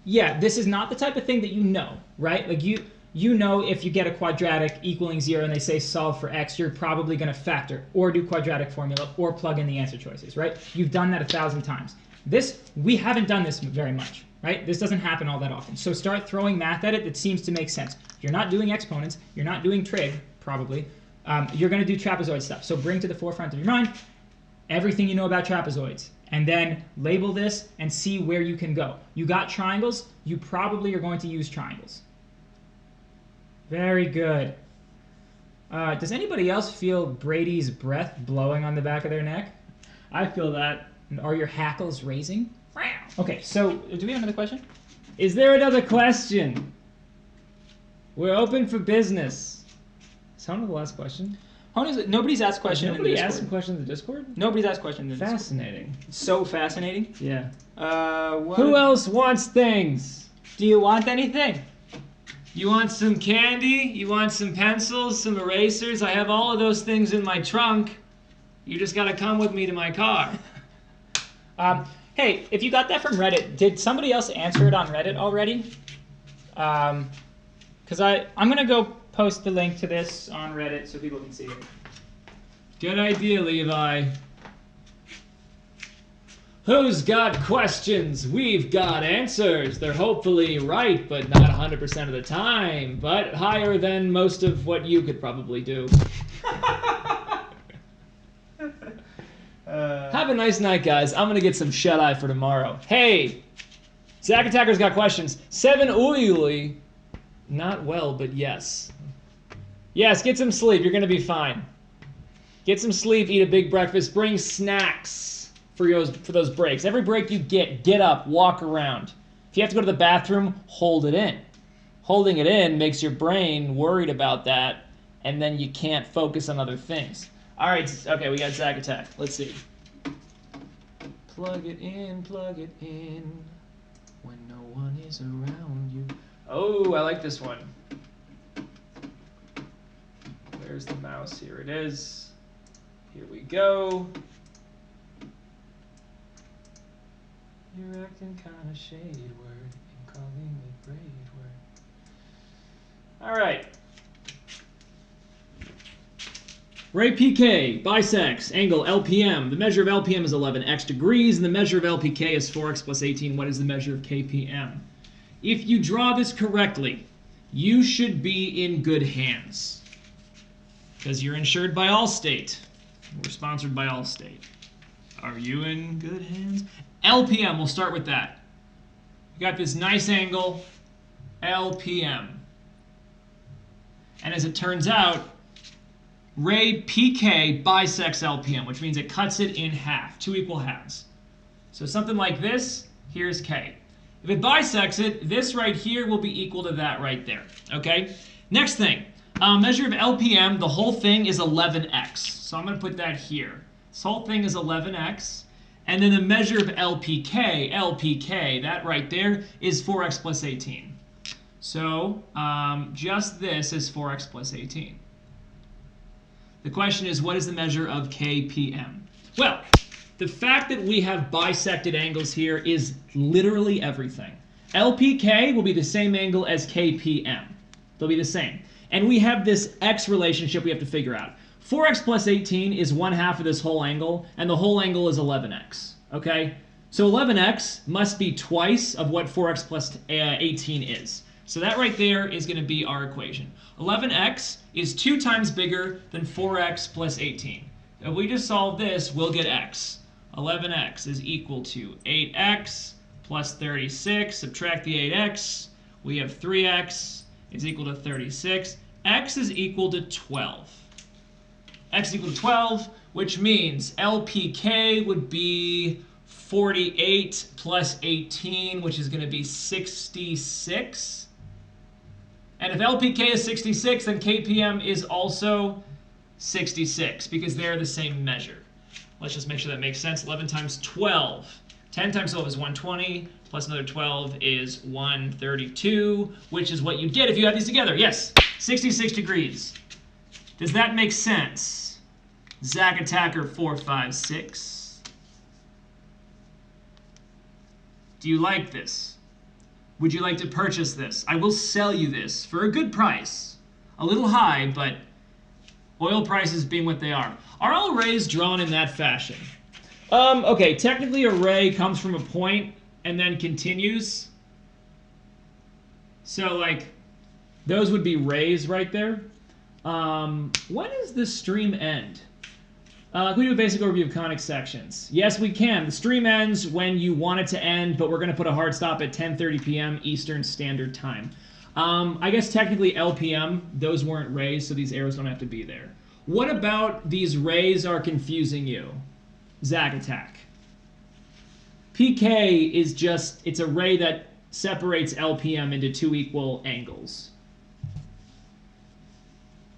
Yeah, this is not the type of thing that you know, right? Like you know if you get a quadratic equaling 0 and they say solve for x, you're probably going to factor or do quadratic formula or plug in the answer choices, right? You've done that 1,000 times. We haven't done this very much, right? This doesn't happen all that often. So start throwing math at it that seems to make sense. You're not doing exponents. You're not doing trig, probably. You're going to do trapezoid stuff. So bring to the forefront of your mind everything you know about trapezoids. And then label this and see where you can go. You got triangles. You probably are going to use triangles. Very good. Does anybody else feel Brady's breath blowing on the back of their neck? I feel that. And are your hackles raising? Okay, so do we have another question? Is there another question? We're open for business. Is Hona the last question? Nobody's asked questions in the Nobody Discord. asked some questions in the Discord? Nobody's asked questions in the Discord. Fascinating. So fascinating. Yeah. What Who else wants things? do you want? Anything? You want some candy? You want some pencils, some erasers? I have all of those things in my trunk. You just gotta come with me to my car. Hey, if you got that from Reddit, did somebody else answer it on Reddit already? Because I'm gonna go post the link to this on Reddit so people can see it. Good idea, Levi. Who's got questions? We've got answers. They're hopefully right, but not 100% of the time, but higher than most of what you could probably do. Have a nice night, guys. I'm going to get some shut-eye for tomorrow. Hey, Zack Attacker's got questions. 7 Oily. Not well, but yes. Yes, get some sleep. You're going to be fine. Get some sleep, eat a big breakfast, bring snacks for those breaks. Every break you get up, walk around. If you have to go to the bathroom, hold it in. Holding it in makes your brain worried about that, and then you can't focus on other things. All right, okay, we got Zack Attack. Let's see. Plug it in when no one is around you. Oh, I like this one. Where's the mouse? Here it is. Here we go. You're acting kind of shady word and calling me braid word. All right. Ray PK bisects angle LPM. The measure of LPM is 11x degrees, and the measure of LPK is 4x plus 18. What is the measure of KPM? If you draw this correctly, you should be in good hands. Because you're insured by Allstate. We're sponsored by Allstate. Are you in good hands? LPM, we'll start with that. You got this nice angle, LPM. And as it turns out, Ray PK bisects LPM, which means it cuts it in half, 2 equal halves. So something like this, here's K. If it bisects it, this right here will be equal to that right there, okay? Next thing, measure of LPM, the whole thing is 11x. So I'm going to put that here. This whole thing is 11x. And then the measure of LPK, that right there is 4x plus 18. So just this is 4x plus 18. The question is, what is the measure of KPM? Well, the fact that we have bisected angles here is literally everything. LPK will be the same angle as KPM. They'll be the same. And we have this x relationship we have to figure out. 4x plus 18 is 1/2 of this whole angle, and the whole angle is 11x. Okay? So 11x must be twice of what 4x plus 18 is. So that right there is going to be our equation. 11x is 2 times bigger than 4x plus 18. If we just solve this, we'll get x. 11x is equal to 8x plus 36. Subtract the 8x. We have 3x is equal to 36. X is equal to 12. X is equal to 12, which means LPK would be 48 plus 18, which is going to be 66. And if LPK is 66, then KPM is also 66, because they're the same measure. Let's just make sure that makes sense. 11 times 12. 10 times 12 is 120, plus another 12 is 132, which is what you get if you add these together. Yes, 66 degrees. Does that make sense? Zack Attacker 456. Do you like this? Would you like to purchase this? I will sell you this for a good price. A little high, but oil prices being what they are. Are all rays drawn in that fashion? Okay, technically a ray comes from a point and then continues. So, like, those would be rays right there. When does the stream end? Can we do a basic overview of conic sections? Yes, we can. The stream ends when you want it to end, but we're going to put a hard stop at 10:30 p.m. Eastern Standard Time. I guess technically LPM, those weren't rays, so these arrows don't have to be there. What about these rays are confusing you? Zack Attack. PK is just, it's a ray that separates LPM into 2 equal angles.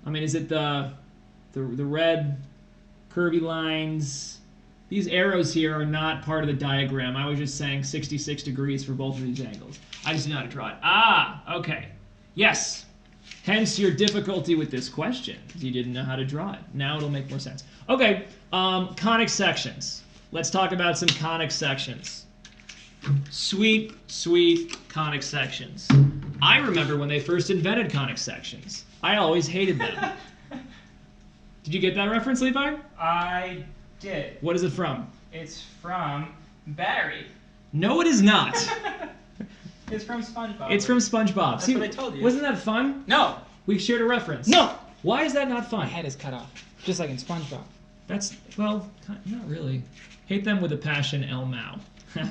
I mean, is it the red curvy lines? These arrows here are not part of the diagram. I was just saying 66 degrees for both of these angles. I just know how to draw it. Ah, okay. Yes. Hence your difficulty with this question, because you didn't know how to draw it. Now it'll make more sense. Okay, conic sections. Let's talk about some conic sections. Sweet, sweet conic sections. I remember when they first invented conic sections. I always hated them. Did you get that reference, Levi? I did. What is it from? It's from Barry. No, it is not. It's from SpongeBob. It's from SpongeBob. That's what I told you. Wasn't that fun? No. We shared a reference. No. Why is that not My fun? head is cut off, just like in SpongeBob. That's, well, not really. Hate them with a passion, El Mao. No,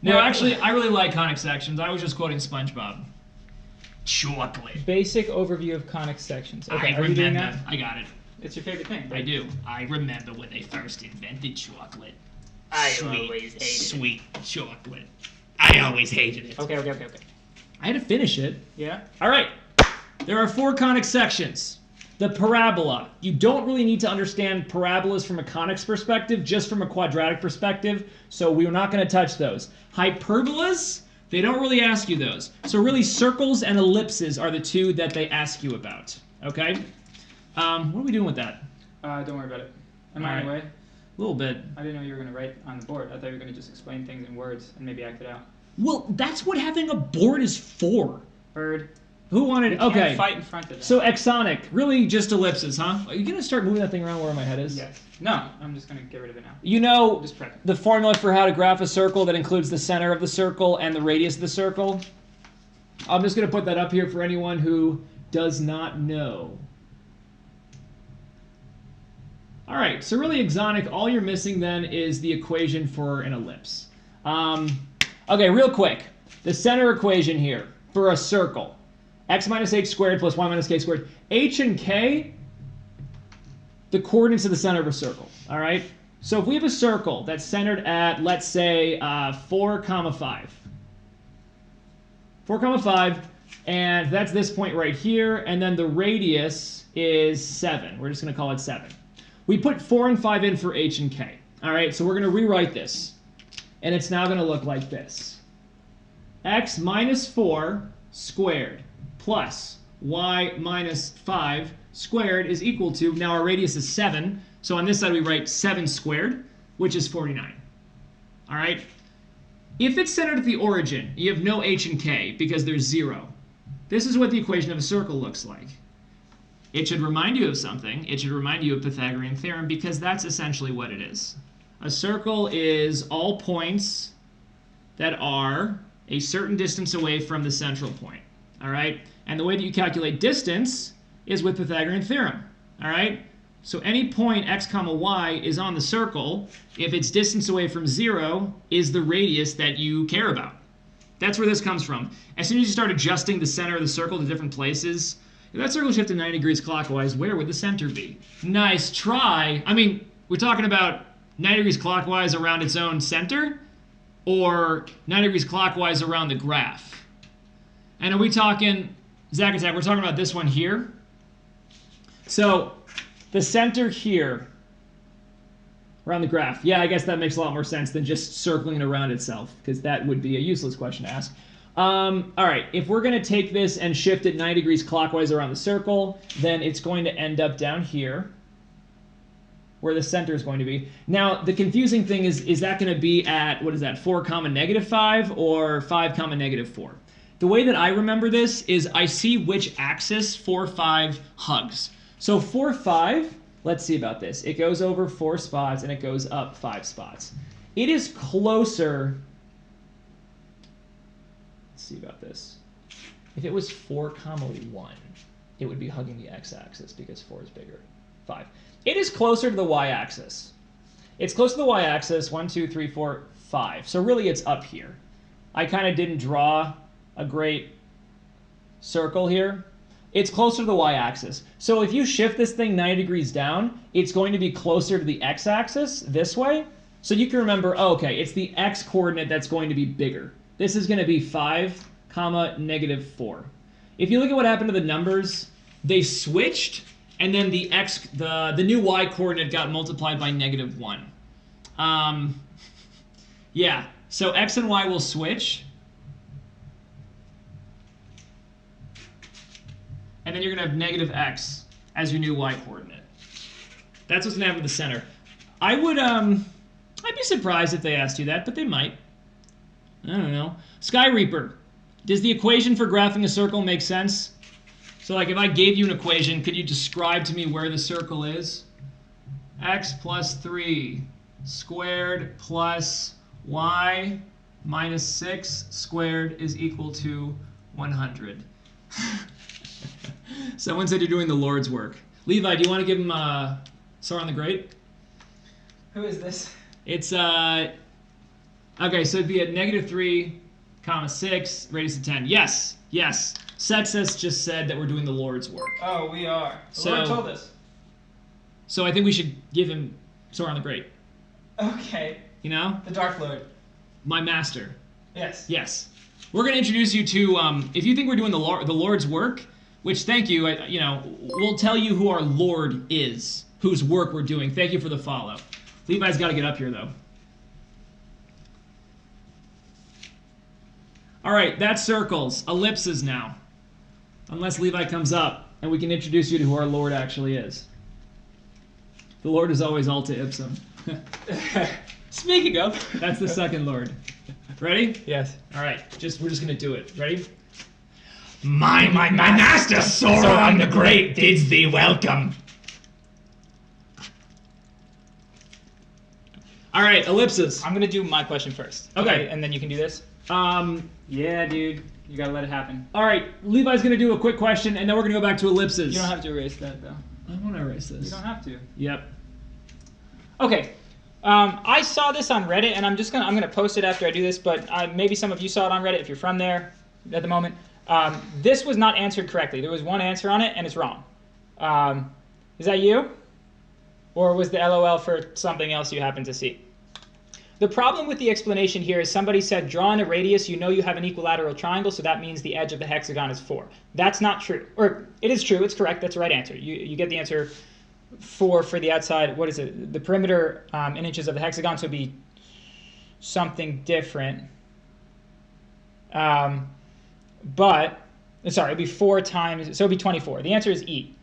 Well, actually, I really like conic sections. I was just quoting SpongeBob. Chocolate. Basic overview of conic sections. Okay, I are you doing remember. that? I got it. It's your favorite thing. I do. I remember when they first invented chocolate. I always hated sweet chocolate. I always hated it. Okay. I had to finish it. Yeah? All right. There are 4 conic sections. The parabola. You don't really need to understand parabolas from a conic's perspective, just from a quadratic perspective, so we're not going to touch those. Hyperbolas, they don't really ask you those. So really circles and ellipses are the 2 that they ask you about. Okay? What are we doing with that? Don't worry about it. Am I in Alright. the way? A little bit. I didn't know you were going to write on the board. I thought you were going to just explain things in words and maybe act it out. Well, that's what having a board is for. Bird. Who wanted? You can't Okay. fight in front of them. So exonic, really just ellipses, huh? Are you gonna start moving that thing around where my head is? Yes. No, I'm just gonna get rid of it now. You know Just prep it. the formula for how to graph a circle that includes the center of the circle and the radius of the circle? I'm just gonna put that up here for anyone who does not know. All right, so really exonic, all you're missing then is the equation for an ellipse. Okay, real quick. The center equation here for a circle. X minus h squared plus y minus k squared. H and k, the coordinates of the center of a circle. All right? So if we have a circle that's centered at, let's say, 4, 5. 4, 5, and that's this point right here, and then the radius is 7. We're just going to call it 7. We put 4 and 5 in for h and k. All right, so we're going to rewrite this. And it's now going to look like this. X minus 4 squared plus y minus 5 squared is equal to, now our radius is 7, so on this side we write 7 squared, which is 49. All right? If it's centered at the origin, you have no h and k because there's 0. This is what the equation of a circle looks like. It should remind you of something. It should remind you of Pythagorean theorem because that's essentially what it is. A circle is all points that are a certain distance away from the central point. All right? And the way that you calculate distance is with Pythagorean theorem. All right? So any point x comma y is on the circle if its distance away from 0 is the radius that you care about. That's where this comes from. As soon as you start adjusting the center of the circle to different places, if that circle shifted 90 degrees clockwise, where would the center be? Nice try. I mean, we're talking about 90 degrees clockwise around its own center, or 90 degrees clockwise around the graph. And are we talking, Zack Attack, we're talking about this one here. So the center here around the graph. Yeah, I guess that makes a lot more sense than just circling around itself, because that would be a useless question to ask. All right, if we're going to take this and shift it 90 degrees clockwise around the circle, then it's going to end up down here, where the center is going to be. Now, the confusing thing is that going to be at, what is that, 4 comma negative 5 or 5 comma negative 4? The way that I remember this is I see which axis 4, 5 hugs. So 4, 5, let's see about this. It goes over 4 spots and it goes up 5 spots. It is closer, let's see about this. If it was 4 comma 1, it would be hugging the x-axis because 4 is bigger. 5. It is closer to the y-axis. It's close to the y-axis, 1, 2, 3, 4, 5. So really it's up here. I kind of didn't draw a great circle here. It's closer to the y-axis. So if you shift this thing 90 degrees down, it's going to be closer to the x-axis this way. So you can remember, oh, okay, it's the x-coordinate that's going to be bigger. This is going to be 5 comma negative 4. If you look at what happened to the numbers, they switched, and then the new y coordinate got multiplied by negative 1. Yeah, so x and y will switch. And then you're going to have negative x as your new y coordinate. That's what's going to happen with the center. I'd be surprised if they asked you that, but they might. I don't know. Sky Reaper, does the equation for graphing a circle make sense? So like if I gave you an equation, could you describe to me where the circle is? X plus 3 squared plus y minus 6 squared is equal to 100. Someone said you're doing the Lord's work. Levi, do you want to give him Sauron the Great? Who is this? It's, okay, so it'd be at negative 3, comma 6, radius of 10. Yes, yes. Setsus just said that we're doing the Lord's work. Oh, we are. The So- Lord told us. So I think we should give him Sauron the Great. Okay. You know? The Dark Lord. My master. Yes. Yes. We're going to introduce you to, if you think we're doing the Lord's work, which, thank you, we'll tell you who our Lord is, whose work we're doing. Thank you for the follow. Levi's got to get up here, though. All right, that's circles. Ellipses now. Unless Levi comes up, and we can introduce you to who our Lord actually is. The Lord is always alta ipsum. Speaking of. That's the second Lord. Ready? Yes. All right, we're just going to do it. Ready? My master Sauron the Great bids thee welcome. All right, ellipses. I'm gonna do my question first. Okay. And then you can do this. Yeah, dude. You gotta let it happen. All right, Levi's gonna do a quick question, and then we're gonna go back to ellipses. You don't have to erase that though. I want to erase this. You don't have to. Yep. Okay. I saw this on Reddit, and I'm gonna post it after I do this. But maybe some of you saw it on Reddit if you're from there at the moment. This was not answered correctly. There was one answer on it, and it's wrong. Is that you? Or was the LOL for something else you happened to see? The problem with the explanation here is somebody said, draw in a radius, you know you have an equilateral triangle, so that means the edge of the hexagon is 4. That's not true. Or, it is true, it's correct, that's the right answer. You get the answer 4 for the outside, what is it? The perimeter in inches of the hexagon, so it'd be something different. Sorry, it'd be 4 times, so it'd be 24. The answer is E.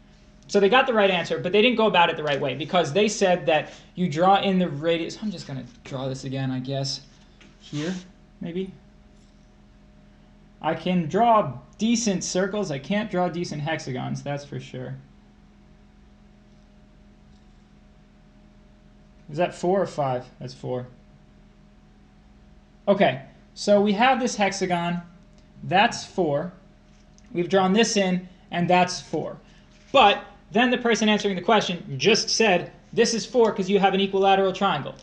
So they got the right answer, but they didn't go about it the right way because they said that you draw in the radius. I'm just going to draw this again, I guess. Here, maybe. I can draw decent circles. I can't draw decent hexagons, that's for sure. Is that 4 or 5? That's 4. Okay, so we have this hexagon. That's 4. We've drawn this in, and that's 4. But then the person answering the question just said, this is 4 because you have an equilateral triangle.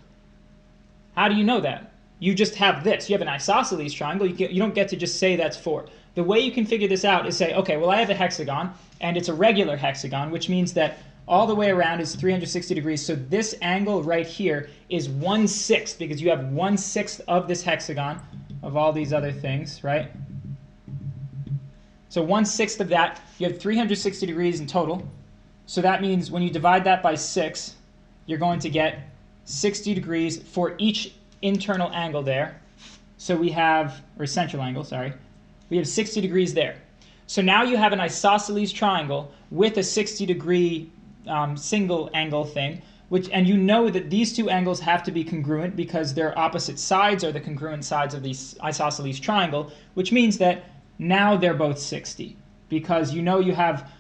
How do you know that? You just have this. You have an isosceles triangle. You don't get to just say that's 4. The way you can figure this out is say, okay, well, I have a hexagon, and it's a regular hexagon, which means that all the way around is 360 degrees. So this angle right here is 1/6 because you have 1/6 of this hexagon of all these other things, right? So 1/6 of that, you have 360 degrees in total. So that means when you divide that by 6, you're going to get 60 degrees for each internal angle there. So we have, or central angle, sorry. We have 60 degrees there. So now you have an isosceles triangle with a 60-degree single angle thing, and you know that these two angles have to be congruent because their opposite sides are the congruent sides of the isosceles triangle, which means that now they're both 60 because you know you have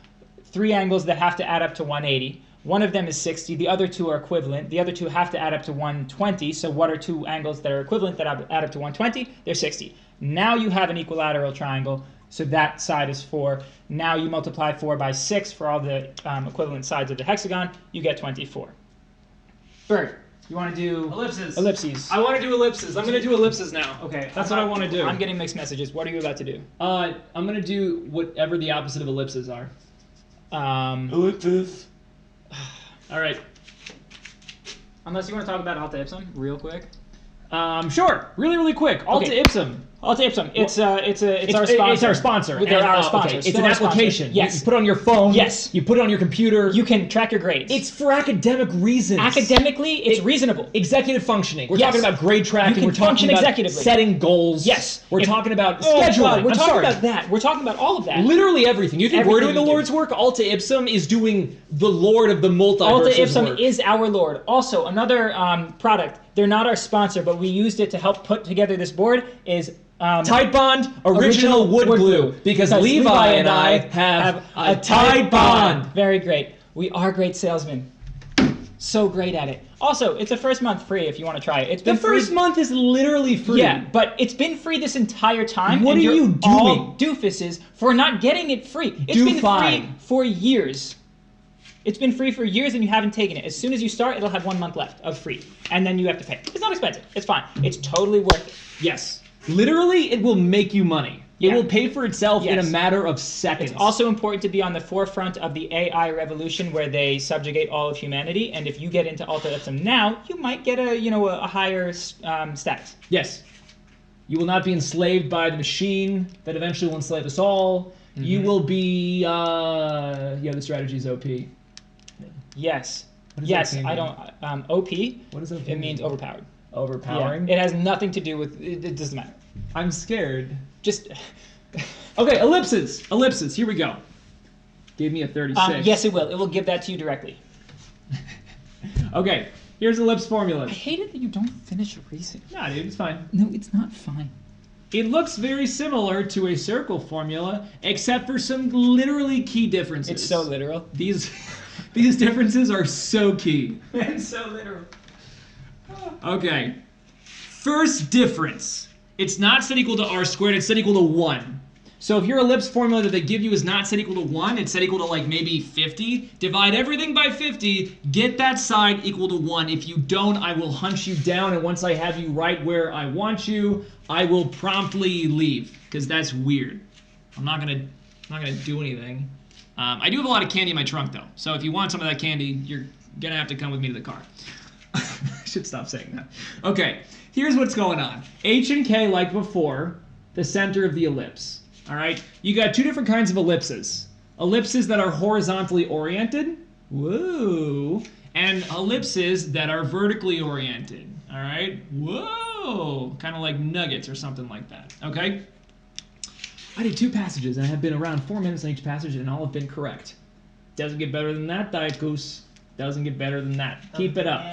3 angles that have to add up to 180. One of them is 60. The other 2 are equivalent. The other 2 have to add up to 120. So what are 2 angles that are equivalent that add up to 120? They're 60. Now you have an equilateral triangle. So that side is 4. Now you multiply 4 by 6 for all the equivalent sides of the hexagon. You get 24. Bert, you want to do Ellipses. ellipses? I want to do ellipses. I'm going to do ellipses now. Okay. That's what I want to do. I'm getting mixed messages. What are you about to do? I'm going to do whatever the opposite of ellipses are. Ellipses. All right. Unless you want to talk about alta ipsum real quick. Sure. Really quick. Alta Okay. ipsum. Alta ipsum. It's our sponsor. It's our sponsor. They're our okay. sponsor. It's Still an our sponsor. application. Yes. You put it on your phone. Yes. You put it on your computer. You can track your grades. It's for academic reasons. Academically, it's reasonable. Executive functioning. We're Yes. talking about grade tracking. You can We're talking function about executively. setting goals. Yes. We're If- talking about Oh, scheduling. God, we're I'm talking sorry. about that. We're talking about all of that. Literally everything. You think we're Everything doing the we do. Lord's work? Alta ipsum is doing the Lord of the multiverse's Alta ipsum work. is our Lord. Also, another product. They're not our sponsor, but we used it to help put together this board. Is Tide Bond original wood glue because Levi and I have a Tide Bond. Very great. We are great salesmen. So great at it. Also, it's a first month free if you want to try it. It's The been first free. month is literally free. Yeah, but it's been free this entire time. What and are you're you all doofuses for not getting it free. It's been Doofy. free for years. It's been free for years and you haven't taken it. As soon as you start, it'll have 1 month left of free. And then you have to pay. It's not expensive. It's fine. It's totally worth it. Yes. Literally, it will make you money. It Yeah. will pay for itself in a Yes. matter of seconds. It's also important to be on the forefront of the AI revolution where they subjugate all of humanity. And if you get into Alta ipsum now, you might get a higher status. Yes. You will not be enslaved by the machine that eventually will enslave us all. You will be, the strategy is OP. Yes. What does Yes, OP I mean? don't. OP, What does OP it means overpowered. overpowering? Yeah, it has nothing to do with, it doesn't matter. I'm scared. Just, Okay, ellipses. Ellipses, here we go. Gave me a 36. yes, it will. It will give that to you directly. Okay, here's ellipse formula. I hate it that you don't finish erasing. Nah, dude, it's fine. No, it's not fine. It looks very similar to a circle formula, except for some literally key differences. It's so literal. These differences are so key. It's so literal. Okay. First difference. It's not set equal to r squared, it's set equal to 1. So if your ellipse formula that they give you is not set equal to 1, it's set equal to like maybe 50, divide everything by 50, get that side equal to 1. If you don't, I will hunt you down, and once I have you right where I want you, I will promptly leave, because that's weird. I'm not gonna do anything. I do have a lot of candy in my trunk though, so if you want some of that candy, you're gonna have to come with me to the car. I should stop saying that. Okay, here's what's going on. H and K, like before, the center of the ellipse. All right, you got two different kinds of ellipses. Ellipses that are horizontally oriented, whoa, and ellipses that are vertically oriented, all right, whoa, kind of like nuggets or something like that, okay? I did 2 passages, and I have been around 4 minutes on each passage, and all have been correct. Doesn't get better than that, Diet Goose. Doesn't get better than that. Keep it up.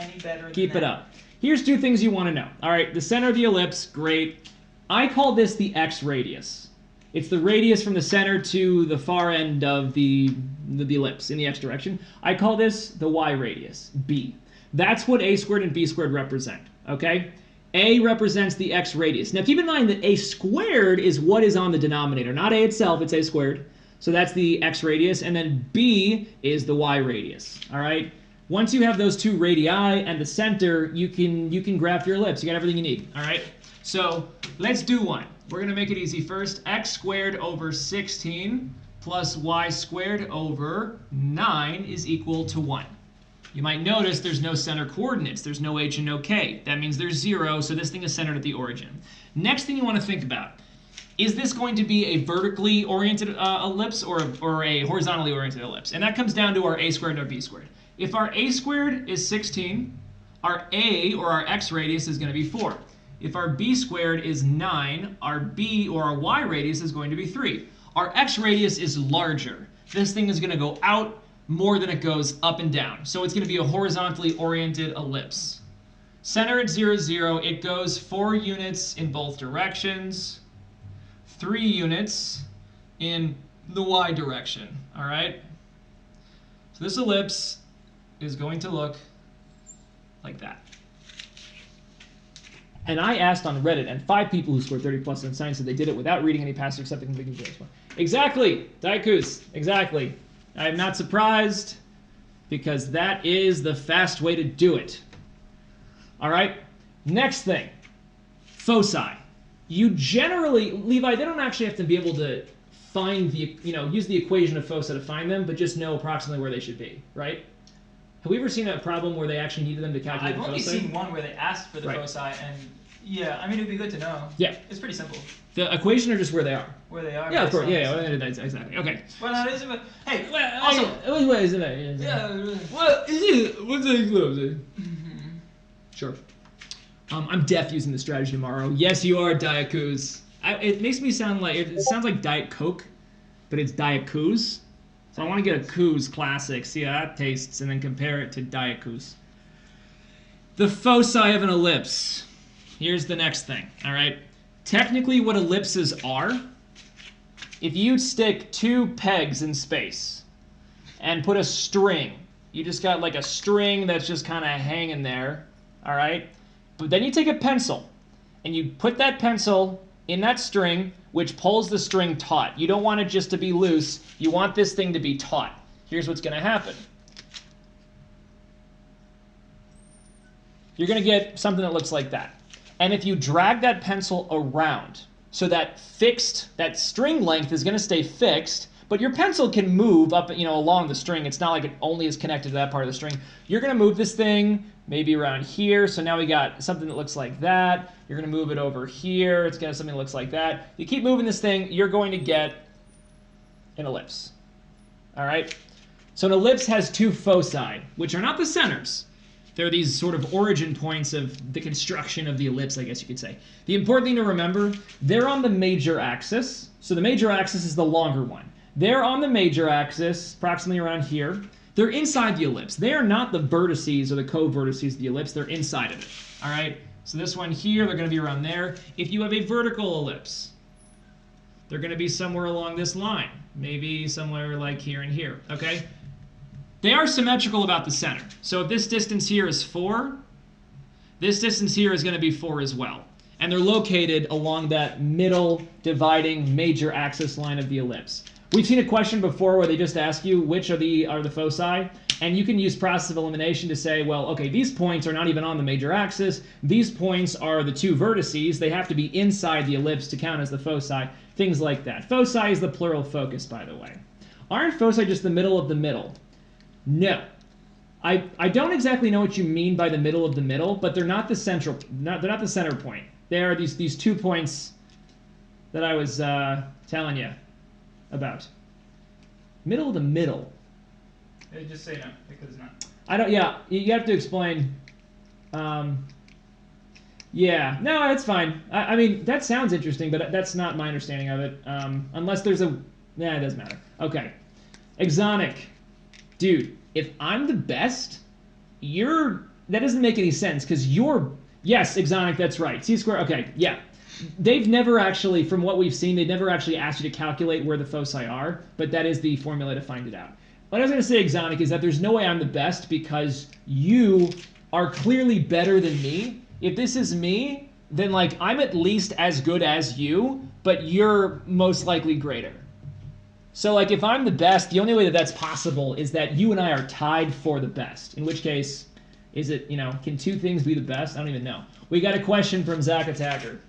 Keep it up. Here's 2 things you want to know. All right, the center of the ellipse, great. I call this the x radius. It's the radius from the center to the far end of the ellipse in the x direction. I call this the y radius, b. That's what a squared and b squared represent, okay? A represents the x radius. Now keep in mind that a squared is what is on the denominator, not a itself, it's a squared. So that's the x radius, and then b is the y radius, all right? Once you have those 2 radii and the center, you can graph your ellipse. You got everything you need, all right? So let's do one. We're going to make it easy first. X squared over 16 plus y squared over 9 is equal to 1. You might notice there's no center coordinates. There's no h and no k. That means there's 0, so this thing is centered at the origin. Next thing you want to think about, is this going to be a vertically oriented ellipse or a horizontally oriented ellipse? And that comes down to our a squared and our b squared. If our a squared is 16, our a, or our x radius, is going to be 4. If our b squared is 9, our b, or our y radius, is going to be 3. Our x radius is larger. This thing is going to go out more than it goes up and down. So it's going to be a horizontally oriented ellipse. Center at 0, 0. It goes 4 units in both directions, 3 units in the y direction. All right? So this ellipse is going to look like that. And I asked on Reddit, and 5 people who scored 30 plus in science said they did it without reading any passage except the convicting voice. Exactly, Daikus, exactly. I am not surprised, because that is the fast way to do it. All right, next thing, foci. You generally, Levi, they don't actually have to be able to find the, use the equation of foci to find them, but just know approximately where they should be, right? Have we ever seen a problem where they actually needed them to calculate the foci? I've only seen one where they asked for the foci, and yeah, I mean, it'd be good to know. Yeah. It's pretty simple. The equation are just where they are. Where they are. Yeah, of course. Yeah, exactly. Okay. Well, that isn't it. Hey, Also, also. Yeah. Well, what's the close? Sure. I'm deaf using the strategy tomorrow. Yes, you are, Diet Coos. It makes me sound like, it sounds like Diet Coke, but it's Diet Coos. So I want to get a Coos Classic, see how that tastes, and then compare it to Diet Coos. The foci of an ellipse. Here's the next thing, all right? Technically what ellipses are, if you stick 2 pegs in space and put a string, you just got like a string that's just kind of hanging there, all right? But then you take a pencil and you put that pencil in that string, which pulls the string taut. You don't want it just to be loose. You want this thing to be taut. Here's what's going to happen. You're going to get something that looks like that. And if you drag that pencil around, so that string length is going to stay fixed, but your pencil can move up, along the string. It's not like it only is connected to that part of the string. You're going to move this thing maybe around here. So now we got something that looks like that. You're going to move it over here. It's going to have something that looks like that. You keep moving this thing, you're going to get an ellipse. All right? So an ellipse has 2 foci, which are not the centers. They're these sort of origin points of the construction of the ellipse, I guess you could say. The important thing to remember, they're on the major axis. So the major axis is the longer one. They're on the major axis, approximately around here. They're inside the ellipse. They are not the vertices or the co-vertices of the ellipse. They're inside of it, all right? So this one here, they're going to be around there. If you have a vertical ellipse, they're going to be somewhere along this line. Maybe somewhere like here and here, okay? They are symmetrical about the center. So if this distance here is 4, this distance here is going to be 4 as well. And they're located along that middle dividing major axis line of the ellipse. We've seen a question before where they just ask you which are the foci, and you can use process of elimination to say, well, okay, these points are not even on the major axis. These points are the 2 vertices. They have to be inside the ellipse to count as the foci, things like that. Foci is the plural focus, by the way. Aren't foci just the middle of the middle? No. I don't exactly know what you mean by the middle of the middle, but they're not the central. They're not the center point. They are these 2 points that I was telling you about. Middle of the middle. Just say no, because it's not. I don't. Yeah, you have to explain. Yeah, no, that's fine. I mean, that sounds interesting, but that's not my understanding of it. Unless there's a. Nah, it doesn't matter. Okay, exonic, dude. If I'm the best, that doesn't make any sense because you're. Yes, exonic. That's right. C squared. Okay, yeah. They've never actually, from what we've seen, they've never actually asked you to calculate where the foci are, but that is the formula to find it out. What I was going to say, exonic, is that there's no way I'm the best because you are clearly better than me. If this is me, then like I'm at least as good as you, but you're most likely greater. So like if I'm the best, the only way that that's possible is that you and I are tied for the best. In which case, is it, can 2 things be the best? I don't even know. We got a question from Zach Attacker.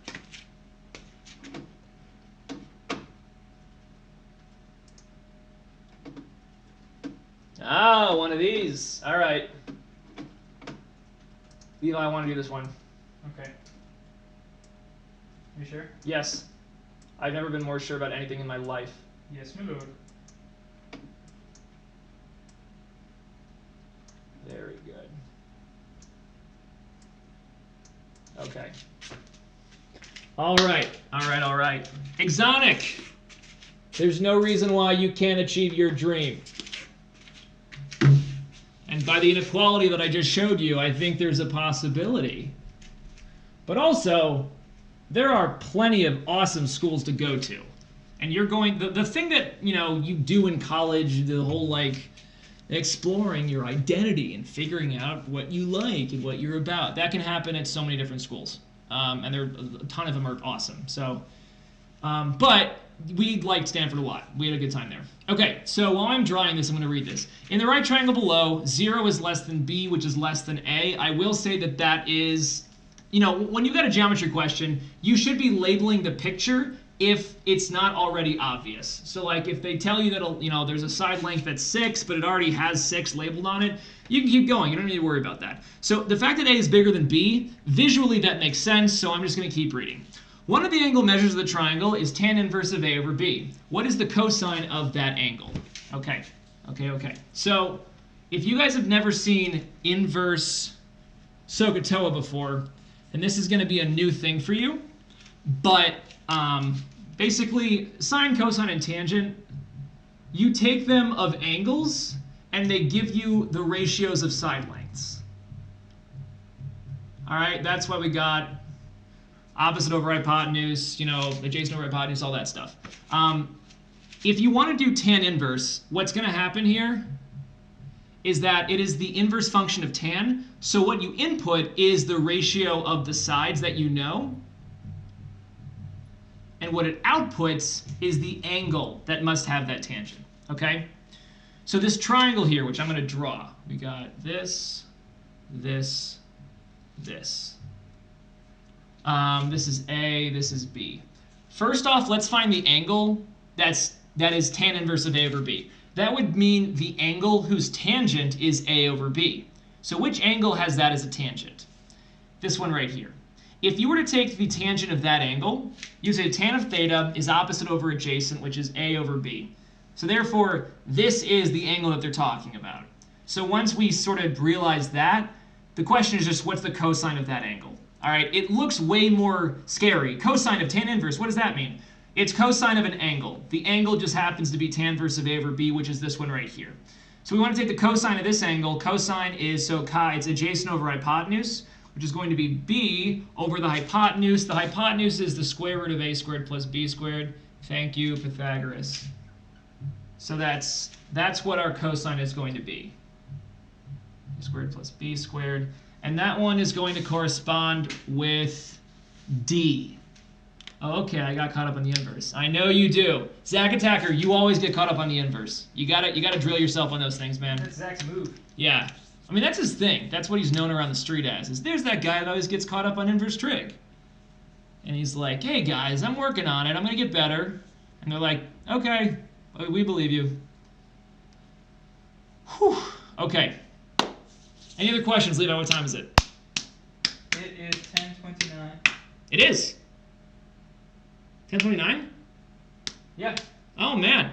Ah, one of these. All right. Levi, I want to do this one. Okay. You sure? Yes. I've never been more sure about anything in my life. Yes, my lord. Very good. Okay. All right. All right. Exonic. There's no reason why you can't achieve your dream. And by the inequality that I just showed you, I think there's a possibility. But also, there are plenty of awesome schools to go to. And you're going, the thing that, you do in college, the whole like exploring your identity and figuring out what you like and what you're about, that can happen at so many different schools. And a ton of them are awesome. So, but we liked Stanford a lot. We had a good time there. Okay, so while I'm drawing this, I'm going to read this. In the right triangle below, 0 is less than b, which is less than a. I will say that is, when you've got a geometry question, you should be labeling the picture if it's not already obvious. So like if they tell you that, there's a side length that's 6, but it already has 6 labeled on it, you can keep going. You don't need to worry about that. So the fact that a is bigger than b, visually that makes sense, so I'm just going to keep reading. One of the angle measures of the triangle is tan inverse of a over b. What is the cosine of that angle? Okay. So if you guys have never seen inverse SOHCAHTOA before, then this is going to be a new thing for you. But basically, sine, cosine, and tangent, you take them of angles, and they give you the ratios of side lengths. All right, that's why we got opposite over hypotenuse, adjacent over hypotenuse, all that stuff. If you want to do tan inverse, what's going to happen here is that it is the inverse function of tan. So what you input is the ratio of the sides that you know. And what it outputs is the angle that must have that tangent. Okay? So this triangle here, which I'm going to draw, we got this, this, this. This is A, this is B. First off, let's find the angle that is tan inverse of A over B. That would mean the angle whose tangent is A over B. So which angle has that as a tangent? This one right here. If you were to take the tangent of that angle, you say tan of theta is opposite over adjacent, which is A over B. So therefore, this is the angle that they're talking about. So once we sort of realize that, the question is just what's the cosine of that angle? All right, it looks way more scary. Cosine of tan inverse, what does that mean? It's cosine of an angle. The angle just happens to be tan inverse of A over B, which is this one right here. So we want to take the cosine of this angle. Cosine is, it's adjacent over hypotenuse, which is going to be b over the hypotenuse. The hypotenuse is the square root of a squared plus b squared. Thank you, Pythagoras. So that's what our cosine is going to be. A squared plus b squared. And that one is going to correspond with d. Okay, I got caught up on the inverse. I know you do. Zach Attacker, you always get caught up on the inverse. You gotta drill yourself on those things, man. That's Zach's move. Yeah. I mean, that's his thing. That's what he's known around the street as. Is there's that guy that always gets caught up on inverse trig. And he's like, hey guys, I'm working on it. I'm gonna get better. And they're like, okay, we believe you. Whew. Okay. Any other questions, Levi? What time is it? It is 10:29. It is. 10:29? Yeah. Oh, man.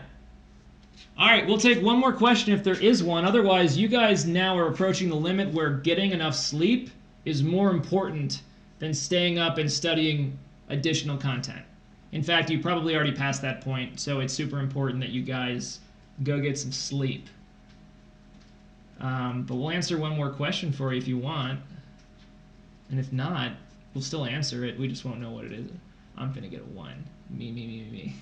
All right, we'll take one more question if there is one. Otherwise, you guys now are approaching the limit where getting enough sleep is more important than staying up and studying additional content. In fact, you probably already passed that point, so it's super important that you guys go get some sleep. But we'll answer one more question for you if you want. And if not, we'll still answer it. We just won't know what it is. I'm going to get a 1. Me.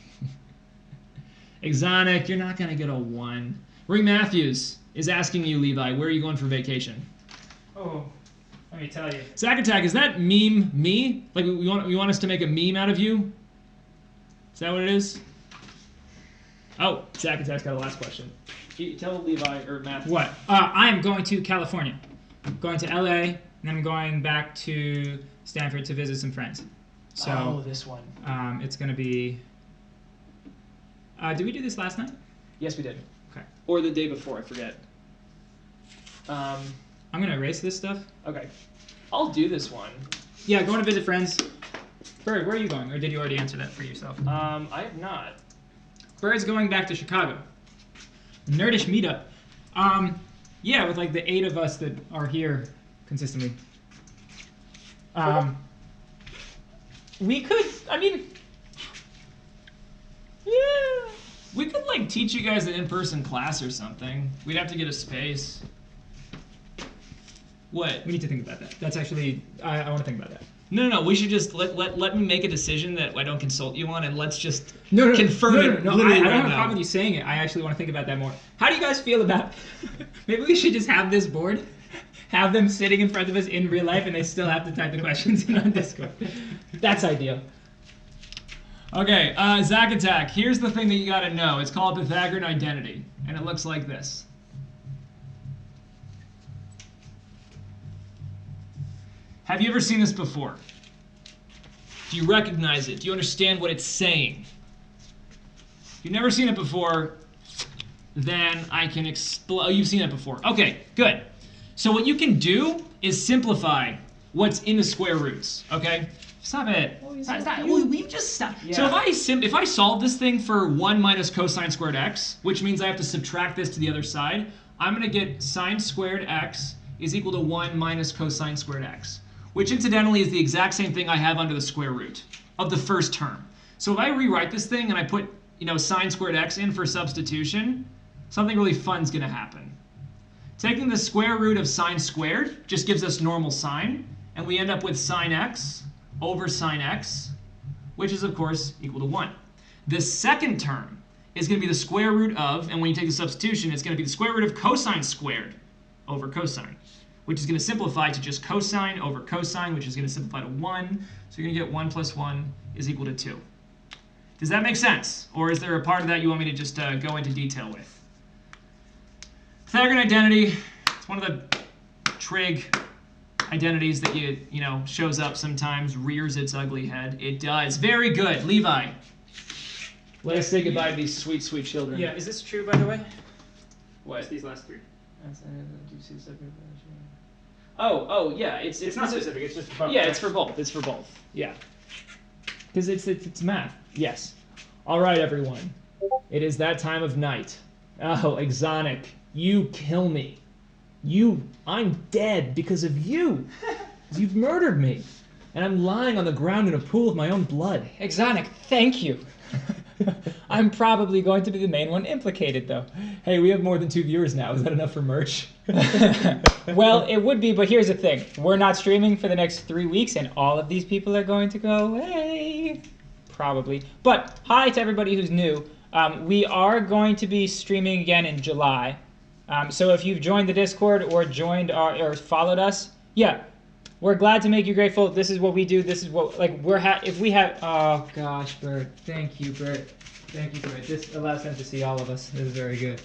Exonic, you're not going to get a 1. Ring Matthews is asking you, Levi, where are you going for vacation? Oh, let me tell you. Zack Attack, is that meme me? Like, you want us to make a meme out of you? Is that what it is? Oh, Zack Attack's got the last question. Tell Levi or Matthew. What? I am going to California. I'm going to LA, and then I'm going back to Stanford to visit some friends. So, this one. it's going to be... did we do this last night? Yes, we did. Okay. Or the day before, I forget. I'm going to erase this stuff. Okay. I'll do this one. Yeah, going to visit friends. Bird, where are you going? Or did you already answer that for yourself? I have not. Bird's going back to Chicago. Nerdish meetup. Yeah, with like the 8 of us that are here consistently. We could, Yeah. We could, like, teach you guys an in-person class or something. We'd have to get a space. What? we need to think about that. That's actually, I want to think about that. No. We should just let me make a decision that I don't consult you on, and let's just confirm it. No, literally I don't right have a now. problem with you saying it. I actually want to think about that more. How do you guys feel about, maybe we should just have this board, have them sitting in front of us in real life, and they still have to type the questions in on Discord. That's ideal. Okay, Zack Attack. Here's the thing that you gotta know. It's called Pythagorean identity, and it looks like this. Have you ever seen this before? Do you recognize it? Do you understand what it's saying? If you've never seen it before, then I can explain. Oh, you've seen it before. Okay, good. So what you can do is simplify what's in the square roots, okay? Stop it. We've just stopped. Yeah. So if I solve this thing for 1 minus cosine squared x, which means I have to subtract this to the other side, I'm going to get sine squared x is equal to 1 minus cosine squared x, which incidentally is the exact same thing I have under the square root of the first term. So if I rewrite this thing and I put, sine squared x in for substitution, something really fun's going to happen. Taking the square root of sine squared just gives us normal sine, and we end up with sine x over sine x, which is, of course, equal to 1. The second term is going to be the square root of, and when you take the substitution, it's going to be the square root of cosine squared over cosine, which is going to simplify to just cosine over cosine, which is going to simplify to 1. So you're going to get 1 plus 1 is equal to 2. Does that make sense? Or is there a part of that you want me to just go into detail with? Pythagorean identity, it's one of the trig identities that shows up sometimes, rears its ugly head. It does. Very good. Levi. Let us say goodbye to these sweet, sweet children. Yeah, is this true, by the way? What? Just these last 3. Oh, yeah. It's It's not specific, it's just for both. Yeah, it's for both. It's for both. Yeah. Because it's math. Yes. All right, everyone. It is that time of night. Oh, Exonic, you kill me. I'm dead because of you. You've murdered me. And I'm lying on the ground in a pool of my own blood. Exonic, thank you. I'm probably going to be the main one implicated, though. Hey, we have more than 2 viewers now. Is that enough for merch? Well, it would be, but here's the thing. We're not streaming for the next 3 weeks, and all of these people are going to go away. Probably. But hi to everybody who's new. We are going to be streaming again in July. So if you've joined the Discord or joined or followed us, yeah, we're glad to make you grateful. This is what we do. This is what, like, if we have, oh gosh, Bert. Thank you, Bert. Thank you, Bert. This allows them to see all of us. This is very good.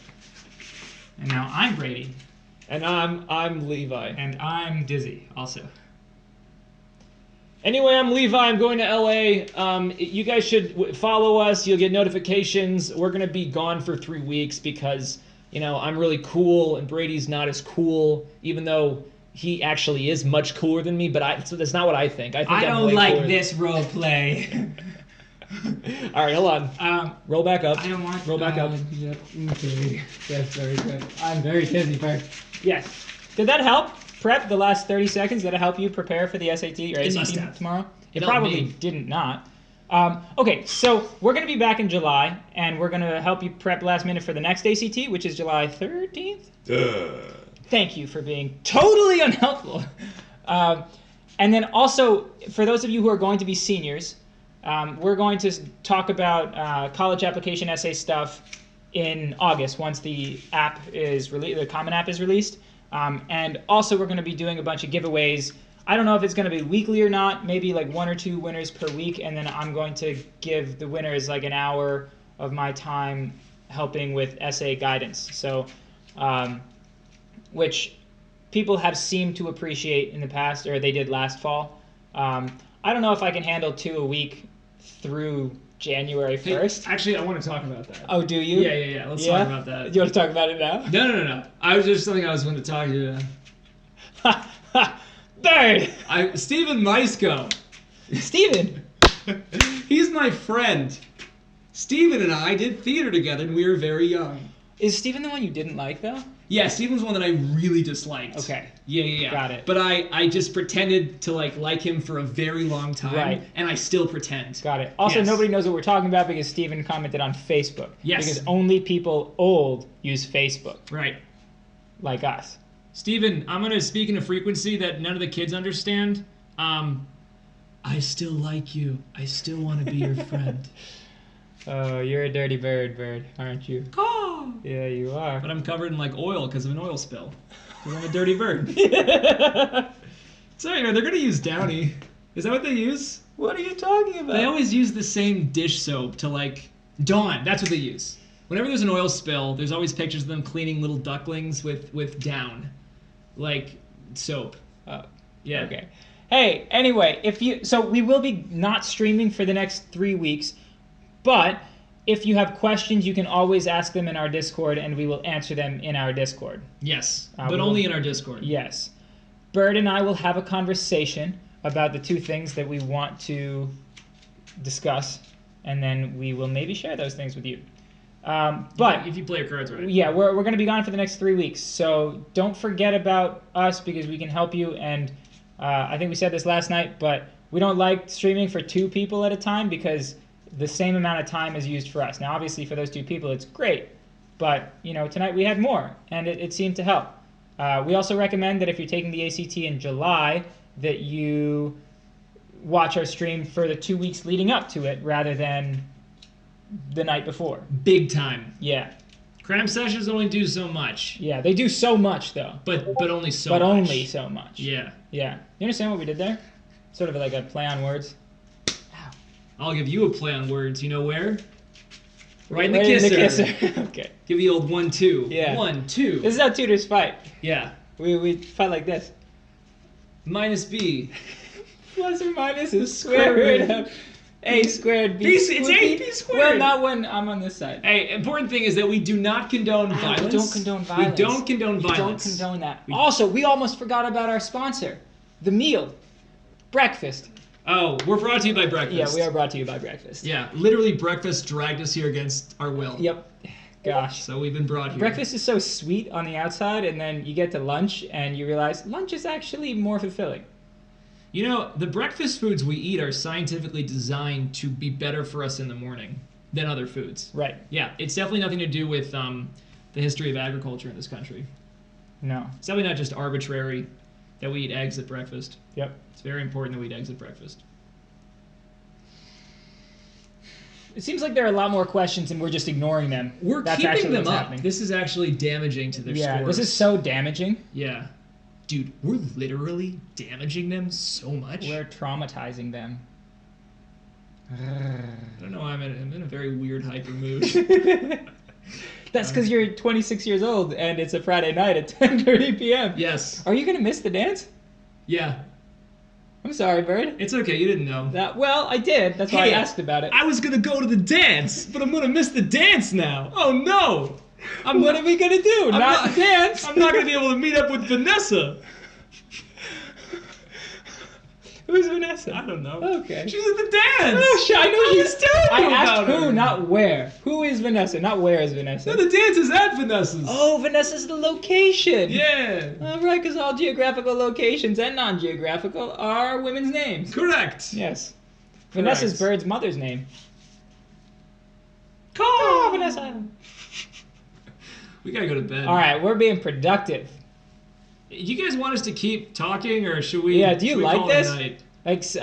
And now I'm Brady. And I'm Levi. And I'm Dizzy, also. Anyway, I'm Levi. I'm going to LA. You guys should follow us. You'll get notifications. We're going to be gone for 3 weeks because, you know, I'm really cool and Brady's not as cool, even though he actually is much cooler than me. But so that's not what I think. I think I I'm don't way like cooler this role play. All right, hold on. Roll back up. I don't want. Roll back up. Yep. Okay. That's very good. I'm very busy, Bert. Yes. Did that help? Prep the last 30 seconds. Did it help you prepare for the SAT or It must ACT have. tomorrow? It helped probably me. didn't not. Okay, so we're going to be back in July, and we're going to help you prep last minute for the next ACT, which is July 13th. Thank you for being totally unhelpful. And then also, for those of you who are going to be seniors, we're going to talk about college application essay stuff in August once the app is released, the Common App is released. And also, we're going to be doing a bunch of giveaways. I don't know if it's going to be weekly or not, maybe like 1 or 2 winners per week, and then I'm going to give the winners like an hour of my time helping with essay guidance. So, which people have seemed to appreciate in the past, or they did last fall. I don't know if I can handle 2 a week through January 1st. Actually, I want to talk about that. Oh, do you? Yeah. Let's talk about that. You want to talk about it now? No. I was just something I was going to talk to you. Bird! Steven Maisko. Steven! He's my friend. Steven and I did theater together when we were very young. Is Steven the one you didn't like, though? Yeah, Steven's one that I really disliked. Okay. Yeah. Got it. But I just pretended to like him for a very long time. Right. And I still pretend. Got it. Also, Yes. nobody knows what we're talking about because Steven commented on Facebook. Yes. Because only people old use Facebook, Right. like us. Steven, I'm going to speak in a frequency that none of the kids understand. I still like you. I still want to be your friend. Oh, you're a dirty bird, aren't you? Oh. Yeah, you are. But I'm covered in like oil because of an oil spill. Because I'm a dirty bird. Sorry, man, they're going to use Downy. Is that what they use? What are you talking about? They always use the same dish soap to like... Dawn, that's what they use. Whenever there's an oil spill, there's always pictures of them cleaning little ducklings with Down. Like soap. Oh, Yeah. okay. Hey, anyway, so we will be not streaming for the next 3 weeks, but if you have questions, you can always ask them in our Discord, and we will answer them in our Discord. Yes, we but will- only in our Discord. Yes. Bird and I will have a conversation about the 2 things that we want to discuss, and then we will maybe share those things with you. But if you play your cards right. yeah, we're going to be gone for the next 3 weeks, so don't forget about us because we can help you. And I think we said this last night, but we don't like streaming for 2 people at a time because the same amount of time is used for us. Now, obviously, for those 2 people, it's great, but you know, tonight we had more, and it seemed to help. We also recommend that if you're taking the ACT in July, that you watch our stream for the 2 weeks leading up to it rather than the night before. Big time. Yeah. Cram Sessions only do so much. Yeah, they do so much though. But only so But much. only so much. Yeah. Yeah. You understand what we did there? Sort of like a play on words. I'll give you a play on words. You know where? Right in the Right kisser. Okay. Give the old 1-2. Yeah. 1-2. This is how tutors fight. Yeah. We fight like this. Minus B. Plus or minus is square root of a squared b. It's would be- AB squared. Well, not when I'm on this side. Hey, important thing is that we do not condone violence. We don't condone violence. We don't condone violence. We don't condone that. Also, we almost forgot about our sponsor, the meal, breakfast. Oh, we're brought to you by breakfast. Yeah, we are brought to you by breakfast. Yeah, literally breakfast dragged us here against our will. Yep. Gosh. So we've been brought here. Breakfast is so sweet on the outside, and then you get to lunch, and you realize lunch is actually more fulfilling. You know, the breakfast foods we eat are scientifically designed to be better for us in the morning. than other foods. Right. Yeah, it's definitely nothing to do with the history of agriculture in this country. No. It's definitely not just arbitrary that we eat eggs at breakfast. Yep. It's very important that we eat eggs at breakfast. It seems like there are a lot more questions and we're just ignoring them. We're That's keeping actually them what's up. happening. This is actually damaging to their Yeah, scores. this is so damaging. Yeah. Dude, we're literally damaging them so much. We're traumatizing them. I don't know, I'm in a very weird hyper mood. That's because you're 26 years old and it's a Friday night at 10:30 p.m. Yes. Are you gonna miss the dance? Yeah. I'm sorry, Bird. It's okay, you didn't know. Well, I did. That's why Hey, I asked about it. I was gonna go to the dance, but I'm gonna miss the dance now. Oh no! What are we gonna do? Not dance. I'm not gonna be able to meet up with Vanessa. Who's Vanessa? I don't know. Okay. She's at the dance. Oh, I know I she's. was telling I you asked about who, her. not where. Who is Vanessa? Not where is Vanessa. No, the dance is at Vanessa's. Oh, Vanessa's the location. Yeah. All right, because all geographical locations and non-geographical are women's names. Correct. Yes. Vanessa's Correct. Bird's mother's name. Call Oh, Vanessa. We gotta go to bed. All right, we're being productive. You guys want us to keep talking, or should we? Yeah, do you should we like call it a this? night?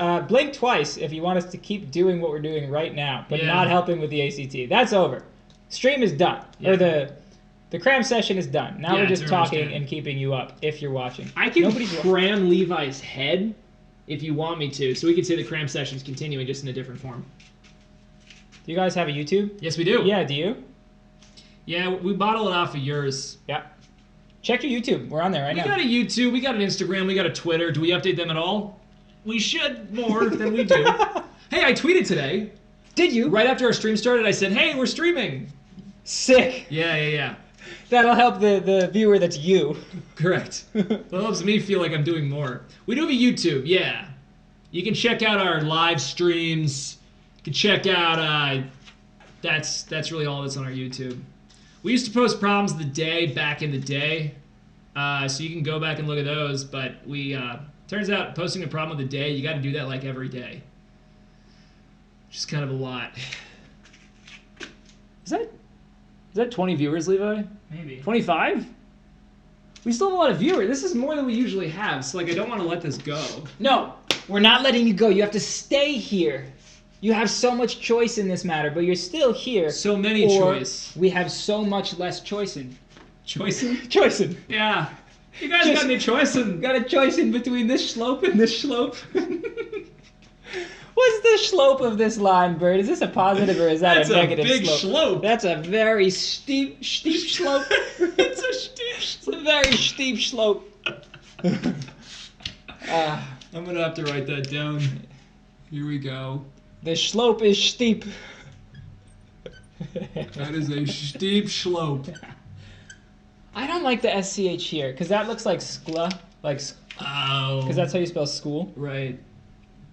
Like, blink twice if you want us to keep doing what we're doing right now, but Yeah. not helping with the ACT. That's over. Stream is done, or Yeah. the cram session is done. Now Yeah, we're just it's talking almost done. and keeping you up if you're watching. I can Nobody's cram Levi's head if you want me to, so we could say the cram session's continuing just in a different form. Do you guys have a YouTube? Yes, we do. Yeah, do you? Yeah, we bottle it off of yours. Yeah. Check your YouTube. We're on there right We now. got a YouTube, we got an Instagram, we got a Twitter. Do we update them at all? We should more than we do. Hey, I tweeted today. Did you? Right after our stream started, I said, hey, we're streaming. Sick. Yeah. That'll help the viewer that's you. Correct. That helps me feel like I'm doing more. We do have a YouTube, yeah. You can check out our live streams. You can check out, that's really all that's on our YouTube. We used to post problems of the day back in the day, so you can go back and look at those, but we, turns out posting a problem of the day, you gotta do that like every day. Just kind of a lot. Is that 20 viewers, Levi? Maybe. 25? We still have a lot of viewers. This is more than we usually have, so like I don't want to let this go. No, we're not letting you go. You have to stay here. You have so much choice in this matter, but you're still here. So many or choice. We have so much less choice in. Choicing? Choicing. Yeah. You guys Just- got any choicing? Got a choice in between this slope and this slope. What's the slope of this line, Bird? Is this a positive or is that That's a negative a big slope? slope. That's a very steep slope. It's a steep It's a very steep slope. I'm gonna have to write that down. Here we go. The slope is steep. That is a steep slope. I don't like the SCH here because that looks like skla, like Oh. because that's how you spell school. right.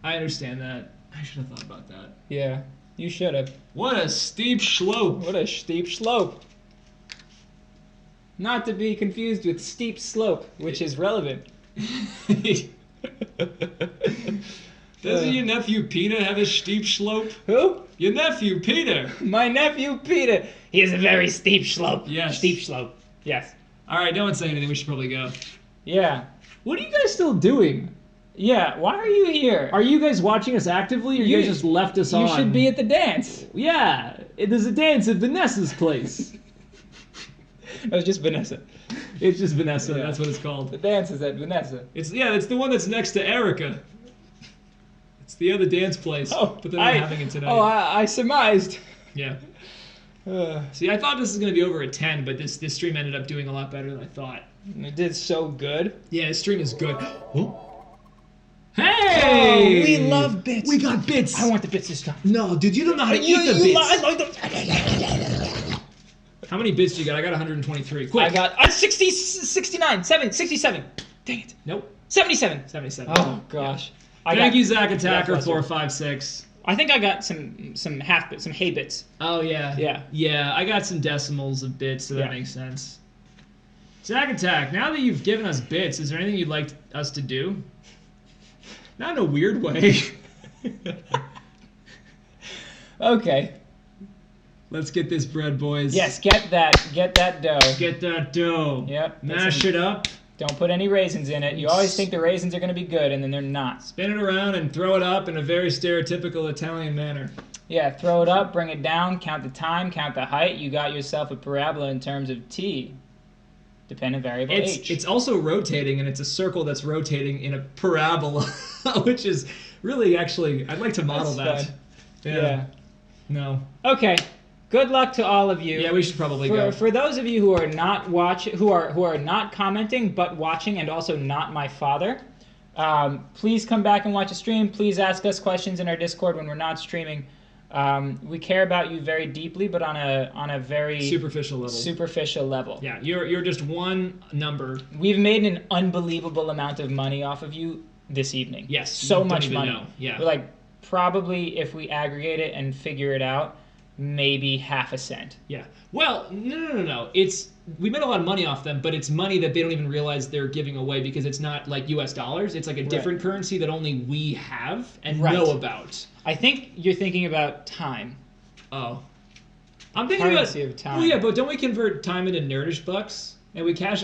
I understand that. I should have thought about that. Yeah, you should have. What a steep slope. What a steep slope. Not to be confused with steep slope, which is relevant. Doesn't your nephew Peter have a steep slope? Who? Your nephew Peter. My nephew Peter. He has a very steep slope. Yes. Steep slope. Yes. All right, no one's saying anything. We should probably go. Yeah. What are you guys still doing? Yeah. Why are you here? Are you guys watching us actively, or you guys just left us on? You should be at the dance. Yeah, there's a dance at Vanessa's place. That was just Vanessa. It's just Vanessa. Yeah. That's what it's The called. dance is at Vanessa. It's the one that's next to Erica. It's the other dance place. But they're not having it tonight. I surmised. Yeah. Uh, See, I thought this was gonna be over at 10, but this stream ended up doing a lot better than I thought. it did so good. Yeah, this stream is good. Oh. Oh, Hey! we love bits. We got bits. I want the bits this time. No, dude, you don't know how to You- eat the you bits. li- I like How many bits do you got? I got 123. I Quick. got 60, 69, 67. Dang it. Nope. 77. 77. Oh gosh. Thank you, Zach Attacker bless you. 456. I think I got some half bits, some hay bits. Oh yeah. Yeah. Yeah, I got some decimals of bits, so that Yeah. makes sense. Zach Attack, now that you've given us bits, is there anything you'd like us to do? Not in a weird way. Okay. Let's get this bread, boys. Yes, get that dough. Get that dough. Yep. Mash it up. Don't put any raisins in it. You always think the raisins are going to be good, and then they're not. Spin it around and throw it up in a very stereotypical Italian manner. Yeah, throw it up, bring it down, count the time, count the height. You got yourself a parabola in terms of t, dependent variable h. It's also rotating, and it's a circle that's rotating in a parabola, which is really actually, I'd like to model That's that. fun. Yeah. No. Okay. Good luck to all of you. Yeah, we should probably go. For those of you who are not who are not commenting but watching, and also not my father, please come back and watch a stream. Please ask us questions in our Discord when we're not streaming. We care about you very deeply, but on a very superficial level. Yeah, you're just one number. We've made an unbelievable amount of money off of you this evening. Yes, so much money. Know. Yeah, we're like probably if we aggregate it and figure it out, maybe half a cent. Yeah. Well, no. We made a lot of money off them, but it's money that they don't even realize they're giving away because it's not like U.S. dollars. It's like a different currency that only we have and know about. I think you're thinking about time. Oh. I'm thinking currency of time. Oh yeah, but don't we convert time into nerdish bucks? And we cash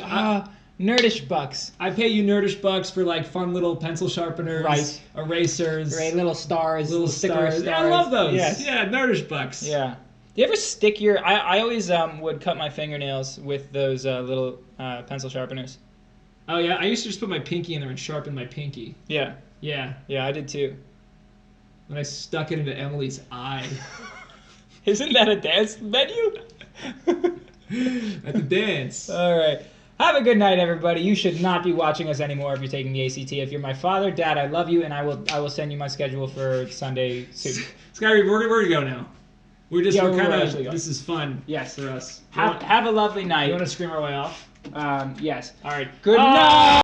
nerdish bucks. I pay you nerdish bucks for like fun little pencil sharpeners, erasers, little stars, little sticker stars. Yeah, I love those. Yes. Yeah, nerdish bucks. Yeah. Do you ever stick your? I always would cut my fingernails with those little pencil sharpeners. Oh yeah, I used to just put my pinky in there and sharpen my pinky. Yeah. Yeah. Yeah, I did too. When I stuck it into Emily's eye. Isn't that a dance menu? At the dance. All right. Have a good night, everybody. You should not be watching us anymore if you're taking the ACT. If you're my father, Dad, I love you, and I will send you my schedule for Sunday soon. Skyrim, we're going to go now. We're kind of. This is fun. Yes. For us. Have a lovely night. You want to scream our way off? Yes. All right. Good night.